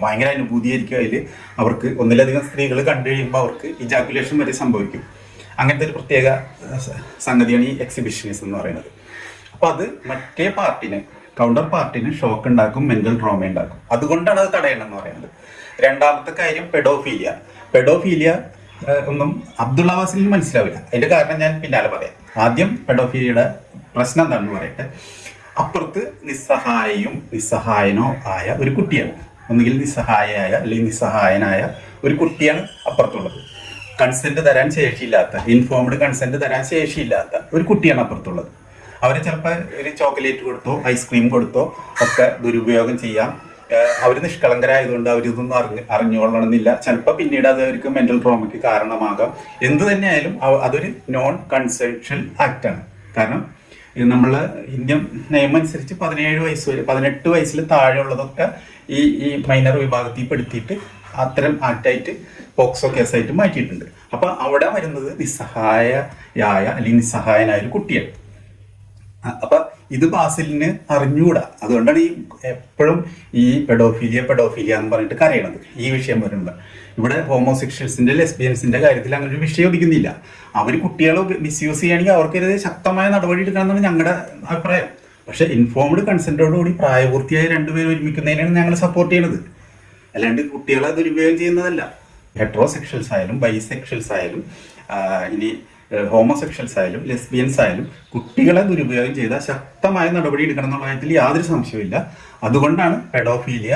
ഭയങ്കര അനുഭൂതിയായിരിക്കും. അതിൽ അവർക്ക് ഒന്നിലധികം സ്ത്രീകൾ കണ്ടു കഴിയുമ്പോൾ അവർക്ക് ഇജാക്കുലേഷൻ വരെ സംഭവിക്കും. അങ്ങനത്തെ ഒരു പ്രത്യേക സംഗതിയാണ് ഈ എക്സിബിഷനിസം എന്ന് പറയുന്നത്. അപ്പോൾ അത് മറ്റേ കൗണ്ടർ പാർട്ടിന് ഷോക്ക് ഉണ്ടാക്കും, മെൻ്റൽ ട്രോമ ഉണ്ടാക്കും. അതുകൊണ്ടാണ് അത് തടയണമെന്ന് പറയുന്നത്. രണ്ടാമത്തെ കാര്യം പെഡോഫീലിയ ഒന്നും അബ്ദുള്ള ബാസിലിന് മനസ്സിലാവില്ല. അതിൻ്റെ കാരണം ഞാൻ പിന്നാലെ പറയാം. ആദ്യം പെഡോഫീലിയയുടെ പ്രശ്നം എന്താണെന്ന് പറയട്ടെ. അപ്പുറത്ത് നിസ്സഹായനോ ആയ ഒരു കുട്ടിയാണ്, ഒന്നുകിൽ നിസ്സഹായയായ അല്ലെങ്കിൽ നിസ്സഹായനായ ഒരു കുട്ടിയാണ് അപ്പുറത്തുള്ളത്. കൺസെൻറ്റ് തരാൻ ശേഷിയില്ലാത്ത, ഇൻഫോംഡ് കൺസെൻറ്റ് തരാൻ ശേഷിയില്ലാത്ത ഒരു കുട്ടിയാണ് അപ്പുറത്തുള്ളത്. അവരെ ചിലപ്പോൾ ഒരു ചോക്ലേറ്റ് കൊടുത്തോ ഐസ്ക്രീം കൊടുത്തോ ഒക്കെ ദുരുപയോഗം ചെയ്യാം. അവർ നിഷ്കളങ്കരായതുകൊണ്ട് അവരിതൊന്നും അറിഞ്ഞുകൊള്ളണമെന്നില്ല. ചിലപ്പോൾ പിന്നീട് അത് അവർക്ക് മെന്റൽ ട്രോമയ്ക്ക് കാരണമാകാം. എന്ത് തന്നെയായാലും അതൊരു നോൺ കൺസെൻഷ്യൽ ആക്റ്റാണ്. കാരണം നമ്മൾ ഇന്ത്യൻ നിയമം അനുസരിച്ച് 17 വയസ്സ് വരെ 18 വയസ്സിൽ താഴെയുള്ളതൊക്കെ ഈ മൈനർ വിഭാഗത്തിൽ പെടുത്തിയിട്ട് അത്തരം ആക്റ്റായിട്ട് പോക്സോ കേസായിട്ട് മാറ്റിയിട്ടുണ്ട്. അപ്പോൾ അവിടെ വരുന്നത് നിസ്സഹായയായ അല്ലെങ്കിൽ നിസ്സഹായനായ ഒരു കുട്ടിയാണ്. അപ്പൊ ഇത് ബാസിലിന് അറിഞ്ഞുകൂടാ. അതുകൊണ്ടാണ് ഈ എപ്പോഴും ഈ പെഡോഫീലിയ എന്ന് പറഞ്ഞിട്ട് കരയണത്. ഈ വിഷയം വരുമ്പോൾ ഇവിടെ ഹോമോസെക്ഷൽസിന്റെ ലെസ്ബിയൻസിന്റെ കാര്യത്തിൽ അങ്ങനെ ഒരു വിഷയം ഒതുക്കുന്നില്ല. അവർ കുട്ടികളെ മിസ്യൂസ് ചെയ്യുകയാണെങ്കിൽ അവർക്കെതിരെ ശക്തമായ നടപടി എടുക്കണമെന്നാണ് ഞങ്ങളുടെ അഭിപ്രായം. പക്ഷെ ഇൻഫോംഡ് കൺസെന്റോടുകൂടി പ്രായപൂർത്തിയായ രണ്ടുപേരും ഒരുമിക്കുന്നതിനാണ് ഞങ്ങൾ സപ്പോർട്ട് ചെയ്യുന്നത്. അല്ലാണ്ട് കുട്ടികളെ ദുരുപയോഗം ചെയ്യുന്നതല്ല. ഹെട്രോസെക്ഷൽസ് ആയാലും ബൈസെക്ഷൽസ് ആയാലും ഇനി ഹോമോസെക്ഷൽസ് ആയാലും ലെസ്ബിയൻസ് ആയാലും കുട്ടികളെ ദുരുപയോഗം ചെയ്താൽ ശക്തമായ നടപടി എടുക്കണം എന്നുള്ള കാര്യത്തിൽ യാതൊരു സംശയമില്ല. അതുകൊണ്ടാണ് പെഡോഫീലിയ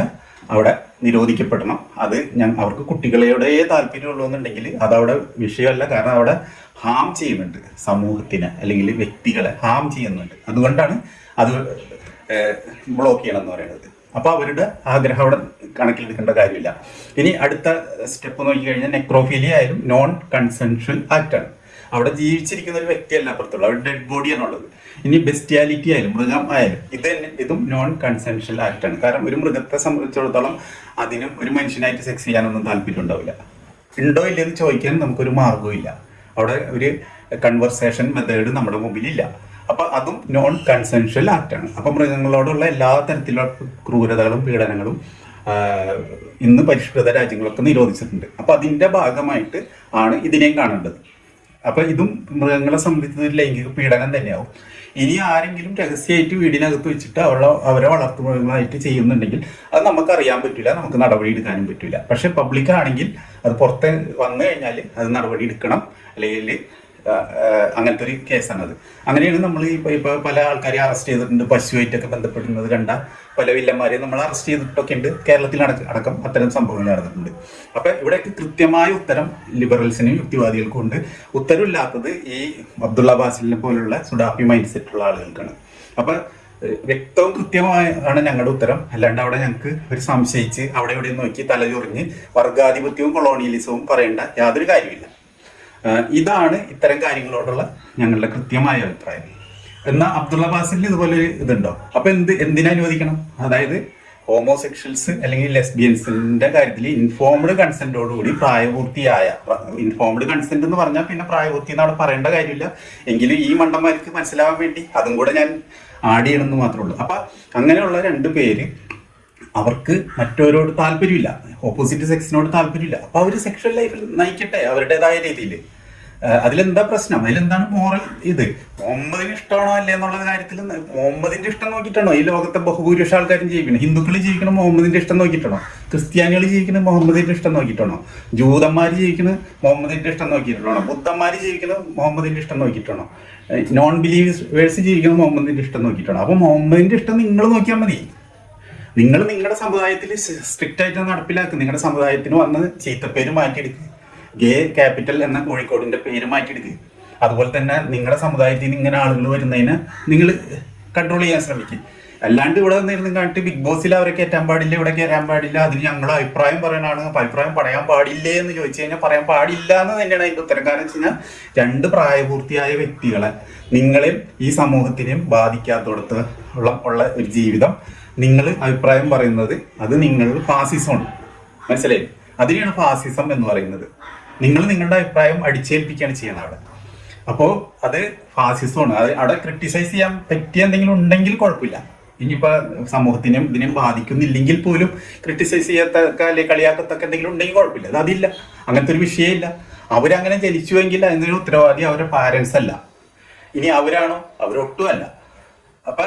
അവിടെ നിരോധിക്കപ്പെടണം. അത് അവർക്ക് കുട്ടികളോടെ താല്പര്യമുള്ളൂ എന്നുണ്ടെങ്കിൽ അതവിടെ വിഷയമല്ല. കാരണം അവിടെ ഹാം ചെയ്യുന്നുണ്ട്, സമൂഹത്തിന് അല്ലെങ്കിൽ വ്യക്തികളെ ഹാം ചെയ്യുന്നുണ്ട്. അതുകൊണ്ടാണ് അത് ബ്ലോക്ക് ചെയ്യണം എന്ന് പറയുന്നത്. അപ്പോൾ അവരുടെ ആഗ്രഹം അവിടെ കണക്കിലെടുക്കേണ്ട കാര്യമില്ല. ഇനി അടുത്ത സ്റ്റെപ്പ് നോക്കിക്കഴിഞ്ഞാൽ നെക്രോഫീലിയ ആയാലും നോൺ കൺസെൻഷ്യൽ ആക്റ്റാണ്. അവിടെ ജീവിച്ചിരിക്കുന്ന ഒരു വ്യക്തിയല്ല അപ്പുറത്തുള്ള, അവിടെ ഡെഡ് ബോഡിയാണുള്ളത്. ഇനി ബെസ്റ്റിയാലിറ്റി ആയാലും മൃഗം ആയാലും ഇതും നോൺ കൺസെൻഷ്യൽ ആക്റ്റാണ്. കാരണം ഒരു മൃഗത്തെ സംബന്ധിച്ചിടത്തോളം അതിനും ഒരു മനുഷ്യനായിട്ട് സെക്സ് ചെയ്യാനൊന്നും താല്പര്യം ഉണ്ടാവില്ല. ഉണ്ടോ ഇല്ലെന്ന് ചോദിക്കാൻ നമുക്കൊരു മാർഗവും ഇല്ല. അവിടെ ഒരു കൺവെർസേഷൻ മെത്തേഡ് നമ്മുടെ മുമ്പിലില്ല. അപ്പൊ അതും നോൺ കൺസെൻഷ്യൽ ആക്റ്റാണ്. അപ്പൊ മൃഗങ്ങളോടുള്ള എല്ലാ തരത്തിലുള്ള ക്രൂരതകളും പീഡനങ്ങളും ഇന്ന് പരിഷ്കൃത രാജ്യങ്ങളൊക്കെ നിരോധിച്ചിട്ടുണ്ട്. അപ്പൊ അതിന്റെ ഭാഗമായിട്ട് ആണ് ഇതിനെയും കാണേണ്ടത്. അപ്പൊ ഇതും മൃഗങ്ങളെ സംബന്ധിച്ച ഒരു ലൈംഗിക പീഡനം തന്നെയാവും. ഇനി ആരെങ്കിലും രഹസ്യമായിട്ട് വീടിനകത്ത് വെച്ചിട്ട് അവരെ വളർത്തുമൃഗങ്ങളായിട്ട് ചെയ്യുന്നുണ്ടെങ്കിൽ അത് നമുക്ക് അറിയാൻ പറ്റില്ല, നമുക്ക് നടപടി എടുക്കാനും പറ്റില്ല. പക്ഷെ പബ്ലിക് ആണെങ്കിൽ അത് പുറത്ത് വന്നു കഴിഞ്ഞാൽ അത് നടപടി എടുക്കണം. അല്ലെങ്കിൽ അങ്ങനത്തെ ഒരു കേസാണത്. അങ്ങനെയാണ് നമ്മൾ ഇപ്പൊ പല ആൾക്കാരെ അറസ്റ്റ് ചെയ്തിട്ടുണ്ട്. പശുവായിട്ടൊക്കെ ബന്ധപ്പെടുന്നത് കണ്ട പല വില്ലന്മാരെ നമ്മൾ അറസ്റ്റ് ചെയ്തിട്ടൊക്കെ ഉണ്ട്. കേരളത്തിൽ അടക്കം അത്തരം സംഭവങ്ങൾ നടന്നിട്ടുണ്ട്. അപ്പൊ ഇവിടെയൊക്കെ കൃത്യമായ ഉത്തരം ലിബറൽസിനും യുക്തിവാദികൾക്കും ഉണ്ട്. ഉത്തരവില്ലാത്തത് ഈ അബ്ദുള്ള ബാസിലിനെ പോലുള്ള സുഡാപ്പി മൈൻഡ് സെറ്റുള്ള ആളുകൾക്കാണ്. അപ്പൊ വ്യക്തവും കൃത്യമായാണ് ഞങ്ങളുടെ ഉത്തരം. അല്ലാണ്ട് അവിടെ ഞങ്ങൾക്ക് ഒരു സംശയിച്ച് അവിടെ എവിടെയും നോക്കി തലചൊറിഞ്ഞ് വർഗാധിപത്യവും കൊളോണിയലിസവും പറയേണ്ട യാതൊരു കാര്യമില്ല. ഇതാണ് ഇത്തരം കാര്യങ്ങളോടുള്ള ഞങ്ങളുടെ കൃത്യമായ അഭിപ്രായം. എന്നാൽ അബ്ദുള്ള ബാസിലിന് ഇതുപോലെ ഒരു ഇതുണ്ടോ? അപ്പൊ എന്തിനനുവദിക്കണം? അതായത് ഹോമോസെക്ഷൽസ് അല്ലെങ്കിൽ ലെസ്ബിയൻസിന്റെ കാര്യത്തിൽ ഇൻഫോംഡ് കൺസെന്റോടുകൂടി പ്രായപൂർത്തിയായ, ഇൻഫോംഡ് കൺസെന്റ് എന്ന് പറഞ്ഞാൽ പിന്നെ പ്രായപൂർത്തി എന്ന് അവിടെ പറയേണ്ട കാര്യമില്ല. എങ്കിലും ഈ മണ്ടന്മാർക്ക് മനസ്സിലാവാൻ വേണ്ടി അതും കൂടെ ഞാൻ ആഡ് ചെയ്യണമെന്ന് മാത്രമേ ഉള്ളൂ. അപ്പൊ അങ്ങനെയുള്ള 2 പേര് അവർക്ക് മറ്റവരോട് താല്പര്യമില്ല, ഓപ്പോസിറ്റ് സെക്സിനോട് താല്പര്യമില്ല. അപ്പൊ അവർ സെക്ഷൽ ലൈഫിൽ നയിക്കട്ടെ അവരുടേതായ രീതിയിൽ. അതിലെന്താ പ്രശ്നം? അതിലെന്താണ് മോറൽ? ഇത് മുഹമ്മദിന് ഇഷ്ടമാണോ അല്ലേ എന്നുള്ള കാര്യത്തിൽ മുഹമ്മദിന്റെ ഇഷ്ടം നോക്കിയിട്ടാണോ ഈ ലോകത്തെ ബഹുഭൂരിപക്ഷ ആൾക്കാരും ജീവിക്കണം? ഹിന്ദുക്കൾ ജീവിക്കണം മുഹമ്മദിന്റെ ഇഷ്ടം നോക്കിയിട്ടാണോ? ക്രിസ്ത്യാനികൾ ജീവിക്കുന്നത് മുഹമ്മദിന്റെ ഇഷ്ടം നോക്കിയിട്ടാണോ? ജൂതന്മാർ ജീവിക്കുന്നത് മുഹമ്മദിന്റെ ഇഷ്ടം നോക്കിയിട്ടാണോ? ബുദ്ധന്മാർ ജീവിക്കുന്നത് മുഹമ്മദിന്റെ ഇഷ്ടം നോക്കിയിട്ടാണോ? നോൺ ബിലീവേഴ്സ് ജീവിക്കുന്നത് മുഹമ്മദിന്റെ ഇഷ്ടം നോക്കിയിട്ടാണോ? അപ്പൊ മുഹമ്മദിന്റെ ഇഷ്ടം നിങ്ങൾ നോക്കിയാൽ മതി. നിങ്ങൾ നിങ്ങളുടെ സമുദായത്തിൽ സ്ട്രിക്റ്റ് ആയിട്ട് നടപ്പിലാക്കുക. നിങ്ങളുടെ സമുദായത്തിന് വന്ന് ചീത്തപ്പേര് മാറ്റിയെടുക്കുക. ഗേ ക്യാപിറ്റൽ എന്ന കോഴിക്കോടിന്റെ പേര് മാറ്റിയെടുക്കുക. അതുപോലെ തന്നെ നിങ്ങളുടെ സമുദായത്തിൽ നിന്ന് ഇങ്ങനെ ആളുകൾ വരുന്നതിന് നിങ്ങൾ കൺട്രോൾ ചെയ്യാൻ ശ്രമിക്കുക. അല്ലാണ്ട് ഇവിടെ നിന്നിരുന്ന് കാണിട്ട് ബിഗ് ബോസിൽ അവരെ കയറ്റാൻ പാടില്ല, ഇവിടെ കയറാൻ പാടില്ല, അതിന് ഞങ്ങളുടെ അഭിപ്രായം പറയാനാണ്. അഭിപ്രായം പറയാൻ പാടില്ലേ എന്ന് ചോദിച്ചു കഴിഞ്ഞാൽ പറയാൻ പാടില്ല എന്ന് തന്നെയാണ് അതിൻ്റെ ഉത്തരം. കാരണം വെച്ച് കഴിഞ്ഞാൽ 2 പ്രായപൂർത്തിയായ വ്യക്തികളെ നിങ്ങളെയും ഈ സമൂഹത്തിനെയും ബാധിക്കാത്തടത്ത് ഉള്ള ഒരു ജീവിതം നിങ്ങൾ അഭിപ്രായം പറയുന്നത് അത് നിങ്ങൾ ഫാസിസമാണ്. മനസ്സിലായി? അതിനെയാണ് ഫാസിസം എന്ന് പറയുന്നത്. നിങ്ങൾ നിങ്ങളുടെ അഭിപ്രായം അടിച്ചേൽപ്പിക്കുകയാണ് ചെയ്യുന്നത് അവിടെ. അപ്പോൾ അത് ഫാസിസമാണ്. അത് അവിടെ ക്രിട്ടിസൈസ് ചെയ്യാൻ പറ്റിയ എന്തെങ്കിലും ഉണ്ടെങ്കിൽ കുഴപ്പമില്ല. ഇനിയിപ്പോ സമൂഹത്തിനെയും ഇതിനെയും ബാധിക്കുന്നില്ലെങ്കിൽ പോലും ക്രിട്ടിസൈസ് ചെയ്യാത്തക്ക അല്ലെങ്കിൽ കളിയാക്കത്തൊക്കെ എന്തെങ്കിലും ഉണ്ടെങ്കിൽ കുഴപ്പമില്ല. അത് അതില്ല, അങ്ങനത്തെ ഒരു വിഷയമില്ല. അവരങ്ങനെ ജനിച്ചുവെങ്കിൽ അതിനൊരു ഉത്തരവാദി അവരുടെ പാരൻസ് അല്ല. ഇനി അവരാണോ? അവരൊട്ടും അല്ല. അപ്പൊ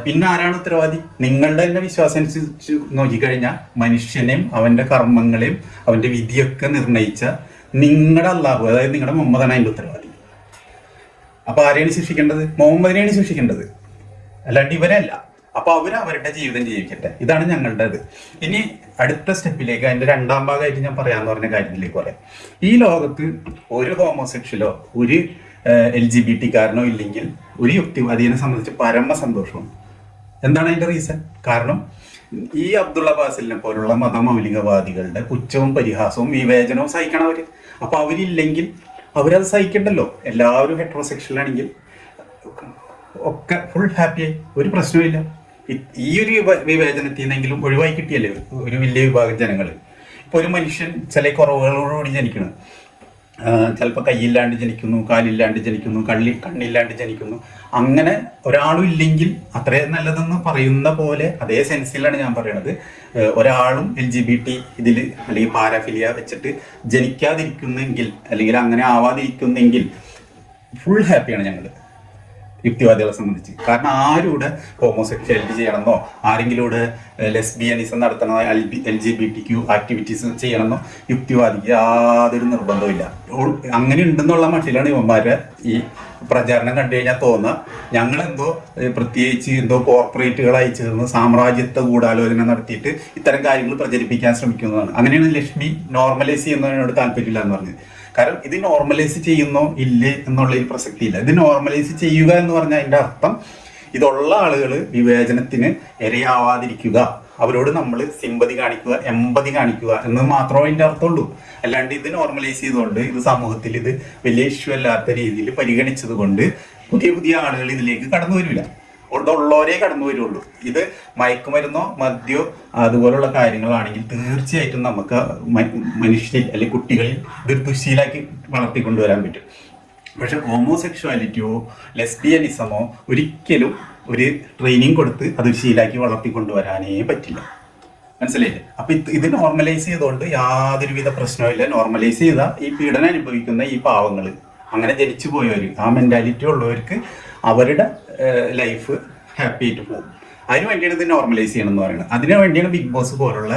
പിന്നെ ആരാണ് ഉത്തരവാദി? നിങ്ങളുടെ തന്നെ വിശ്വാസം അനുസരിച്ച് നോക്കിക്കഴിഞ്ഞാൽ മനുഷ്യനെയും അവന്റെ കർമ്മങ്ങളെയും അവന്റെ വിധിയൊക്കെ നിർണയിച്ച നിങ്ങളുടെ അല്ലാഹു, അതായത് നിങ്ങളുടെ മുഹമ്മദാണ് അതിന്റെ ഉത്തരവാദി. അപ്പൊ ആരെയാണ് ശിക്ഷിക്കേണ്ടത്? മുഹമ്മദിനെയാണ് ശിക്ഷിക്കേണ്ടത്, അല്ലാണ്ട് ഇവരല്ല. അപ്പൊ അവരുടെ ജീവിതം ജീവിക്കട്ടെ. ഇതാണ് ഞങ്ങളുടേത്. ഇനി അടുത്ത സ്റ്റെപ്പിലേക്ക്, അതിന്റെ 2ാം ഭാഗമായിട്ട് ഞാൻ പറയാന്ന് പറഞ്ഞ കാര്യത്തിലേക്ക് പറയാം. ഈ ലോകത്ത് ഒരു ഹോമോസെക്ഷലോ ഒരു LGBT കാരനോ ഇല്ലെങ്കിൽ ഒരു യുക്തിവാദിയെ സംബന്ധിച്ച് പരമ സന്തോഷമാണ്. എന്താണ് അതിന്റെ റീസൺ? കാരണം ഈ അബ്ദുള്ള ബാസിലിനെ പോലുള്ള മതമൗലികവാദികളുടെ പുച്ഛവും പരിഹാസവും വിവേചനവും സഹിക്കണം അവര്. അപ്പൊ അവരില്ലെങ്കിൽ അവരത് സഹിക്കണ്ടല്ലോ. എല്ലാവരും ഹെട്രോസെക്ഷൽ ആണെങ്കിൽ ഒക്കെ ഫുൾ ഹാപ്പിയായി, ഒരു പ്രശ്നവുമില്ല. ഈ ഒരു വിവേചനത്തിൽ നിന്നെങ്കിലും ഒഴിവായി കിട്ടിയല്ലേ ഒരു വലിയ വിഭാഗം ജനങ്ങൾ. ഇപ്പൊ ഒരു മനുഷ്യൻ ചില കുറവുകളോടുകൂടി ജനിക്കണം. ചിലപ്പോൾ കൈയില്ലാണ്ട് ജനിക്കുന്നു, കാലില്ലാണ്ട് ജനിക്കുന്നു, കണ്ണില്ലാണ്ട് ജനിക്കുന്നു. അങ്ങനെ ഒരാളും ഇല്ലെങ്കിൽ അത്രയും നല്ലതെന്ന് പറയുന്ന പോലെ അതേ സെൻസിലാണ് ഞാൻ പറയണത്. ഒരാളും LGBT ഇതിൽ അല്ലെങ്കിൽ പാരാഫിലിയ വെച്ചിട്ട് ജനിക്കാതിരിക്കുന്നെങ്കിൽ അല്ലെങ്കിൽ അങ്ങനെ ആവാതിരിക്കുന്നെങ്കിൽ ഫുൾ ഹാപ്പിയാണ് ഞങ്ങൾ യുക്തിവാദികളെ സംബന്ധിച്ച്. കാരണം ആരുടെ ഹോമോസെക്ഷാലിറ്റി ചെയ്യണമെന്നോ ആരെങ്കിലും ഇവിടെ ലെസ്ബിയനിസം നടത്തണോ LGBTQ ആക്ടിവിറ്റീസ് ചെയ്യണമെന്നോ യുക്തിവാദിക്ക് യാതൊരു നിർബന്ധമില്ല. അങ്ങനെ ഉണ്ടെന്നുള്ള മട്ടിലാണ് ഇവന്മാരെ ഈ പ്രചാരണം കണ്ടു കഴിഞ്ഞാൽ തോന്നുക ഞങ്ങളെന്തോ പ്രത്യേകിച്ച് എന്തോ കോർപ്പറേറ്റുകളായി ചേർന്ന് സാമ്രാജ്യത്വ ഗൂഢാലോചന നടത്തിയിട്ട് ഇത്തരം കാര്യങ്ങൾ പ്രചരിപ്പിക്കാൻ ശ്രമിക്കുന്നതാണ്. അങ്ങനെയാണ് ലക്ഷ്മി നോർമലൈസ് ചെയ്യുന്നതിനോട് താല്പര്യമില്ല എന്ന് പറഞ്ഞത്. കാരണം ഇത് നോർമലൈസ് ചെയ്യുന്നോ ഇല്ലേ എന്നുള്ളതിൽ പ്രസക്തിയില്ല. ഇത് നോർമലൈസ് ചെയ്യുക എന്ന് പറഞ്ഞാൽ അതിൻ്റെ അർത്ഥം ഇതുള്ള ആളുകൾ വിവേചനത്തിന് ഇരയാവാതിരിക്കുക, അവരോട് നമ്മൾ സിമ്പതി കാണിക്കുക, എമ്പതി കാണിക്കുക എന്ന് മാത്രമേ അതിൻ്റെ അർത്ഥമുള്ളൂ. അല്ലാണ്ട് ഇത് നോർമലൈസ് ചെയ്തുകൊണ്ട് ഇത് സമൂഹത്തിൽ ഇത് വലിയ ഇഷ്യൂ അല്ലാത്ത രീതിയിൽ പരിഗണിച്ചത് കൊണ്ട് പുതിയ പുതിയ ആളുകൾ ഇതിലേക്ക് കടന്നു വരില്ല. ഉള്ളവരെ കടന്നു വരുള്ളൂ. ഇത് മയക്കുമരുന്നോ മദ്യോ അതുപോലുള്ള കാര്യങ്ങളാണെങ്കിൽ തീർച്ചയായിട്ടും നമുക്ക് മനുഷ്യരിൽ അല്ലെങ്കിൽ കുട്ടികളിൽ ഇത് ദുശ്ശീലാക്കി വളർത്തിക്കൊണ്ടുവരാൻ പറ്റും. പക്ഷെ ഹോമോസെക്ഷുവാലിറ്റിയോ ലെസ്ബിയനിസമോ ഒരിക്കലും ഒരു ട്രെയിനിങ് കൊടുത്ത് അത് ശീലാക്കി വളർത്തിക്കൊണ്ടുവരാനേ പറ്റില്ല. മനസ്സിലായില്ലേ? അപ്പൊ ഇത് നോർമലൈസ് ചെയ്തുകൊണ്ട് യാതൊരുവിധ പ്രശ്നമില്ല. നോർമലൈസ് ചെയ്ത ഈ പീഡനം അനുഭവിക്കുന്ന ഈ പാവങ്ങൾ, അങ്ങനെ ജനിച്ചു പോയവർ, ആ മെന്റാലിറ്റി ഉള്ളവർക്ക് അവരുടെ ലൈഫ് ഹാപ്പി ആയിട്ട് പോകും. അതിനു വേണ്ടിയാണ് ഇത് നോർമലൈസ് ചെയ്യണം എന്ന് പറയുന്നത്. അതിനു വേണ്ടിയാണ് ബിഗ് ബോസ് പോലുള്ള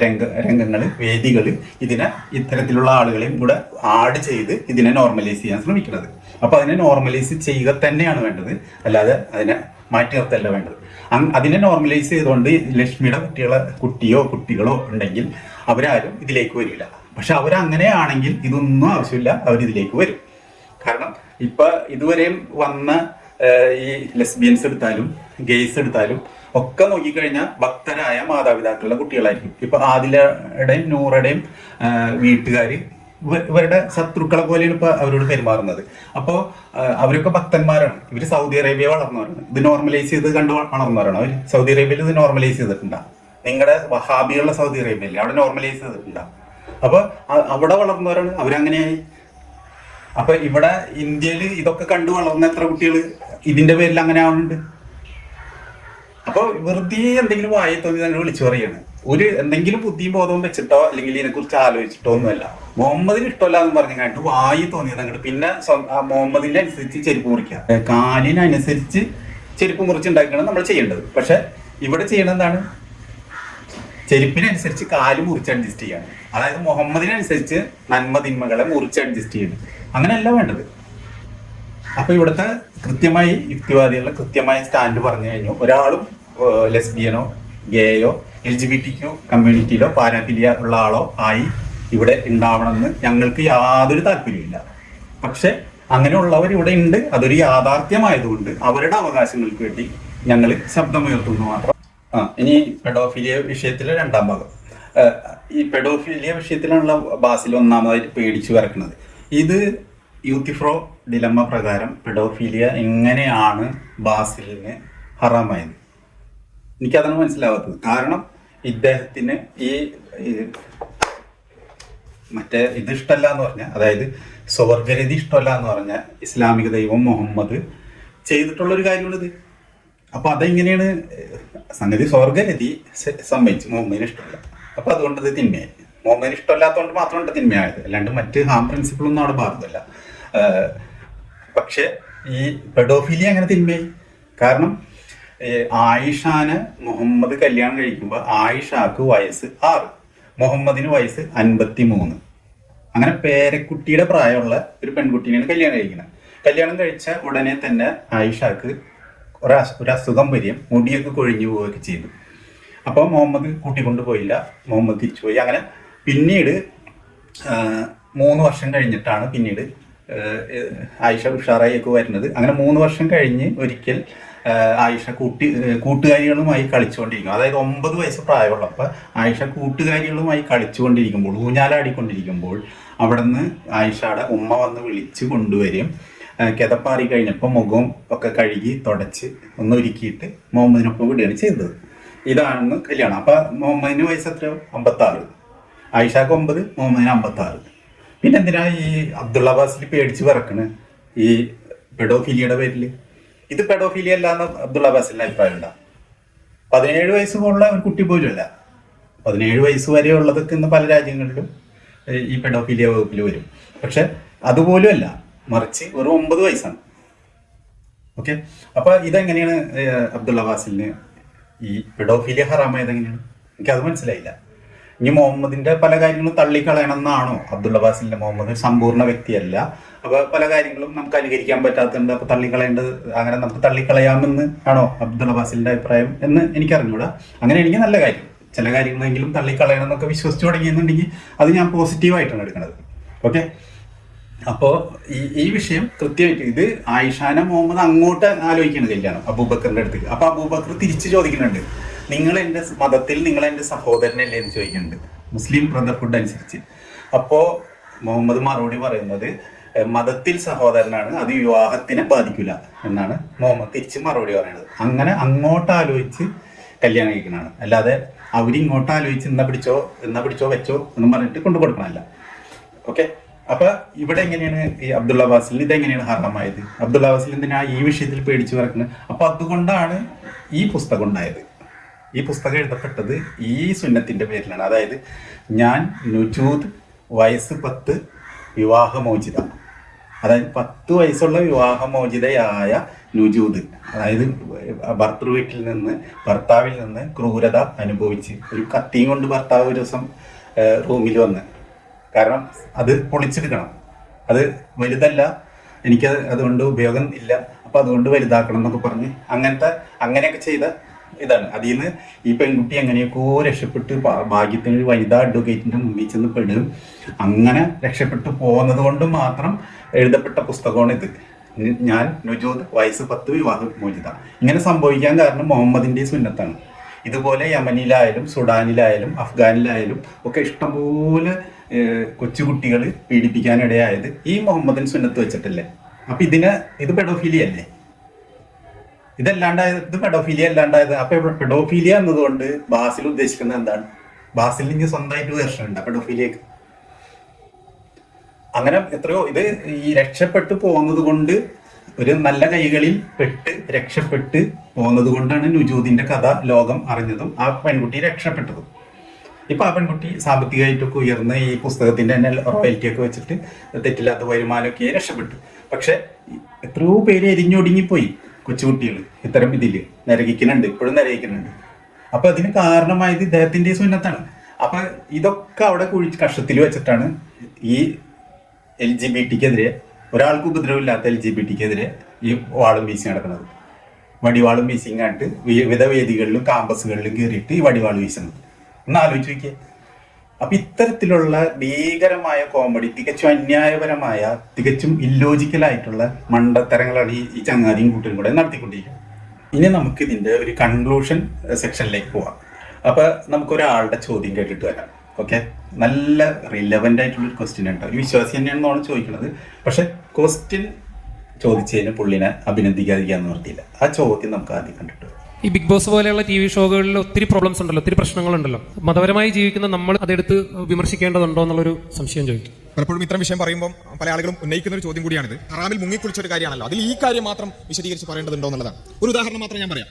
രംഗങ്ങൾ, വേദികൾ ഇതിനെ ഇത്തരത്തിലുള്ള ആളുകളെയും കൂടെ ആഡ് ചെയ്ത് ഇതിനെ നോർമലൈസ് ചെയ്യാൻ ശ്രമിക്കുന്നത്. അപ്പൊ അതിനെ നോർമലൈസ് ചെയ്യുക തന്നെയാണ് വേണ്ടത്, അല്ലാതെ അതിനെ മാറ്റി നിർത്തല്ല വേണ്ടത്. അതിനെ നോർമലൈസ് ചെയ്തുകൊണ്ട് ലക്ഷ്മിയുടെ കുട്ടികളോ ഉണ്ടെങ്കിൽ അവരാരും ഇതിലേക്ക് വരില്ല. പക്ഷെ അവരങ്ങനെയാണെങ്കിൽ ഇതൊന്നും ആവശ്യമില്ല, അവരിതിലേക്ക് വരും. കാരണം ഇപ്പൊ ഇതുവരെയും വന്ന ഈ ലെസ്ബിയൻസ് എടുത്താലും ഗെയ്സ് എടുത്താലും ഒക്കെ നോക്കിക്കഴിഞ്ഞാൽ ഭക്തരായ മാതാപിതാക്കളുടെ കുട്ടികളായിരിക്കും. ഇപ്പൊ ആദിലയുടെയും നൂറുടെയും വീട്ടുകാർ ഇവരുടെ ശത്രുക്കളെ പോലെയാണ് ഇപ്പൊ അവരോട് പെരുമാറുന്നത്. അപ്പോൾ അവരൊക്കെ ഭക്തന്മാരാണ്. ഇവര് സൗദി അറേബ്യ വളർന്നവരാണ്. ഇത് നോർമലൈസ് ചെയ്ത് കണ്ട് വളർന്നവരാണ്. അവർ സൗദി അറേബ്യയിൽ ഇത് നോർമലൈസ് ചെയ്തിട്ടുണ്ടാ. നിങ്ങളുടെ വഹാബികളുടെ സൗദി അറേബ്യയില്ലേ, അവിടെ നോർമലൈസ് ചെയ്തിട്ടുണ്ടാ. അപ്പൊ അവിടെ വളർന്നവരാണ്, അവരങ്ങനെയായി. അപ്പൊ ഇവിടെ ഇന്ത്യയിൽ ഇതൊക്കെ കണ്ടു വളർന്ന എത്ര കുട്ടികൾ ഇതിന്റെ പേരിൽ അങ്ങനെ ആവുന്നുണ്ട്. അപ്പൊ വെറുതെ എന്തെങ്കിലും വായി തോന്നി ഞങ്ങൾ വിളിച്ചു പറയാണ്. എന്തെങ്കിലും ബുദ്ധിയും ബോധവും വെച്ചിട്ടോ അല്ലെങ്കിൽ ഇതിനെക്കുറിച്ച് ആലോചിച്ചിട്ടോ ഒന്നുമല്ല. മുഹമ്മദിന് ഇഷ്ടമല്ല എന്ന് പറഞ്ഞിട്ട് വായി തോന്നിയത് അങ്ങോട്ട്. പിന്നെ മുഹമ്മദിന്റെ അനുസരിച്ച് ചെരുപ്പ് മുറിക്കുക, കാലിനനുസരിച്ച് ചെരുപ്പ് മുറിച്ചുണ്ടാക്കുകയാണ് നമ്മൾ ചെയ്യേണ്ടത്. പക്ഷെ ഇവിടെ ചെയ്യണത് എന്താണ്? ചെരുപ്പിനനുസരിച്ച് കാല് മുറിച്ച് അഡ്ജസ്റ്റ് ചെയ്യാണ്. അതായത് മുഹമ്മദിനനുസരിച്ച് നന്മ തിന്മകളെ മുറിച്ച് അഡ്ജസ്റ്റ് ചെയ്യുന്നു. അങ്ങനെയല്ല വേണ്ടത്. അപ്പൊ ഇവിടുത്തെ കൃത്യമായി യുക്തിവാദികളുടെ കൃത്യമായ സ്റ്റാൻഡ് പറഞ്ഞു കഴിഞ്ഞു. ഒരാളും ലെസ്ബിയനോ ഗേയോ LGBTQ കമ്മ്യൂണിറ്റിയിലോ പാരാഫിലിയ ഉള്ള ആളോ ആയി ഇവിടെ ഉണ്ടാവണമെന്ന് ഞങ്ങൾക്ക് യാതൊരു താല്പര്യമില്ല. പക്ഷെ അങ്ങനെയുള്ളവർ ഇവിടെ ഉണ്ട്. അതൊരു യാഥാർത്ഥ്യമായതുകൊണ്ട് അവരുടെ അവകാശങ്ങൾക്ക് വേണ്ടി ഞങ്ങൾ ശബ്ദമുയർത്തുന്നു മാത്രം. ഇനി പെഡോഫിലിയ വിഷയത്തിലെ രണ്ടാം ഭാഗം. ഈ പെഡോഫിലിയ വിഷയത്തിലുള്ള ബാസിൽ ഒന്നാമതായിട്ട് പേടിച്ചു വരക്കുന്നത് ഇത് യൂത്തിഫ്രോ ഡിലമ്മ പ്രകാരം പെഡോഫിലിയ എങ്ങനെയാണ് ബാസിലിന് ഹറാമായത്. എനിക്കതാണ് മനസ്സിലാവാത്തത്. കാരണം ഇദ്ദേഹത്തിന് ഈ മറ്റേ ഇത് ഇഷ്ടമല്ല എന്ന് പറഞ്ഞാൽ, അതായത് സ്വർഗരതി ഇഷ്ടമല്ല എന്ന് പറഞ്ഞാൽ ഇസ്ലാമിക ദൈവം മുഹമ്മദ് ചെയ്തിട്ടുള്ളൊരു കാര്യമാണിത്. അപ്പൊ അതെങ്ങനെയാണ് സംഗതി? സ്വർഗരതി സമ്മതിച്ച് മുഹമ്മദിന് ഇഷ്ടമല്ല, അപ്പൊ അതുകൊണ്ട് ഇത് തിന്മയായി. മുഹമ്മദിന് ഇഷ്ടമല്ലാത്തതുകൊണ്ട് മാത്രമാണ് തിന്മയായത്, അല്ലാണ്ട് മറ്റ് ഹാം പ്രിൻസിപ്പിളൊന്നും അവിടെ ബാധകമല്ല. പക്ഷെ ഈ പെഡോഫിലിയ അങ്ങനെ തിന്മയായി. കാരണം ആയിഷാനെ മുഹമ്മദ് കല്യാണം കഴിക്കുമ്പോൾ ആയിഷാക്ക് വയസ്സ് 6, മുഹമ്മദിന് വയസ്സ് 53. അങ്ങനെ പേരക്കുട്ടിയുടെ പ്രായമുള്ള ഒരു പെൺകുട്ടീനെയാണ് കല്യാണം കഴിക്കുന്നത്. കല്യാണം കഴിച്ച ഉടനെ തന്നെ ആയിഷാക്ക് ഒരു അസുഖം വരികയും മുടിയൊക്കെ കൊഴിഞ്ഞു പോവുകയൊക്കെ ചെയ്തു. അപ്പോൾ മുഹമ്മദ് കൂട്ടിക്കൊണ്ടു പോയില്ല, മുഹമ്മദ് തിരിച്ചുപോയി. അങ്ങനെ പിന്നീട് 3 വർഷം കഴിഞ്ഞിട്ടാണ് പിന്നീട് ആയിഷ ഉഷാറായിയൊക്കെ വരുന്നത്. അങ്ങനെ 3 വർഷം കഴിഞ്ഞ് ഒരിക്കൽ ആയിഷ കൂട്ടുകാരികളുമായി കളിച്ചുകൊണ്ടിരിക്കും. അതായത് 9 വയസ്സ് പ്രായമുള്ളപ്പോൾ ആയിഷ കൂട്ടുകാരികളുമായി കളിച്ചുകൊണ്ടിരിക്കുമ്പോൾ, ഊഞ്ഞാലാടിക്കൊണ്ടിരിക്കുമ്പോൾ അവിടെ നിന്ന് ആയിഷയുടെ ഉമ്മ വന്ന് വിളിച്ച് കൊണ്ടുവരും. കിതപ്പാറി കഴിഞ്ഞപ്പോൾ മുഖം ഒക്കെ കഴുകി തുടച്ച് ഒന്ന് ഒരുക്കിയിട്ട് മുഹമ്മദിനൊപ്പം വിടുകയാണ് ചെയ്തത്. ഇതാണ് കല്യാണം. അപ്പം മുഹമ്മദിന് വയസ്സ് എത്രയോ? 56. ആയിഷക്ക് 9, മുഹമ്മദിന് 56. പിന്നെ എന്തിനാ ഈ അബ്ദുള്ള അബ്ബാസിൽ പേടിച്ച് പറക്കണ് ഈ പെഡോഫിലിയുടെ പേരിൽ? ഇത് പെഡോഫിലിയ അല്ല എന്ന് അബ്ദുള്ള അബ്ബാസിന്റെ അഭിപ്രായം ഉണ്ടാകും. 17 വയസ്സ് പോലുള്ള ഒരു കുട്ടി പോലും അല്ല. 17 വയസ്സ് വരെ ഉള്ളതൊക്കെ ഇന്ന് പല രാജ്യങ്ങളിലും ഈ പെഡോഫിലിയ വകുപ്പിൽ വരും. പക്ഷെ അതുപോലും അല്ല, മറിച്ച് ഒരു 9 വയസ്സാണ്. ഓക്കെ, അപ്പൊ ഇതെങ്ങനെയാണ് അബ്ദുള്ള അബ്ബാസിലിന് ഈ പെഡോഫിലിയ ഹറാമായത് എങ്ങനെയാണ്? എനിക്കത് മനസ്സിലായില്ല. ഇനി മുഹമ്മദിന്റെ പല കാര്യങ്ങളും തള്ളിക്കളയണം എന്നാണോ അബ്ദുള്ള അബ്ബാസിലിന്റെ? മുഹമ്മദ് സമ്പൂർണ്ണ വ്യക്തിയല്ല, അപ്പൊ പല കാര്യങ്ങളും നമുക്ക് അനുകരിക്കാൻ പറ്റാത്തതുണ്ട്, അപ്പൊ തള്ളിക്കളയേണ്ടത് അങ്ങനെ നമുക്ക് തള്ളിക്കളയാമെന്ന് ആണോ അബ്ദുള്ള അബ്ബാസിലിന്റെ അഭിപ്രായം എന്ന് എനിക്കറിഞ്ഞൂടാ. അങ്ങനെ എനിക്ക് നല്ല കാര്യം, ചില കാര്യങ്ങളെങ്കിലും തള്ളിക്കളയണം എന്നൊക്കെ വിശ്വസിച്ചു തുടങ്ങിയെന്നുണ്ടെങ്കിൽ അത് ഞാൻ പോസിറ്റീവായിട്ടാണ് എടുക്കുന്നത്. ഓക്കെ, അപ്പോൾ ഈ വിഷയം കൃത്യമായിട്ട് ഇത് ആയിഷാനെ മുഹമ്മദ് അങ്ങോട്ട് ആലോചിക്കുന്നത് കല്യാണം അബൂബക്കറിന്റെ അടുത്ത്. അപ്പൊ അബൂബക്കർ തിരിച്ചു ചോദിക്കുന്നുണ്ട്, നിങ്ങൾ എൻ്റെ മതത്തിൽ നിങ്ങൾ എൻ്റെ സഹോദരനല്ലേ എന്ന് ചോദിക്കുന്നുണ്ട്, മുസ്ലിം ബ്രദർഹുഡ് അനുസരിച്ച്. അപ്പോൾ മുഹമ്മദ് മറുപടി പറയുന്നത് മതത്തിൽ സഹോദരനാണ്, അത് വിവാഹത്തിനെ ബാധിക്കില്ല എന്നാണ് മുഹമ്മദ് തിരിച്ച് മറുപടി പറയുന്നത്. അങ്ങനെ അങ്ങോട്ട് ആലോചിച്ച് കല്യാണം കഴിക്കണതാണ്, അല്ലാതെ അവരിങ്ങോട്ട് ആലോചിച്ച് എന്നാ പിടിച്ചോ വെച്ചോ എന്നും പറഞ്ഞിട്ട് കൊണ്ടു കൊടുക്കണമല്ല. ഓക്കെ, അപ്പൊ ഇവിടെ എങ്ങനെയാണ് ഈ അബ്ദുള്ള അബ്ബാസിൽ ഇതെങ്ങനെയാണ് ഹറാമായത്? അബ്ദുള്ള അബ്ബാസിൽ എന്തിനാ ഈ വിഷയത്തിൽ പേടിച്ചു പറക്കുന്നത്? അപ്പൊ അതുകൊണ്ടാണ് ഈ പുസ്തകം ഉണ്ടായത്. ഈ പുസ്തകം എഴുതപ്പെട്ടത് ഈ സുന്നത്തിന്റെ പേരിലാണ്. അതായത് ഞാൻ നുജൂദ് വയസ്സ് 10 വിവാഹമോചിത, അതായത് 10 വയസ്സുള്ള വിവാഹമോചിതയായ നുജൂദ്, അതായത് ഭർത്താവിൽ നിന്ന് ക്രൂരത അനുഭവിച്ച് ഒരു കത്തിയും കൊണ്ട് ഭർത്താവ് ഒരു ദിവസം റൂമിൽ വന്ന്, കാരണം അത് പൊളിച്ചെടുക്കണം, അത് വലുതല്ല, എനിക്ക് അതുകൊണ്ട് ഉപയോഗം ഇല്ല, അപ്പൊ അതുകൊണ്ട് വലുതാക്കണം എന്നൊക്കെ പറഞ്ഞ് അങ്ങനെയൊക്കെ ചെയ്ത ഇതാണ്. അതിൽ നിന്ന് ഈ പെൺകുട്ടി എങ്ങനെയൊക്കെയോ രക്ഷപ്പെട്ട് ഭാഗ്യത്തിന് ഒരു വനിതാ അഡ്വക്കേറ്റിന്റെ മുമ്പിൽ ചെന്ന് പെടും. അങ്ങനെ രക്ഷപ്പെട്ടു പോകുന്നത് കൊണ്ട് മാത്രം എഴുതപ്പെട്ട പുസ്തകമാണ് ഇത്. ഞാൻ നുജൂദ് വയസ്സ് 10 വിവാഹമോചിത. ഇങ്ങനെ സംഭവിക്കാൻ കാരണം മുഹമ്മദിന്റെ സുന്നത്താണ്. ഇതുപോലെ യമനിലായാലും സുഡാനിലായാലും അഫ്ഗാനിലായാലും ഒക്കെ ഇഷ്ടംപോലെ കൊച്ചുകുട്ടികൾ പീഡിപ്പിക്കാനിടയായത് ഈ മുഹമ്മദിൻ സുന്നത്ത് വെച്ചിട്ടല്ലേ? അപ്പൊ ഇത് പെഡോഫിലിയ അല്ലേ? ഇത് പെഡോഫിലിയ അല്ലാണ്ടായത്. അപ്പൊ പെഡോഫിലിയ എന്നതുകൊണ്ട് ബാസിൽ ഉദ്ദേശിക്കുന്നത് എന്താണ്? ബാസിൽ ഇനി സ്വന്തമായിട്ട് വേർഷൻ ഉണ്ട് പെഡോഫിലിയക്ക്. അങ്ങനെ എത്രയോ ഇത് ഈ രക്ഷപ്പെട്ടു പോകുന്നത് കൊണ്ട്, ഒരു നല്ല കൈകളിൽ പെട്ട് രക്ഷപ്പെട്ട് പോകുന്നത് കൊണ്ടാണ് നുജൂദിന്റെ കഥ ലോകം അറിഞ്ഞതും ആ പെൺകുട്ടി രക്ഷപ്പെട്ടതും. ഇപ്പൊ ആ പെൺകുട്ടി സാമ്പത്തികമായിട്ടൊക്കെ ഉയർന്ന് ഈ പുസ്തകത്തിന്റെ തന്നെ റോയൽറ്റി ഒക്കെ വെച്ചിട്ട് തെറ്റില്ലാത്ത വരുമാനമൊക്കെ രക്ഷപ്പെട്ടു. പക്ഷെ എത്രയോ പേര് എരിഞ്ഞൊടുങ്ങിപ്പോയി, കൊച്ചുകുട്ടികൾ ഇത്തരം ഇതില് നരകിക്കുന്നുണ്ട്, ഇപ്പോഴും നരകിക്കുന്നുണ്ട്. അപ്പൊ അതിന് കാരണമായത് ഇദ്ദേഹത്തിന്റെ സുന്നത്താണ്. അപ്പൊ ഇതൊക്കെ അവിടെ കുഴിച്ച് കഷത്തിൽ വെച്ചിട്ടാണ് ഈ LGBT-ക്കെതിരെ, ഒരാൾക്ക് ഉപദ്രവമില്ലാത്ത LGBT-ക്കെതിരെ ഈ വാളും വീശി നടക്കുന്നത്. വടിവാളും വീശിങ്ങായിട്ട് വിവിധ വേദികളിലും ക്യാമ്പസുകളിലും കയറിയിട്ട് ഈ വടിവാൾ വീശുന്നത്. ഒന്ന് ആലോചിച്ച് നോക്കിയേ. അപ്പൊ ഇത്തരത്തിലുള്ള ഭീകരമായ കോമഡി, തികച്ചും അന്യായപരമായ, തികച്ചും ഇല്ലോജിക്കലായിട്ടുള്ള മണ്ടത്തരങ്ങളാണ് ഈ ചങ്ങാതിയും കൂട്ടരും കൂടെ നടത്തിക്കൊണ്ടിരിക്കുന്നത്. ഇനി നമുക്ക് ഇതിന്റെ ഒരു കൺക്ലൂഷൻ സെക്ഷനിലേക്ക് പോവാം. അപ്പൊ നമുക്കൊരാളുടെ ചോദ്യം കേട്ടിട്ട് വരാം. ഓക്കെ, നല്ല റിലവൻ്റ് ആയിട്ടുള്ള ഒരു ക്വസ്റ്റ്യൻ ഉണ്ട്. ഒരു വിശ്വാസി തന്നെയാണെന്നാണ് ചോദിക്കുന്നത്. പക്ഷെ ക്വസ്റ്റ്യൻ ചോദിച്ചതിന് പുള്ളിനെ അഭിനന്ദിക്കാതിരിക്കാൻ നിർത്തിയില്ല. ആ ചോദ്യം നമുക്ക് ആദ്യം കണ്ടിട്ട്. ഈ ബിഗ് ബോസ് പോലെയുള്ള TV ഷോകളിൽ ഒത്തിരി പ്രോബ്ലംസ് ഉണ്ടല്ലോ, ഒത്തിരി പ്രശ്നങ്ങളുണ്ടല്ലോ. മതപരമായി ജീവിക്കുന്ന നമ്മൾ അതെടുത്ത് വിമർശിക്കേണ്ടതുണ്ടോ എന്നുള്ളൊരു സംശയം ചോദിക്കും. പലപ്പോഴും ഇത്തരം വിഷയം പറയുമ്പോൾ പല ആളുകളും ഉന്നയിക്കുന്ന ഒരു ചോദ്യം കൂടിയാണിത്. ഹറാമിൽ മുങ്ങിക്കുളിച്ച ഒരു കാര്യമാണല്ലോ, അതിൽ ഈ കാര്യം മാത്രം വിശദീകരിച്ച് പറയേണ്ടതുണ്ടോ എന്നുള്ളതാണ്. ഒരു ഉദാഹരണം മാത്രം ഞാൻ പറയാം.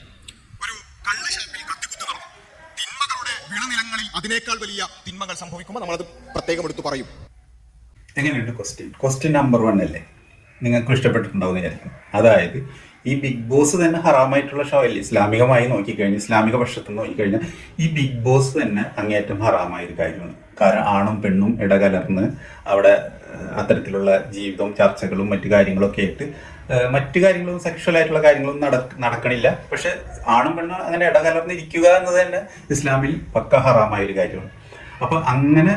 ഒരു കള്ള് ഷാപ്പിൽ കത്തിക്കുത്തു നടന്നു. തിന്മകളുടെ വിളനിലങ്ങളിൽ അതിനേക്കാൾ വലിയ തിന്മകൾ സംഭവിക്കുമ്പോൾ നമ്മളത് പ്രത്യേകം എടുത്തു പറയും. എങ്ങനെയുണ്ട് ക്വസ്റ്റ്യൻ നമ്പർ 1 അല്ലേ? നിങ്ങൾക്ക് ഇഷ്ടപ്പെട്ടിട്ടുണ്ടാവുന്ന വിചാരിക്കും. അതായത് ഈ ബിഗ് ബോസ് തന്നെ ഹറാമായിട്ടുള്ള ഷോ അല്ലേ? ഇസ്ലാമികമായി നോക്കിക്കഴിഞ്ഞാൽ, ഇസ്ലാമിക പക്ഷത്ത് നോക്കിക്കഴിഞ്ഞാൽ ഈ ബിഗ് ബോസ് തന്നെ അങ്ങേയറ്റം ഹറാമായ ഒരു കാര്യമാണ്. കാരണം ആണും പെണ്ണും ഇടകലർന്ന് അവിടെ അത്തരത്തിലുള്ള ജീവിതവും ചർച്ചകളും മറ്റു കാര്യങ്ങളൊക്കെ ആയിട്ട് മറ്റു കാര്യങ്ങളും സെക്ഷൽ ആയിട്ടുള്ള കാര്യങ്ങളും നടക്കണില്ല. പക്ഷെ ആണും പെണ്ണും അങ്ങനെ ഇടകലർന്നിരിക്കുക എന്നത് തന്നെ ഇസ്ലാമിൽ പക്ക ഹറാമായ ഒരു കാര്യമാണ്. അപ്പൊ അങ്ങനെ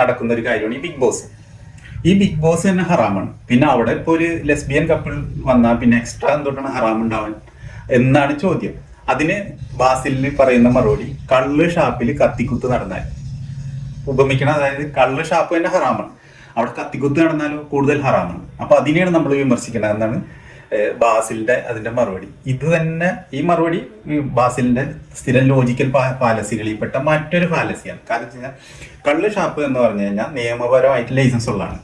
നടക്കുന്ന ഒരു കാര്യമാണ് ഈ ബിഗ് ബോസ്. ഈ ബിഗ് ബോസ് തന്നെ ഹറാമാണ്. പിന്നെ അവിടെ ഇപ്പോൾ ഒരു ലെസ്ബിയൻ കപ്പിൾ വന്നാൽ പിന്നെ എക്സ്ട്രാ എന്തുകൊണ്ടാണ് ഹറാം ഉണ്ടാവാൻ എന്നാണ് ചോദ്യം. അതിന് ബാസിലിന് പറയുന്ന മറുപടി കള്ള് ഷാപ്പിൽ കത്തിക്കുത്ത് നടന്നാൽ ഉപമിക്കണം. അതായത് കള്ള് ഷാപ്പ് തന്നെ ഹറാമാണ്, അവിടെ കത്തിക്കുത്ത് നടന്നാലും കൂടുതൽ ഹറാമാണ്. അപ്പൊ അതിനെയാണ് നമ്മൾ വിമർശിക്കുന്നത് എന്നാണ് ബാസിലിന്റെ അതിന്റെ മറുപടി. ഇത് തന്നെ ഈ മറുപടി ബാസിലിന്റെ സ്ഥിരം ലോജിക്കൽ ഫാലസികളിൽപ്പെട്ട മറ്റൊരു ഫാലസിയാണ്. കാരണം വെച്ച് കഴിഞ്ഞാൽ കള്ള് ഷാപ്പ് എന്ന് പറഞ്ഞു കഴിഞ്ഞാൽ നിയമപരമായിട്ട് ലൈസൻസ് ഉള്ളതാണ്.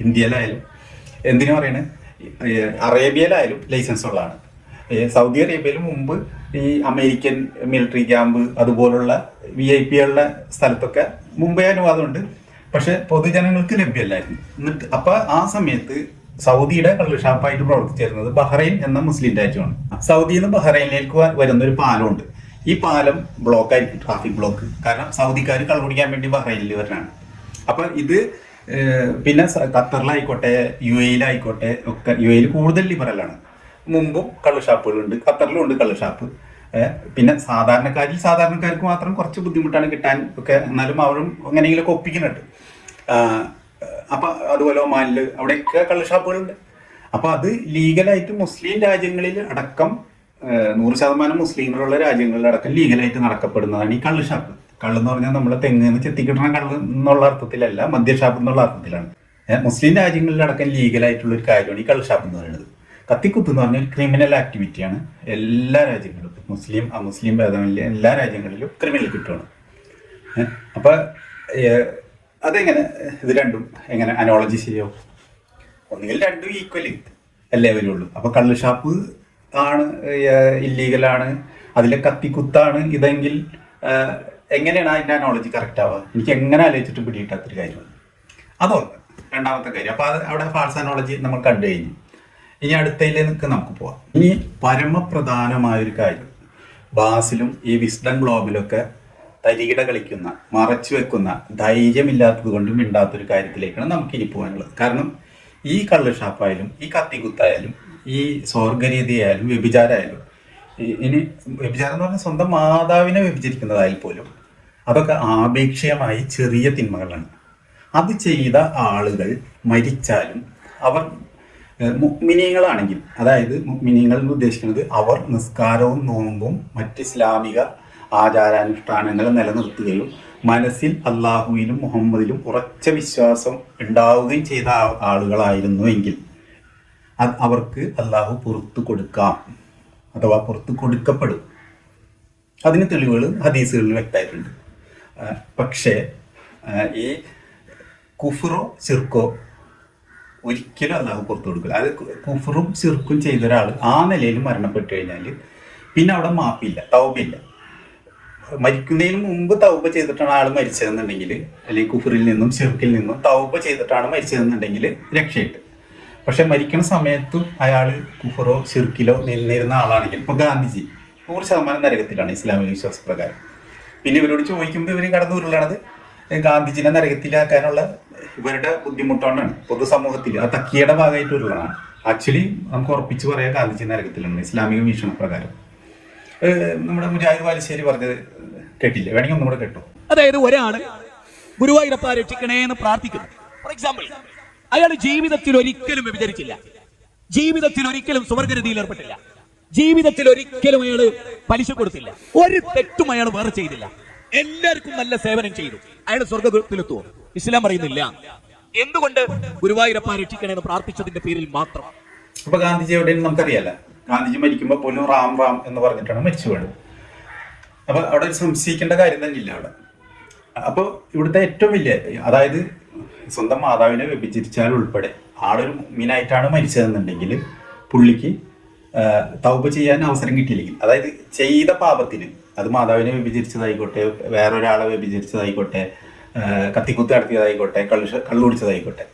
ഇന്ത്യയിലായാലും എന്തിനു പറയുന്നത്, അറേബ്യയിലായാലും ലൈസൻസ് ഉള്ളതാണ്. സൗദി അറേബ്യയിൽ മുമ്പ് ഈ അമേരിക്കൻ മിലിറ്ററി ക്യാമ്പ് അതുപോലുള്ള VIP-കളുടെ സ്ഥലത്തൊക്കെ മുമ്പേ അനുവാദമുണ്ട്, പക്ഷെ പൊതുജനങ്ങൾക്ക് ലഭ്യമല്ലായിരുന്നു. എന്നിട്ട് അപ്പൊ ആ സമയത്ത് സൗദിയുടെ കള്ള് ഷാപ്പായിട്ട് പ്രവർത്തിച്ചിരുന്നത് ബഹ്റൈൻ എന്ന മുസ്ലിം രാജ്യമാണ്. സൗദിയിൽ നിന്ന് ബഹ്റൈനിലേക്ക് വരുന്ന ഒരു പാലമുണ്ട്. ഈ പാലം ബ്ലോക്ക് ആയിരിക്കും, ട്രാഫിക് ബ്ലോക്ക്. കാരണം സൗദിക്കാർ കള്ള് കുടിക്കാൻ വേണ്ടി ബഹ്റൈനിൽ വരാനാണ്. അപ്പൊ ഇത് പിന്നെ ഖത്തറിലായിക്കോട്ടെ UAE-യിലായിക്കോട്ടെ ഒക്കെ, UAE-യിൽ കൂടുതൽ ലിബറലാണ്. മുമ്പും കള്ള് ഷാപ്പുകളുണ്ട്, ഖത്തറിലും ഉണ്ട് കള്ള് ഷാപ്പ്. പിന്നെ സാധാരണക്കാർക്ക് മാത്രം കുറച്ച് ബുദ്ധിമുട്ടാണ് കിട്ടാൻ ഒക്കെ, എന്നാലും അവരും എങ്ങനെയെങ്കിലുമൊക്കെ ഒപ്പിക്കുന്നുണ്ട്. അപ്പൊ അതുപോലെ ഒമാനില് അവിടെയൊക്കെ കള്ള് ഷാപ്പുകളുണ്ട്. അപ്പൊ അത് ലീഗലായിട്ട് മുസ്ലിം രാജ്യങ്ങളിൽ അടക്കം 100% മുസ്ലിങ്ങളുള്ള രാജ്യങ്ങളിലടക്കം ലീഗലായിട്ട് നടക്കപ്പെടുന്നതാണ് ഈ കള്ള് ഷാപ്പ്. കള്ളെന്ന് പറഞ്ഞാൽ നമ്മളെ തെങ്ങിന്ന് ചെത്തിക്കിട്ടുന്ന കള്ള് എന്നുള്ള അർത്ഥത്തിലല്ല, മദ്യഷാപ്പ് എന്നുള്ള അർത്ഥത്തിലാണ്. മുസ്ലിം രാജ്യങ്ങളിലടക്കം ലീഗലായിട്ടുള്ള ഒരു കാര്യമാണ് ഈ കള്ള് ഷാപ്പ് എന്ന് പറയുന്നത്. കത്തിക്കുത്ത് എന്ന് പറഞ്ഞ ഒരു ക്രിമിനൽ ആക്ടിവിറ്റിയാണ്. എല്ലാ രാജ്യങ്ങളിലും, മുസ്ലിം അമുസ്ലിം ഭേദമില്ല, എല്ലാ രാജ്യങ്ങളിലും ക്രിമിനൽ കിട്ടുകയാണ്. അപ്പൊ അതെങ്ങനെ ഇത് രണ്ടും എങ്ങനെ അനോളജി ശരിയാവും? ഒന്നുകിൽ രണ്ടും ഈക്വലി അല്ലേ വരുള്ളൂ. അപ്പൊ കള്ള് ഷാപ്പ് ആണ് ഇല്ലീഗലാണ്, അതിലെ കത്തിക്കുത്താണ് ഇതെങ്കിൽ എങ്ങനെയാണ് അതിന്റെ അനോളജി കറക്റ്റ് ആവുക? എനിക്ക് എങ്ങനെ ആലോചിച്ചിട്ട് പിടിയിട്ടാത്തൊരു കാര്യമാണ്. അതൊന്ന്. രണ്ടാമത്തെ കാര്യം, അപ്പൊ അത് അവിടെ ഫാൾസ് അനോളജി നമ്മൾ കണ്ടു കഴിഞ്ഞു. ഇനി അടുത്തതിലേക്ക് നമുക്ക് പോവാം. ഇനി പരമപ്രധാനമായൊരു കാര്യം, ബാസിലും ഈ വിസ്ഡം ഗ്ലോബിലൊക്കെ തരികിട കളിക്കുന്ന, മറച്ചു വെക്കുന്ന, ധൈര്യമില്ലാത്തത് കൊണ്ട് മിണ്ടാത്തൊരു കാര്യത്തിലേക്കാണ് നമുക്ക് ഇനി പോകാനുള്ളത്. കാരണം ഈ കള്ള് ഷാപ്പായാലും ഈ കത്തിക്കുത്തായാലും ഈ സ്വർഗരീതിയായാലും വ്യഭിചാരമായാലും, ഇനി വ്യഭിചാരം എന്ന് പറഞ്ഞാൽ സ്വന്തം മാതാവിനെ വ്യഭിചരിക്കുന്നതായാൽ പോലും അതൊക്കെ ആപേക്ഷികമായി ചെറിയ തിന്മകളാണ്. അത് ചെയ്ത ആളുകൾ മരിച്ചാലും അവർ മുഅ്മിനീങ്ങളാണെങ്കിൽ, അതായത് മുഅ്മിനീങ്ങൾ എന്ന് ഉദ്ദേശിക്കുന്നത് അവർ നിസ്കാരവും നോമ്പും മറ്റ് ഇസ്ലാമിക ആചാരാനുഷ്ഠാനങ്ങൾ നിലനിർത്തുകയും മനസ്സിൽ അള്ളാഹുവിലും മുഹമ്മദിലും ഉറച്ച വിശ്വാസം ഉണ്ടാവുകയും ചെയ്ത ആളുകളായിരുന്നുവെങ്കിൽ അവർക്ക് അള്ളാഹു പുറത്തു കൊടുക്കാം, അഥവാ പുറത്തു കൊടുക്കപ്പെടും. അതിന് തെളിവുകൾ ഹദീസുകളിൽ വ്യക്തമായിട്ടുണ്ട്. പക്ഷേ ഈ കുഫ്റോ ശിർക്കോ ഒരിക്കലും അള്ളാഹു പുറത്തു കൊടുക്കില്ല. അത് കുഫറും ശിർക്കും ചെയ്ത ഒരാൾ ആ നിലയിൽ മരണപ്പെട്ടു കഴിഞ്ഞാൽ പിന്നെ അവിടെ മാപ്പില്ല, തൗബയില്ല. മരിക്കുന്നതിന് മുമ്പ് തൗബ ചെയ്തിട്ടാണ് ആൾ മരിച്ചതെന്നുണ്ടെങ്കിൽ, അല്ലെങ്കിൽ കുഫറിൽ നിന്നും ശിർക്കിൽ നിന്നും തൗബ ചെയ്തിട്ടാണ് മരിച്ചതെന്നുണ്ടെങ്കിൽ രക്ഷയുണ്ട്. പക്ഷെ മരിക്കുന്ന സമയത്തും അയാൾ കുഫറോ ശിർക്കിലോ നിന്നിരുന്ന ആളാണെങ്കിൽ, ഇപ്പോൾ ഗാന്ധിജി 100% നരകത്തിലാണ് ഇസ്ലാമിക വിശ്വാസപ്രകാരം. പിന്നെ ഇവരോട് ചോദിക്കുമ്പോൾ ഇവർ കടന്നു ഉരുളാണത് ഗാന്ധിജിനെ നരകത്തിലാക്കാനുള്ള ഇവരുടെ ബുദ്ധിമുട്ടുകൊണ്ടാണ്. പൊതുസമൂഹത്തിൽ ആ തക്കിയുടെ ഭാഗമായിട്ട് ഉരുളാണ്. ആക്ച്വലി നമുക്ക് ഉറപ്പിച്ച് പറയാം ഗാന്ധിജി നരകത്തിലാണ് ഇസ്ലാമിക വീക്ഷണപ്രകാരം. നമ്മുടെ മുജാഹിദ് ബാലുശ്ശേരി പറഞ്ഞത് കേട്ടില്ലേ? വേണമെങ്കിൽ ഒന്നും കൂടെ കേട്ടോ. അതായത് ഒരാള് ഗുരുവായൂരപ്പ രക്ഷിക്കണേ എന്ന് പ്രാർത്ഥിക്കുന്നു. ഫോർ എക്സാമ്പിൾ, അയാൾ ജീവിതത്തിൽ ഒരിക്കലും വ്യഭിചരിച്ചില്ല, ജീവിതത്തിൽ ഒരിക്കലും സ്വർഗരതിയിൽ ഏർപ്പെട്ടില്ല, ജീവിതത്തിൽ ഒരിക്കലും അയാൾ പലിശ കൊടുത്തില്ല, ഒരു തെറ്റും അയാൾ വേറെ ചെയ്തില്ല, എല്ലാവർക്കും നല്ല സേവനം ചെയ്തു. അയാൾ സ്വർഗത്തിലെത്തുവോ? ഇസ്ലാം പറയുന്നില്ല. എന്തുകൊണ്ട്? ഗുരുവായൂരപ്പ രക്ഷിക്കണേ എന്ന് പ്രാർത്ഥിച്ചതിന്റെ പേരിൽ മാത്രം. അപ്പൊ ഗാന്ധിജി എവിടെയും നമുക്കറിയാലോ. ഗാന്ധിജി മരിക്കുമ്പോൾ പോലും റാം റാം എന്ന് പറഞ്ഞിട്ടാണ് മരിച്ചു വീണത്. അപ്പൊ അവിടെ ഒരു സംശയിക്കേണ്ട കാര്യം തന്നെ ഇല്ല അവിടെ. അപ്പോൾ ഇവിടുത്തെ ഏറ്റവും വലിയ, അതായത് സ്വന്തം മാതാവിനെ വ്യഭിചരിച്ചാൽ ഉൾപ്പെടെ ആളൊരു മുഅ്മിനായിട്ടാണ് മരിച്ചതെന്നുണ്ടെങ്കിൽ പുള്ളിക്ക് തൗബ ചെയ്യാൻ അവസരം കിട്ടിയില്ലെങ്കിൽ, അതായത് ചെയ്ത പാപത്തിന്, അത് മാതാവിനെ വ്യഭിചരിച്ചതായിക്കോട്ടെ, വേറൊരാളെ വ്യഭിചരിച്ചതായിക്കോട്ടെ, കത്തിക്കുത്ത് നടത്തിയതായിക്കോട്ടെ, കള്ളുടിച്ചതായിക്കോട്ടെ,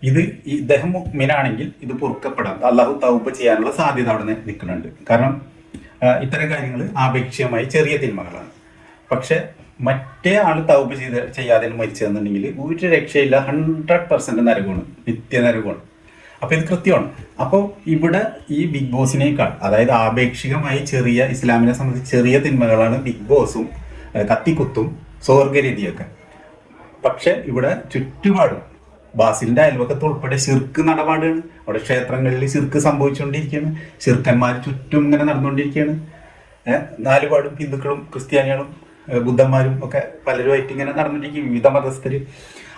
ഇത് ഇദ്ദേഹം മുഅ്മിനാണെങ്കിൽ ഇത് പൊറുക്കപ്പെടാം, അള്ളാഹു തൗബ ചെയ്യാനുള്ള സാധ്യത അവിടെ നിൽക്കുന്നുണ്ട്. കാരണം ഇത്തരം കാര്യങ്ങൾ ആപേക്ഷികമായി ചെറിയ തിന്മകളാണ്. പക്ഷെ മറ്റേ ആൾ തൗബ ചെയ്യാതെ മരിച്ചതെന്നുണ്ടെങ്കിൽ ഒരു രക്ഷയില്ല, 100% നരകമാണ്, നിത്യ നരകമാണ്. അപ്പൊ ഇത് കൃത്യമാണ്. അപ്പോൾ ഇവിടെ ഈ ബിഗ് ബോസിനേക്കാൾ, അതായത് ആപേക്ഷികമായി ചെറിയ, ഇസ്ലാമിനെ സംബന്ധിച്ച് ചെറിയ തിന്മകളാണ് ബിഗ് ബോസും കത്തിക്കുത്തും സ്വർഗരീതിയൊക്കെ. പക്ഷെ ഇവിടെ ചുറ്റുപാടും ബാസിലിന്റെ അയൽവക്കത്ത് ഉൾപ്പെടെ ശിർക്ക് നടപാടാണ്. അവിടെ ക്ഷേത്രങ്ങളിൽ ശിർക്ക് സംഭവിച്ചുകൊണ്ടിരിക്കുകയാണ്. ശിർക്കന്മാർ ചുറ്റും ഇങ്ങനെ നടന്നുകൊണ്ടിരിക്കുകയാണ്. നാലുപാടും ഹിന്ദുക്കളും ക്രിസ്ത്യാനികളും ബുദ്ധന്മാരും ഒക്കെ പലരുമായിട്ട് ഇങ്ങനെ നടന്നുകൊണ്ടിരിക്കും, വിവിധ മതസ്ഥര്.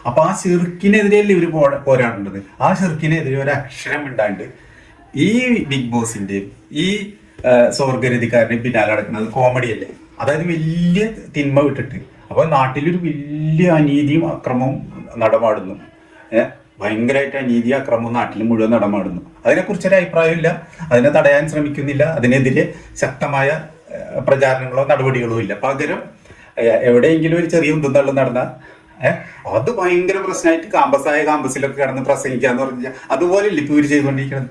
അപ്പൊ ആ ശിർക്കിനെതിരെയല്ലേ ഇവർ പോരാടേണ്ടത്. ആ ശിർക്കിനെതിരെ ഒരു അക്ഷരം ഉണ്ടാണ്ട് ഈ ബിഗ് ബോസിന്റെയും ഈ സ്വർഗരതിക്കാരനെയും പിന്നാലെ നടക്കുന്നത് കോമഡിയല്ലേ. അതായത് വലിയ തിന്മ വിട്ടിട്ട് അപ്പൊ നാട്ടിലൊരു വലിയ അനീതിയും അക്രമവും നടമാടുന്നു. ഭയങ്കരമായിട്ട് അനീതി അക്രമവും നാട്ടിൽ മുഴുവൻ നടമാടുന്നു. അതിനെക്കുറിച്ചൊരു അഭിപ്രായമില്ല, അതിനെ തടയാൻ ശ്രമിക്കുന്നില്ല, അതിനെതിരെ ശക്തമായ പ്രചാരണങ്ങളോ നടപടികളോ ഇല്ല. പകരം എവിടെയെങ്കിലും ഒരു ചെറിയ ഉന്തുന്തള്ളം നടന്നാൽ അത് ഭയങ്കര പ്രശ്നമായിട്ട് കാമ്പസിലൊക്കെ കിടന്ന് പ്രസംഗിക്കാന്ന് പറഞ്ഞാൽ അതുപോലെയല്ല ഇപ്പൊ ഇവർ ചെയ്തുകൊണ്ടിരിക്കുന്നത്.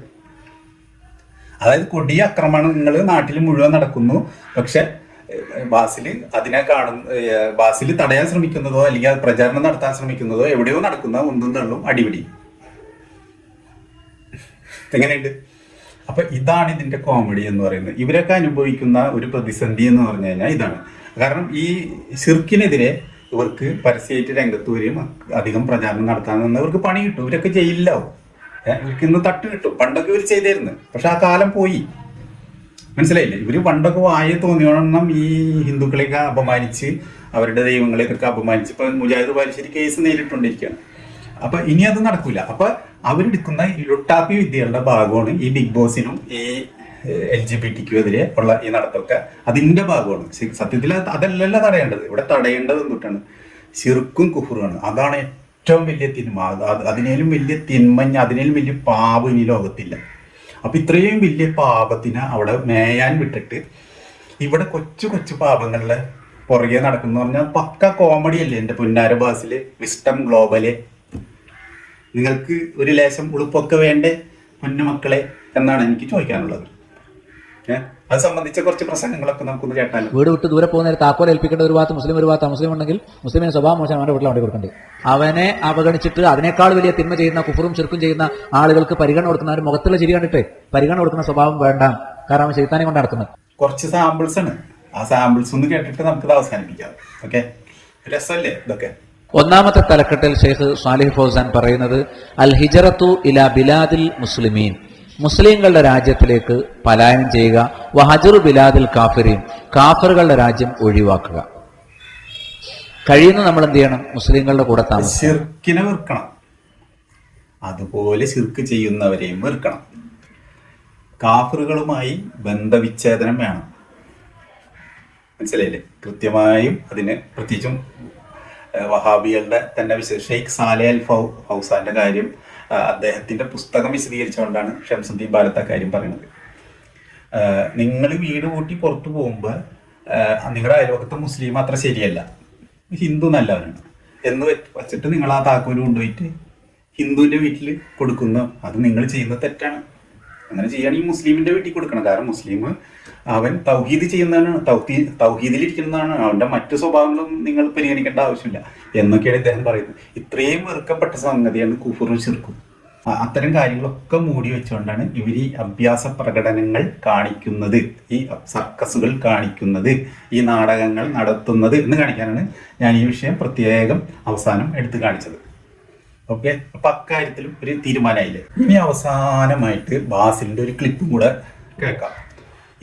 അതായത് കൊടിയ ആക്രമണങ്ങൾ നാട്ടിൽ മുഴുവൻ നടക്കുന്നു. പക്ഷെ ബാസിൽ തടയാൻ ശ്രമിക്കുന്നതോ അല്ലെങ്കിൽ അത് പ്രചാരണം നടത്താൻ ശ്രമിക്കുന്നതോ എവിടെയോ നടക്കുന്ന ഒന്നും തള്ളും അടിപിടി. എങ്ങനെയുണ്ട്? അപ്പൊ ഇതാണ് ഇതിന്റെ കോമഡി എന്ന് പറയുന്നത്. ഇവരൊക്കെ അനുഭവിക്കുന്ന ഒരു പ്രതിസന്ധി എന്ന് പറഞ്ഞു കഴിഞ്ഞാൽ ഇതാണ്. കാരണം ഈ ശിർക്കിനെതിരെ ഇവർക്ക് പരസ്യമായിട്ട് രംഗത്ത് വരികയും അധികം പ്രചാരണം നടത്താൻ നിന്ന് ഇവർക്ക് പണി കിട്ടും. ഇവരൊക്കെ ജയിലിലാവും. ഇവർക്ക് ഇന്ന് തട്ട് കിട്ടും. പണ്ടൊക്കെ ഇവർ ചെയ്തായിരുന്നു, പക്ഷെ ആ കാലം പോയി. മനസ്സിലായില്ലേ? ഇവര് പണ്ടൊക്കെ വായ തോന്നിയോണം ഈ ഹിന്ദുക്കളെയൊക്കെ അപമാനിച്ച് അവരുടെ ദൈവങ്ങളെയൊക്കെ അപമാനിച്ച് ഇപ്പൊ മുജാഹിദ് ബാലുശ്ശേരി കേസ് നേരിട്ടുകൊണ്ടിരിക്കുകയാണ്. അപ്പൊ ഇനി അത് നടക്കൂല. അപ്പൊ അവരെടുക്കുന്ന ലുട്ടാപ്പി വിദ്യകളുടെ ഭാഗമാണ് ഈ ബിഗ് ബോസിനും ഈ LGBTQ എതിരെ ഉള്ള ഈ നടത്തമൊക്കെ അതിന്റെ ഭാഗമാണ്. സത്യത്തിൽ അതല്ലല്ലോ തടയേണ്ടത്. ഇവിടെ തടയേണ്ടത് എന്തൊട്ടാണ്? ശിർക്കും കുഫറുമാണ്. അതാണ് ഏറ്റവും വലിയ തിന്മ. അതിനേലും വലിയ തിന്മ, അതിനേലും വലിയ പാപം ഇനി ലോകത്തില്ല. അപ്പൊ ഇത്രയും വലിയ പാപത്തിനെ അവിടെ മേയാൻ വിട്ടിട്ട് ഇവിടെ കൊച്ചു കൊച്ചു പാപങ്ങളിലെ പുറകെ നടക്കുന്ന പറഞ്ഞാൽ പക്ക കോമഡി അല്ലേ എൻ്റെ പുന്നാര ബാസില്, വിസ്റ്റം ഗ്ലോബല്. നിങ്ങൾക്ക് ഒരു ലേശം ഉളുപ്പൊക്കെ വേണ്ടേ പൊന്നുമക്കളെ എന്നാണ് എനിക്ക് ചോദിക്കാനുള്ളത്. അത് സംബന്ധിച്ച കുറച്ച് പ്രസംഗങ്ങളൊക്കെ നമുക്കൊന്ന് കേട്ടാലും. വീട് വിട്ട് ദൂരെ പോകുന്ന താക്കോൽ ഏൽപ്പിക്കേണ്ട ഒരു ഭാഗത്ത് മുസ്ലിം, ഒരു ഭാഗത്ത് മുസ്ലിം ഉണ്ടെങ്കിൽ മുസ്ലിമിന് സ്വഭാവം മോശം അവന്റെ വീട്ടിൽ വണ്ടി കൊടുക്കേണ്ടത്. അവനെ അവഗണിച്ചിട്ട് അതിനേക്കാൾ വലിയ തിന്മ ചെയ്യുന്ന കുഫറും ശിർക്കും ചെയ്യുന്ന ആളുകൾക്ക് പരിഗണന കൊടുക്കുന്ന ഒരു മുഖത്തുള്ള ചിരി കണ്ടിട്ട് പരിഗണന കൊടുക്കുന്ന സ്വഭാവം വേണ്ട. കാരണം ശൈത്താനെ കൊണ്ട് നടക്കുന്നത്. കുറച്ച് സാമ്പിൾസ് ആണ്. ആ സാമ്പിൾസ് ഒന്ന് കേട്ടിട്ട് നമുക്കിത് അവസാനിപ്പിക്കാം. ഓക്കെ, രസമല്ലേ ഇതൊക്കെ? ഒന്നാമത്തെ തലക്കെട്ടിൽ ഷെയ്ഖ് സാലിഹ് ഫൗസാൻ പറയുന്നത് അൽ ഹിജറത്തു ഇലാ ബിലാദിൽ മുസ്ലിമീൻ, മുസ്ലിങ്ങളുടെ രാജ്യത്തിലേക്ക് പലായനം ചെയ്യുക. വഹജറു ബിലാദിൽ കാഫിരീൻ, കാഫറുകളുടെ രാജ്യം ഒഴിവാക്കുക. കഴിയുന്ന നമ്മൾ എന്ത് ചെയ്യണം? മുസ്ലിങ്ങളുടെ കൂടെ താമസിക്കണം. ശിർക്കിനെ വെറുക്കണം, അതുപോലെ ശിർക്ക് ചെയ്യുന്നവരെയും വെറുക്കണം. കാഫറുകളുമായി ബന്ധവിച്ഛേദനം വേണം. മനസ്സിലായില്ലേ? കൃത്യമായും അതിന് പ്രത്യേകിച്ചും വഹാബികളുടെ തന്നെ ഷെയ്ഖ് സാലിഹ് അൽ ഫൗസാന്റെ കാര്യം അദ്ദേഹത്തിന്റെ പുസ്തകം വിശദീകരിച്ചുകൊണ്ടാണ് ഷംസുദ്ദീൻ ബാലത്ത് കാര്യം പറയുന്നത്. നിങ്ങൾ വീട് പൂട്ടി പുറത്തു പോകുമ്പോൾ നിങ്ങളുടെ അയൽവക്കത്തെ മുസ്ലിം അത്ര ശരിയല്ല, ഹിന്ദു നല്ലവരാണ് എന്ന് വച്ചിട്ട് നിങ്ങൾ ആ താക്കോല് കൊണ്ടുപോയിട്ട് ഹിന്ദുവിന്റെ വീട്ടിൽ കൊടുക്കുന്നു. അത് നിങ്ങൾ ചെയ്യുന്നത് തെറ്റാണ്. അങ്ങനെ ചെയ്യുകയാണെങ്കിൽ മുസ്ലിമിന്റെ വീട്ടിൽ കൊടുക്കണം. കാരണം മുസ്ലിം അവൻ തൗഹീദ് ചെയ്യുന്നതാണ്, തൗഹീദിലിരിക്കുന്നതാണ്. അവന്റെ മറ്റു സ്വഭാവങ്ങളൊന്നും നിങ്ങൾ പരിഗണിക്കേണ്ട ആവശ്യമില്ല എന്നൊക്കെയാണ് ഇദ്ദേഹം പറയുന്നത്. ഇത്രയും വെറുക്കപ്പെട്ട സംഗതിയാണ് കുഫറും ശിർക്കും. അത്തരം കാര്യങ്ങളൊക്കെ മൂടി വെച്ചുകൊണ്ടാണ് ഇവർ ഈ അഭ്യാസ പ്രകടനങ്ങൾ കാണിക്കുന്നത്, ഈ സർക്കസുകൾ കാണിക്കുന്നത്, ഈ നാടകങ്ങൾ നടത്തുന്നത് എന്ന് കാണിക്കാനാണ് ഞാൻ ഈ വിഷയം പ്രത്യേകം അവസാനം എടുത്തു കാണിച്ചത്. ഓക്കെ, അപ്പൊ അക്കാര്യത്തിലും ഒരു തീരുമാനമായില്ലേ. ഇനി അവസാനമായിട്ട് ബാസിലിന്റെ ഒരു ക്ലിപ്പും കൂടെ കേൾക്കാം.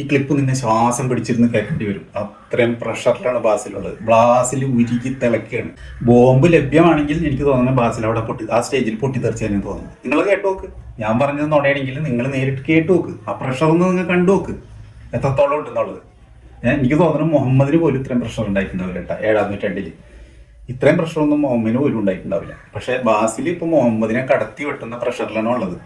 ഈ ക്ലിപ്പ് നിങ്ങൾ ശ്വാസം പിടിച്ചിരുന്ന് കേൾക്കേണ്ടി വരും. അത്രയും പ്രഷറിലാണ് ബാസിലുള്ളത്. ബാസിൽ ഉരുകി തിളക്കുകയാണ്. ബോംബ് ലഭ്യമാണെങ്കിൽ എനിക്ക് തോന്നുന്നത് ബാസിൽ അവിടെ ആ സ്റ്റേജിൽ പൊട്ടിത്തെറിച്ചാലും തോന്നുന്നു. നിങ്ങൾ കേട്ടോക്ക്. ഞാൻ പറഞ്ഞത് നുണയാണെങ്കിൽ നിങ്ങൾ നേരിട്ട് കേട്ടുനോക്ക്. ആ പ്രഷറൊന്ന് നിങ്ങൾ കണ്ടുനോക്ക് എത്രത്തോളം ഉണ്ടെന്നുള്ളത്. എനിക്ക് തോന്നുന്നു മുഹമ്മദിന് പോലും ഇത്രയും പ്രഷർ ഉണ്ടായിട്ടുണ്ടാവില്ല കേട്ടോ. 7-ാം നൂറ്റാണ്ടിൽ ഇത്രയും പ്രഷറൊന്നും മുഹമ്മദിന് പോലും ഉണ്ടായിട്ടുണ്ടാവില്ല. പക്ഷെ ബാസിൽ ഇപ്പൊ മുഹമ്മദിനെ കടത്തി വെട്ടുന്ന പ്രഷറിലാണ് ഉള്ളത്.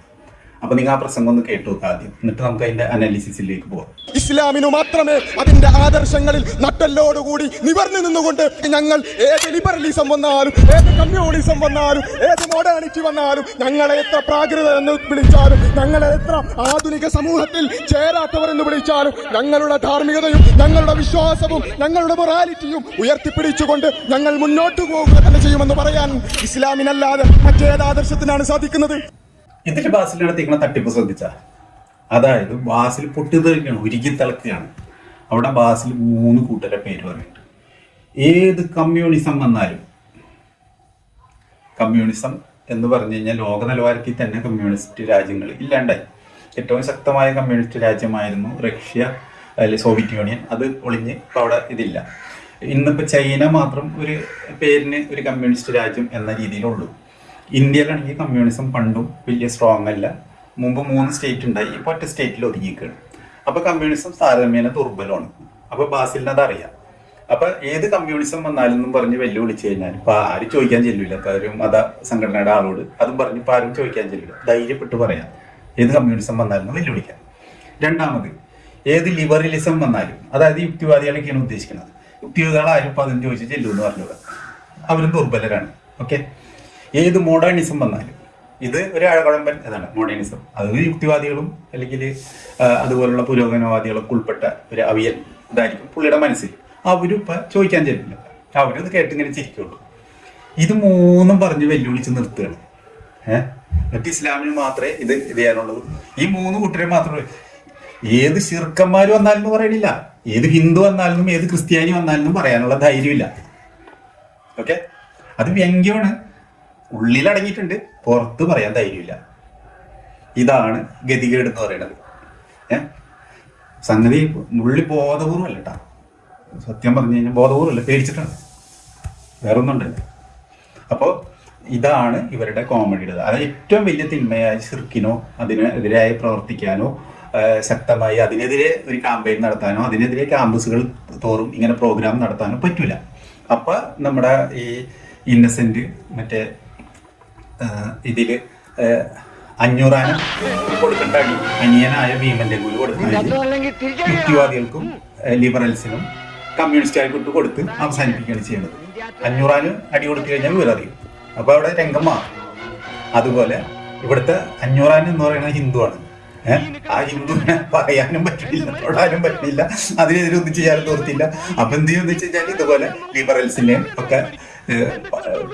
അപ്പൊ നിങ്ങൾ ആ പ്രസംഗം ഒന്ന് കേട്ടു ആദ്യം, എന്നിട്ട് നമുക്ക് അതിന്റെ അനാലിസിസിലേക്ക് പോവാം. ഇസ്ലാമിനു മാത്രമേ അതിന്റെ ആദർശങ്ങളിൽ നട്ടല്ലോടുകൂടി നിവർന്നു നിന്നുകൊണ്ട് ഞങ്ങൾ ഏത് ലിബറലിസം വന്നാലും, ഏത് കമ്മ്യൂണിസം വന്നാലും, ഏത് മോഡേണിറ്റി വന്നാലും, ഞങ്ങളെ എത്ര പ്രാകൃത എന്ന് വിളിച്ചാലും, ഞങ്ങളെ എത്ര ആധുനിക സമൂഹത്തിൽ ചേരാത്തവർ എന്ന് വിളിച്ചാലും, ഞങ്ങളുടെ ധാർമ്മികതയും ഞങ്ങളുടെ വിശ്വാസവും ഞങ്ങളുടെ മൊറാലിറ്റിയും ഉയർത്തിപ്പിടിച്ചുകൊണ്ട് ഞങ്ങൾ മുന്നോട്ട് പോകുക തന്നെ ചെയ്യുമെന്ന് പറയാൻ ഇസ്ലാമിനല്ലാതെ മറ്റേത് ആദർശത്തിനാണ് സാധിക്കുന്നത്? ഇതിൽ ബാസിൽ നടത്തിക്കുന്ന തട്ടിപ്പ് ശ്രദ്ധിച്ച, അതായത് ബാസിൽ പൊട്ടിത്തെറിക്കുകയാണ്, ഉരുകി തിളക്കുകയാണ്. അവിടെ ബാസിൽ 3 കൂട്ടരുടെ പേര് പറയുന്നുണ്ട്. ഏത് കമ്മ്യൂണിസം വന്നാലും, കമ്മ്യൂണിസം എന്ന് പറഞ്ഞു കഴിഞ്ഞാൽ ലോക നിലവാരത്തിൽ തന്നെ കമ്മ്യൂണിസ്റ്റ് രാജ്യങ്ങൾ ഇല്ലാണ്ടായി. ഏറ്റവും ശക്തമായ കമ്മ്യൂണിസ്റ്റ് രാജ്യമായിരുന്നു റഷ്യ, അല്ലെങ്കിൽ സോവിയറ്റ് യൂണിയൻ. അത് ഒളിഞ്ഞ് ഇപ്പോൾ അവിടെ ഇതില്ല. ഇന്നിപ്പോൾ ചൈന മാത്രം ഒരു പേരിന് ഒരു കമ്മ്യൂണിസ്റ്റ് രാജ്യം എന്ന രീതിയിലുള്ളൂ. ഇന്ത്യയിലാണെങ്കിൽ കമ്മ്യൂണിസം പണ്ടും വലിയ സ്ട്രോങ് അല്ല. മുമ്പ് 3 സ്റ്റേറ്റ് ഉണ്ടായി, ഇപ്പോൾ ഒറ്റ സ്റ്റേറ്റിൽ ഒതുങ്ങിയിരിക്കുകയാണ്. അപ്പോൾ കമ്മ്യൂണിസം താരതമ്യേന ദുർബലമാണ്. അപ്പോൾ ബാസിലിന് അതറിയാം. അപ്പോൾ ഏത് കമ്മ്യൂണിസം വന്നാലെന്നും പറഞ്ഞ് വെല്ലുവിളിച്ച് കഴിഞ്ഞാൽ ഇപ്പോൾ ആരും ചോദിക്കാൻ ചെല്ലില്ല. ഇപ്പോൾ ഒരു മത സംഘടനയുടെ ആളോട് അതും പറഞ്ഞ് ഇപ്പോൾ ആരും ചോദിക്കാൻ ചെല്ലില്ല. ധൈര്യപ്പെട്ട് പറയാം ഏത് കമ്മ്യൂണിസം വന്നാലും വെല്ലുവിളിക്കാം. രണ്ടാമത്, ഏത് ലിബറലിസം വന്നാലും, അതായത് യുക്തിവാദികളൊക്കെയാണ് ഉദ്ദേശിക്കുന്നത്. യുക്തിവാദികൾ ആരും ഇപ്പോൾ അതും ചോദിച്ച് ചെല്ലുമെന്ന് പറഞ്ഞത് അവരും ദുർബലരാണ്. ഓക്കെ. ഏത് മോഡേണിസം വന്നാലും, ഇത് ഒരു അഴകഴമ്പൻ ഇതാണ് മോഡേണിസം. അത് യുക്തിവാദികളും അല്ലെങ്കിൽ അതുപോലുള്ള പുരോഗമനവാദികളൊക്കെ ഉൾപ്പെട്ട ഒരു അവിയൽ ഇതായിരിക്കും പുള്ളിയുടെ മനസ്സിൽ. അവരും ഇപ്പം ചോദിക്കാൻ ചെല്ലില്ല, അവരത് കേട്ടിങ്ങനെ ചിരിക്കുള്ളൂ. ഇത് 3 പറഞ്ഞ് വെല്ലുവിളിച്ച് നിർത്തുകയാണ്. മറ്റ് ഇസ്ലാമിന് മാത്രമേ ഇത് ചെയ്യാനുള്ളൂ. ഈ 3 കൂട്ടരെ മാത്രമേ. ഏത് ശിർക്കന്മാർ വന്നാലും പറയണില്ല, ഏത് ഹിന്ദു വന്നാലും ഏത് ക്രിസ്ത്യാനി വന്നാലും പറയാനുള്ള ധൈര്യമില്ല. ഓക്കെ. അത് വ്യംഗ്യമാണ്, ഉള്ളിലടങ്ങിയിട്ടുണ്ട്, പുറത്ത് പറയാൻ ധൈര്യമില്ല. ഇതാണ് ഗതികേട് എന്ന് പറയുന്നത്. സംഗതി ഉള്ളി ബോധപൂർവ്വമല്ല കേട്ടോ, സത്യം പറഞ്ഞു കഴിഞ്ഞാൽ ബോധപൂർവ്വമല്ല, പേടിച്ചിട്ടാണ്, വേറൊന്നുണ്ടല്ലോ. അപ്പോൾ ഇതാണ് ഇവരുടെ കോമഡിയുടെ. അതായത് ഏറ്റവും വലിയ തിന്മയായ ശിർക്കിനോ അതിനെതിരായി പ്രവർത്തിക്കാനോ ശക്തമായി അതിനെതിരെ ഒരു ക്യാമ്പയിൻ നടത്താനോ അതിനെതിരെ ക്യാമ്പസുകൾ തോറും ഇങ്ങനെ പ്രോഗ്രാം നടത്താനോ പറ്റൂല. അപ്പം നമ്മുടെ ഈ ഇന്നസെന്റ് മറ്റേ ഇതിൽ 500 കൊടുക്കേണ്ട അടി അനിയനായ ഭീമന്റെ കൂലി കൊടുക്കുന്ന യുക്തിവാദികൾക്കും ലിബറൽസിനും കമ്മ്യൂണിസ്റ്റുകാർക്ക് കൊടുത്ത് അവസാനിപ്പിക്കുകയാണ് ചെയ്യുന്നത്. 500 അടി കൊടുത്തു കഴിഞ്ഞാൽ വിവരറിയും. അപ്പോൾ അവിടെ രംഗം മാറും. അതുപോലെ ഇവിടുത്തെ 500 എന്ന് പറയുന്നത് ഹിന്ദുവാണ്. ആ ഹിന്ദുവിനെ പറയാനും പറ്റില്ല, തൊടാനും പറ്റില്ല, അതിനെതിരെ ഒന്നും ചെയ്യാനും തോർത്തില്ല. അപ്പൊ എന്ത് ചെയ്യുമെന്ന് വെച്ച് കഴിഞ്ഞാൽ ഇതുപോലെ ലിബറൽസിനെയും ഒക്കെ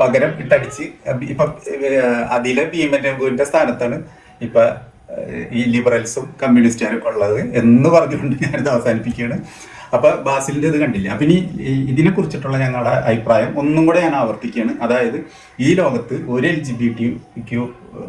പകരം ഇട്ടടിച്ച് ഇപ്പൊ അതിലെ ഭീമന്റെ സ്ഥാനത്താണ് ഇപ്പൊ ഈ ലിബറൽസും കമ്മ്യൂണിസ്റ്റുകാരൊക്കെ ഉള്ളത് എന്ന് പറഞ്ഞുകൊണ്ട് ഞാനിത് അവസാനിപ്പിക്കുകയാണ്. അപ്പൊ ബാസിലിന്റെ ഇത് കണ്ടില്ല. അപ്പൊ ഇനി ഇതിനെ കുറിച്ചിട്ടുള്ള ഞങ്ങളുടെ അഭിപ്രായം ഒന്നും കൂടെ ഞാൻ ആവർത്തിക്കുകയാണ്. അതായത് ഈ ലോകത്ത് ഒരു LGBTQ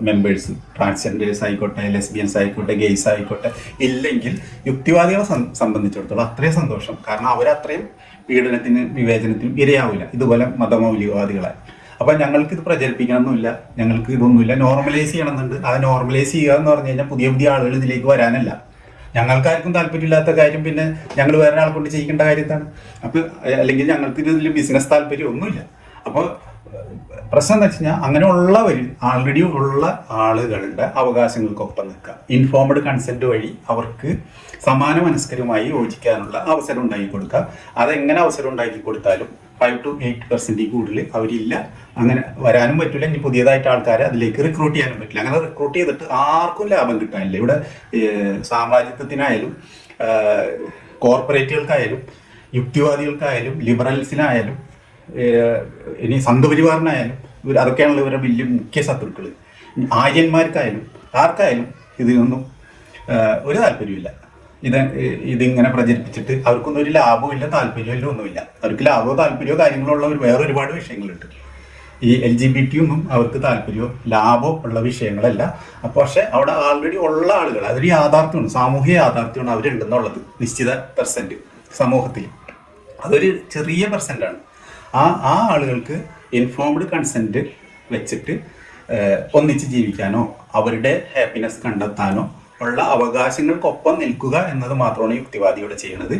മെമ്പേഴ്സ്, ട്രാൻസ്ജെൻഡേഴ്സ് ആയിക്കോട്ടെ, ലെസ്ബിയൻസ് ആയിക്കോട്ടെ, ഗെയ്സ് ആയിക്കോട്ടെ ഇല്ലെങ്കിൽ യുക്തിവാദികളെ സംബന്ധിച്ചിടത്തോളം അത്രയും സന്തോഷം. കാരണം അവരത്രയും പീഡനത്തിന് വിവേചനത്തിനും ഇരയാവില്ല ഇതുപോലെ മതമൗലികവാദികളെ. അപ്പൊ ഞങ്ങൾക്ക് ഇത് പ്രചരിപ്പിക്കണമെന്നില്ല, ഞങ്ങൾക്ക് ഇതൊന്നുമില്ല, നോർമലൈസ് ചെയ്യണമെന്നുണ്ട്. അത് നോർമലൈസ് ചെയ്യുക എന്ന് പറഞ്ഞു കഴിഞ്ഞാൽ പുതിയ പുതിയ ആളുകൾ ഇതിലേക്ക് വരാനല്ല. ഞങ്ങൾക്കാർക്കും താല്പര്യമില്ലാത്ത കാര്യം പിന്നെ ഞങ്ങൾ വേറെ ആളെ കൊണ്ട് ചെയ്യിക്കേണ്ട കാര്യത്താണ്. അപ്പോൾ അല്ലെങ്കിൽ ഞങ്ങൾക്ക് ഇതിൽ ബിസിനസ് താല്പര്യം ഒന്നുമില്ല. അപ്പോൾ പ്രശ്നം എന്താ വെച്ച് കഴിഞ്ഞാൽ അങ്ങനെയുള്ളവർ ആൾറെഡി ഉള്ള ആളുകളുടെ അവകാശങ്ങൾക്കൊപ്പം നിൽക്കുക, ഇൻഫോംഡ് കൺസെന്റ് വഴി അവർക്ക് സമാന മനസ്കരുമായി യോജിക്കാനുള്ള അവസരം ഉണ്ടാക്കി കൊടുക്കുക. അതെങ്ങനെ അവസരം ഉണ്ടാക്കി കൊടുത്താലും 5 to 8% കൂടുതൽ അവരില്ല, അങ്ങനെ വരാനും പറ്റില്ല. ഇനി പുതിയതായിട്ട് ആൾക്കാരെ അതിലേക്ക് റിക്രൂട്ട് ചെയ്യാനും പറ്റില്ല. അങ്ങനെ റിക്രൂട്ട് ചെയ്തിട്ട് ആർക്കും ലാഭം കിട്ടാനില്ല. ഇവിടെ സാമ്രാജ്യത്വത്തിനായാലും കോർപ്പറേറ്റുകൾക്കായാലും യുക്തിവാദികൾക്കായാലും ലിബറൽസിനായാലും ഇനി സംഘപരിവാറിനായാലും അതൊക്കെയാണല്ലോ ഇവരുടെ വലിയ മുഖ്യ ശത്രുക്കൾ. ആര്യന്മാർക്കായാലും ആർക്കായാലും ഇതിനൊന്നും ഒരു താല്പര്യമില്ല. ഇതിങ്ങനെ പ്രചരിപ്പിച്ചിട്ട് അവർക്കൊന്നും ഒരു ലാഭമില്ല, താല്പര്യമില്ല, ഒന്നുമില്ല. അവർക്ക് ലാഭമോ താല്പര്യമോ കാര്യങ്ങളുള്ള വേറെ ഒരുപാട് വിഷയങ്ങളുണ്ട്. ഈ LGBT ഒന്നും അവർക്ക് താല്പര്യമോ ലാഭമോ ഉള്ള വിഷയങ്ങളല്ല. അപ്പോൾ പക്ഷെ അവിടെ ആൾറെഡി ഉള്ള ആളുകൾ, അതൊരു യാഥാർത്ഥ്യമാണ്, സാമൂഹിക യാഥാർത്ഥ്യമാണ് അവരുണ്ടെന്നുള്ളത്. നിശ്ചിത % സമൂഹത്തിൽ അതൊരു ചെറിയ %ആണ്. ആ ആളുകൾക്ക് ഇൻഫോംഡ് കൺസെന്റ് വെച്ചിട്ട് ഒന്നിച്ച് ജീവിക്കാനോ അവരുടെ ഹാപ്പിനെസ് കണ്ടെത്താനോ ഉള്ള അവകാശങ്ങൾക്കൊപ്പം നിൽക്കുക എന്നത് മാത്രമാണ് യുക്തിവാദിയോടെ ചെയ്യുന്നത്.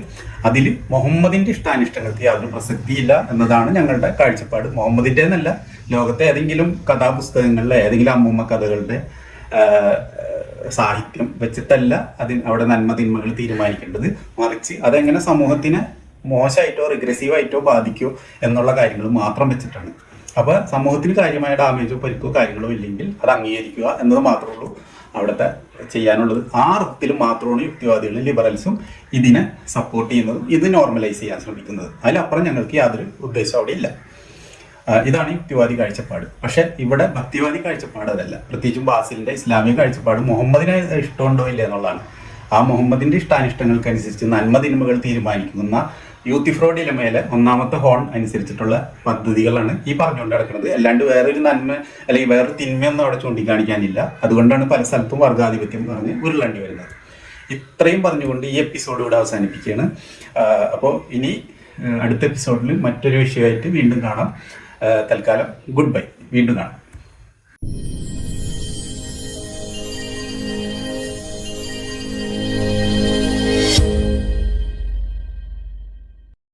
അതിൽ മുഹമ്മദിന്റെ ഇഷ്ടാനിഷ്ടങ്ങൾക്ക് യാതൊരു പ്രസക്തിയില്ല എന്നതാണ് ഞങ്ങളുടെ കാഴ്ചപ്പാട്. മുഹമ്മദിന്റെ എന്നല്ല, ലോകത്തെ ഏതെങ്കിലും കഥാപുസ്തകങ്ങളിലെ ഏതെങ്കിലും അമ്മൂമ്മ കഥകളുടെ സാഹിത്യം വെച്ചിട്ടല്ല അവിടെ നന്മ തിന്മകൾ തീരുമാനിക്കേണ്ടത്. മറിച്ച് അതെങ്ങനെ സമൂഹത്തിനെ മോശമായിട്ടോ റിഗ്രസീവായിട്ടോ ബാധിക്കോ എന്നുള്ള കാര്യങ്ങൾ മാത്രം വെച്ചിട്ടാണ്. അപ്പോൾ സമൂഹത്തിന് കാര്യമായ ഡാമേജോ പരിക്കോ കാര്യങ്ങളോ ഇല്ലെങ്കിൽ അത് അംഗീകരിക്കുക എന്നത് മാത്രമേ ഉള്ളൂ അവിടുത്തെ ചെയ്യാനുള്ളത്. ആ അർത്ഥത്തിൽ മാത്രമാണ് യുക്തിവാദികളും ലിബറൽസും ഇതിനെ സപ്പോർട്ട് ചെയ്യുന്നതും ഇത് നോർമലൈസ് ചെയ്യാൻ ശ്രമിക്കുന്നത്. അതിലപ്പുറം ഞങ്ങൾക്ക് യാതൊരു ഉദ്ദേശം അവിടെ ഇല്ല. ഇതാണ് യുക്തിവാദി കാഴ്ചപ്പാട്. പക്ഷെ ഇവിടെ ഭക്തിവാദി കാഴ്ചപ്പാട് അതല്ല. പ്രത്യേകിച്ചും ബാസിലിന്റെ ഇസ്ലാമിക കാഴ്ചപ്പാട് മുഹമ്മദിനെ ഇഷ്ടമുണ്ടോ ഇല്ല എന്നുള്ളതാണ്. ആ മുഹമ്മദിന്റെ ഇഷ്ടാനിഷ്ടങ്ങൾക്കനുസരിച്ച് നന്മ തിന്മകൾ തീരുമാനിക്കുന്ന യൂത്ത് ഫ്രോഡിലെ മേലെ ഒന്നാമത്തെ ഹോൺ അനുസരിച്ചിട്ടുള്ള പദ്ധതികളാണ് ഈ പറഞ്ഞുകൊണ്ട് നടക്കുന്നത്. അല്ലാണ്ട് വേറൊരു നന്മ അല്ലെങ്കിൽ വേറൊരു തിന്മയൊന്നും അവിടെ ചൂണ്ടിക്കാണിക്കാനില്ല. അതുകൊണ്ടാണ് പല സ്ഥലത്തും വർഗാധിപത്യം പറഞ്ഞ് ഉരുളേണ്ടി വരുന്നത്. ഇത്രയും പറഞ്ഞുകൊണ്ട് ഈ എപ്പിസോഡ് ഇവിടെ അവസാനിപ്പിക്കുകയാണ്. അപ്പോൾ ഇനി അടുത്ത എപ്പിസോഡിൽ മറ്റൊരു വിഷയമായിട്ട് വീണ്ടും കാണാം. തൽക്കാലം ഗുഡ് ബൈ, വീണ്ടും കാണാം.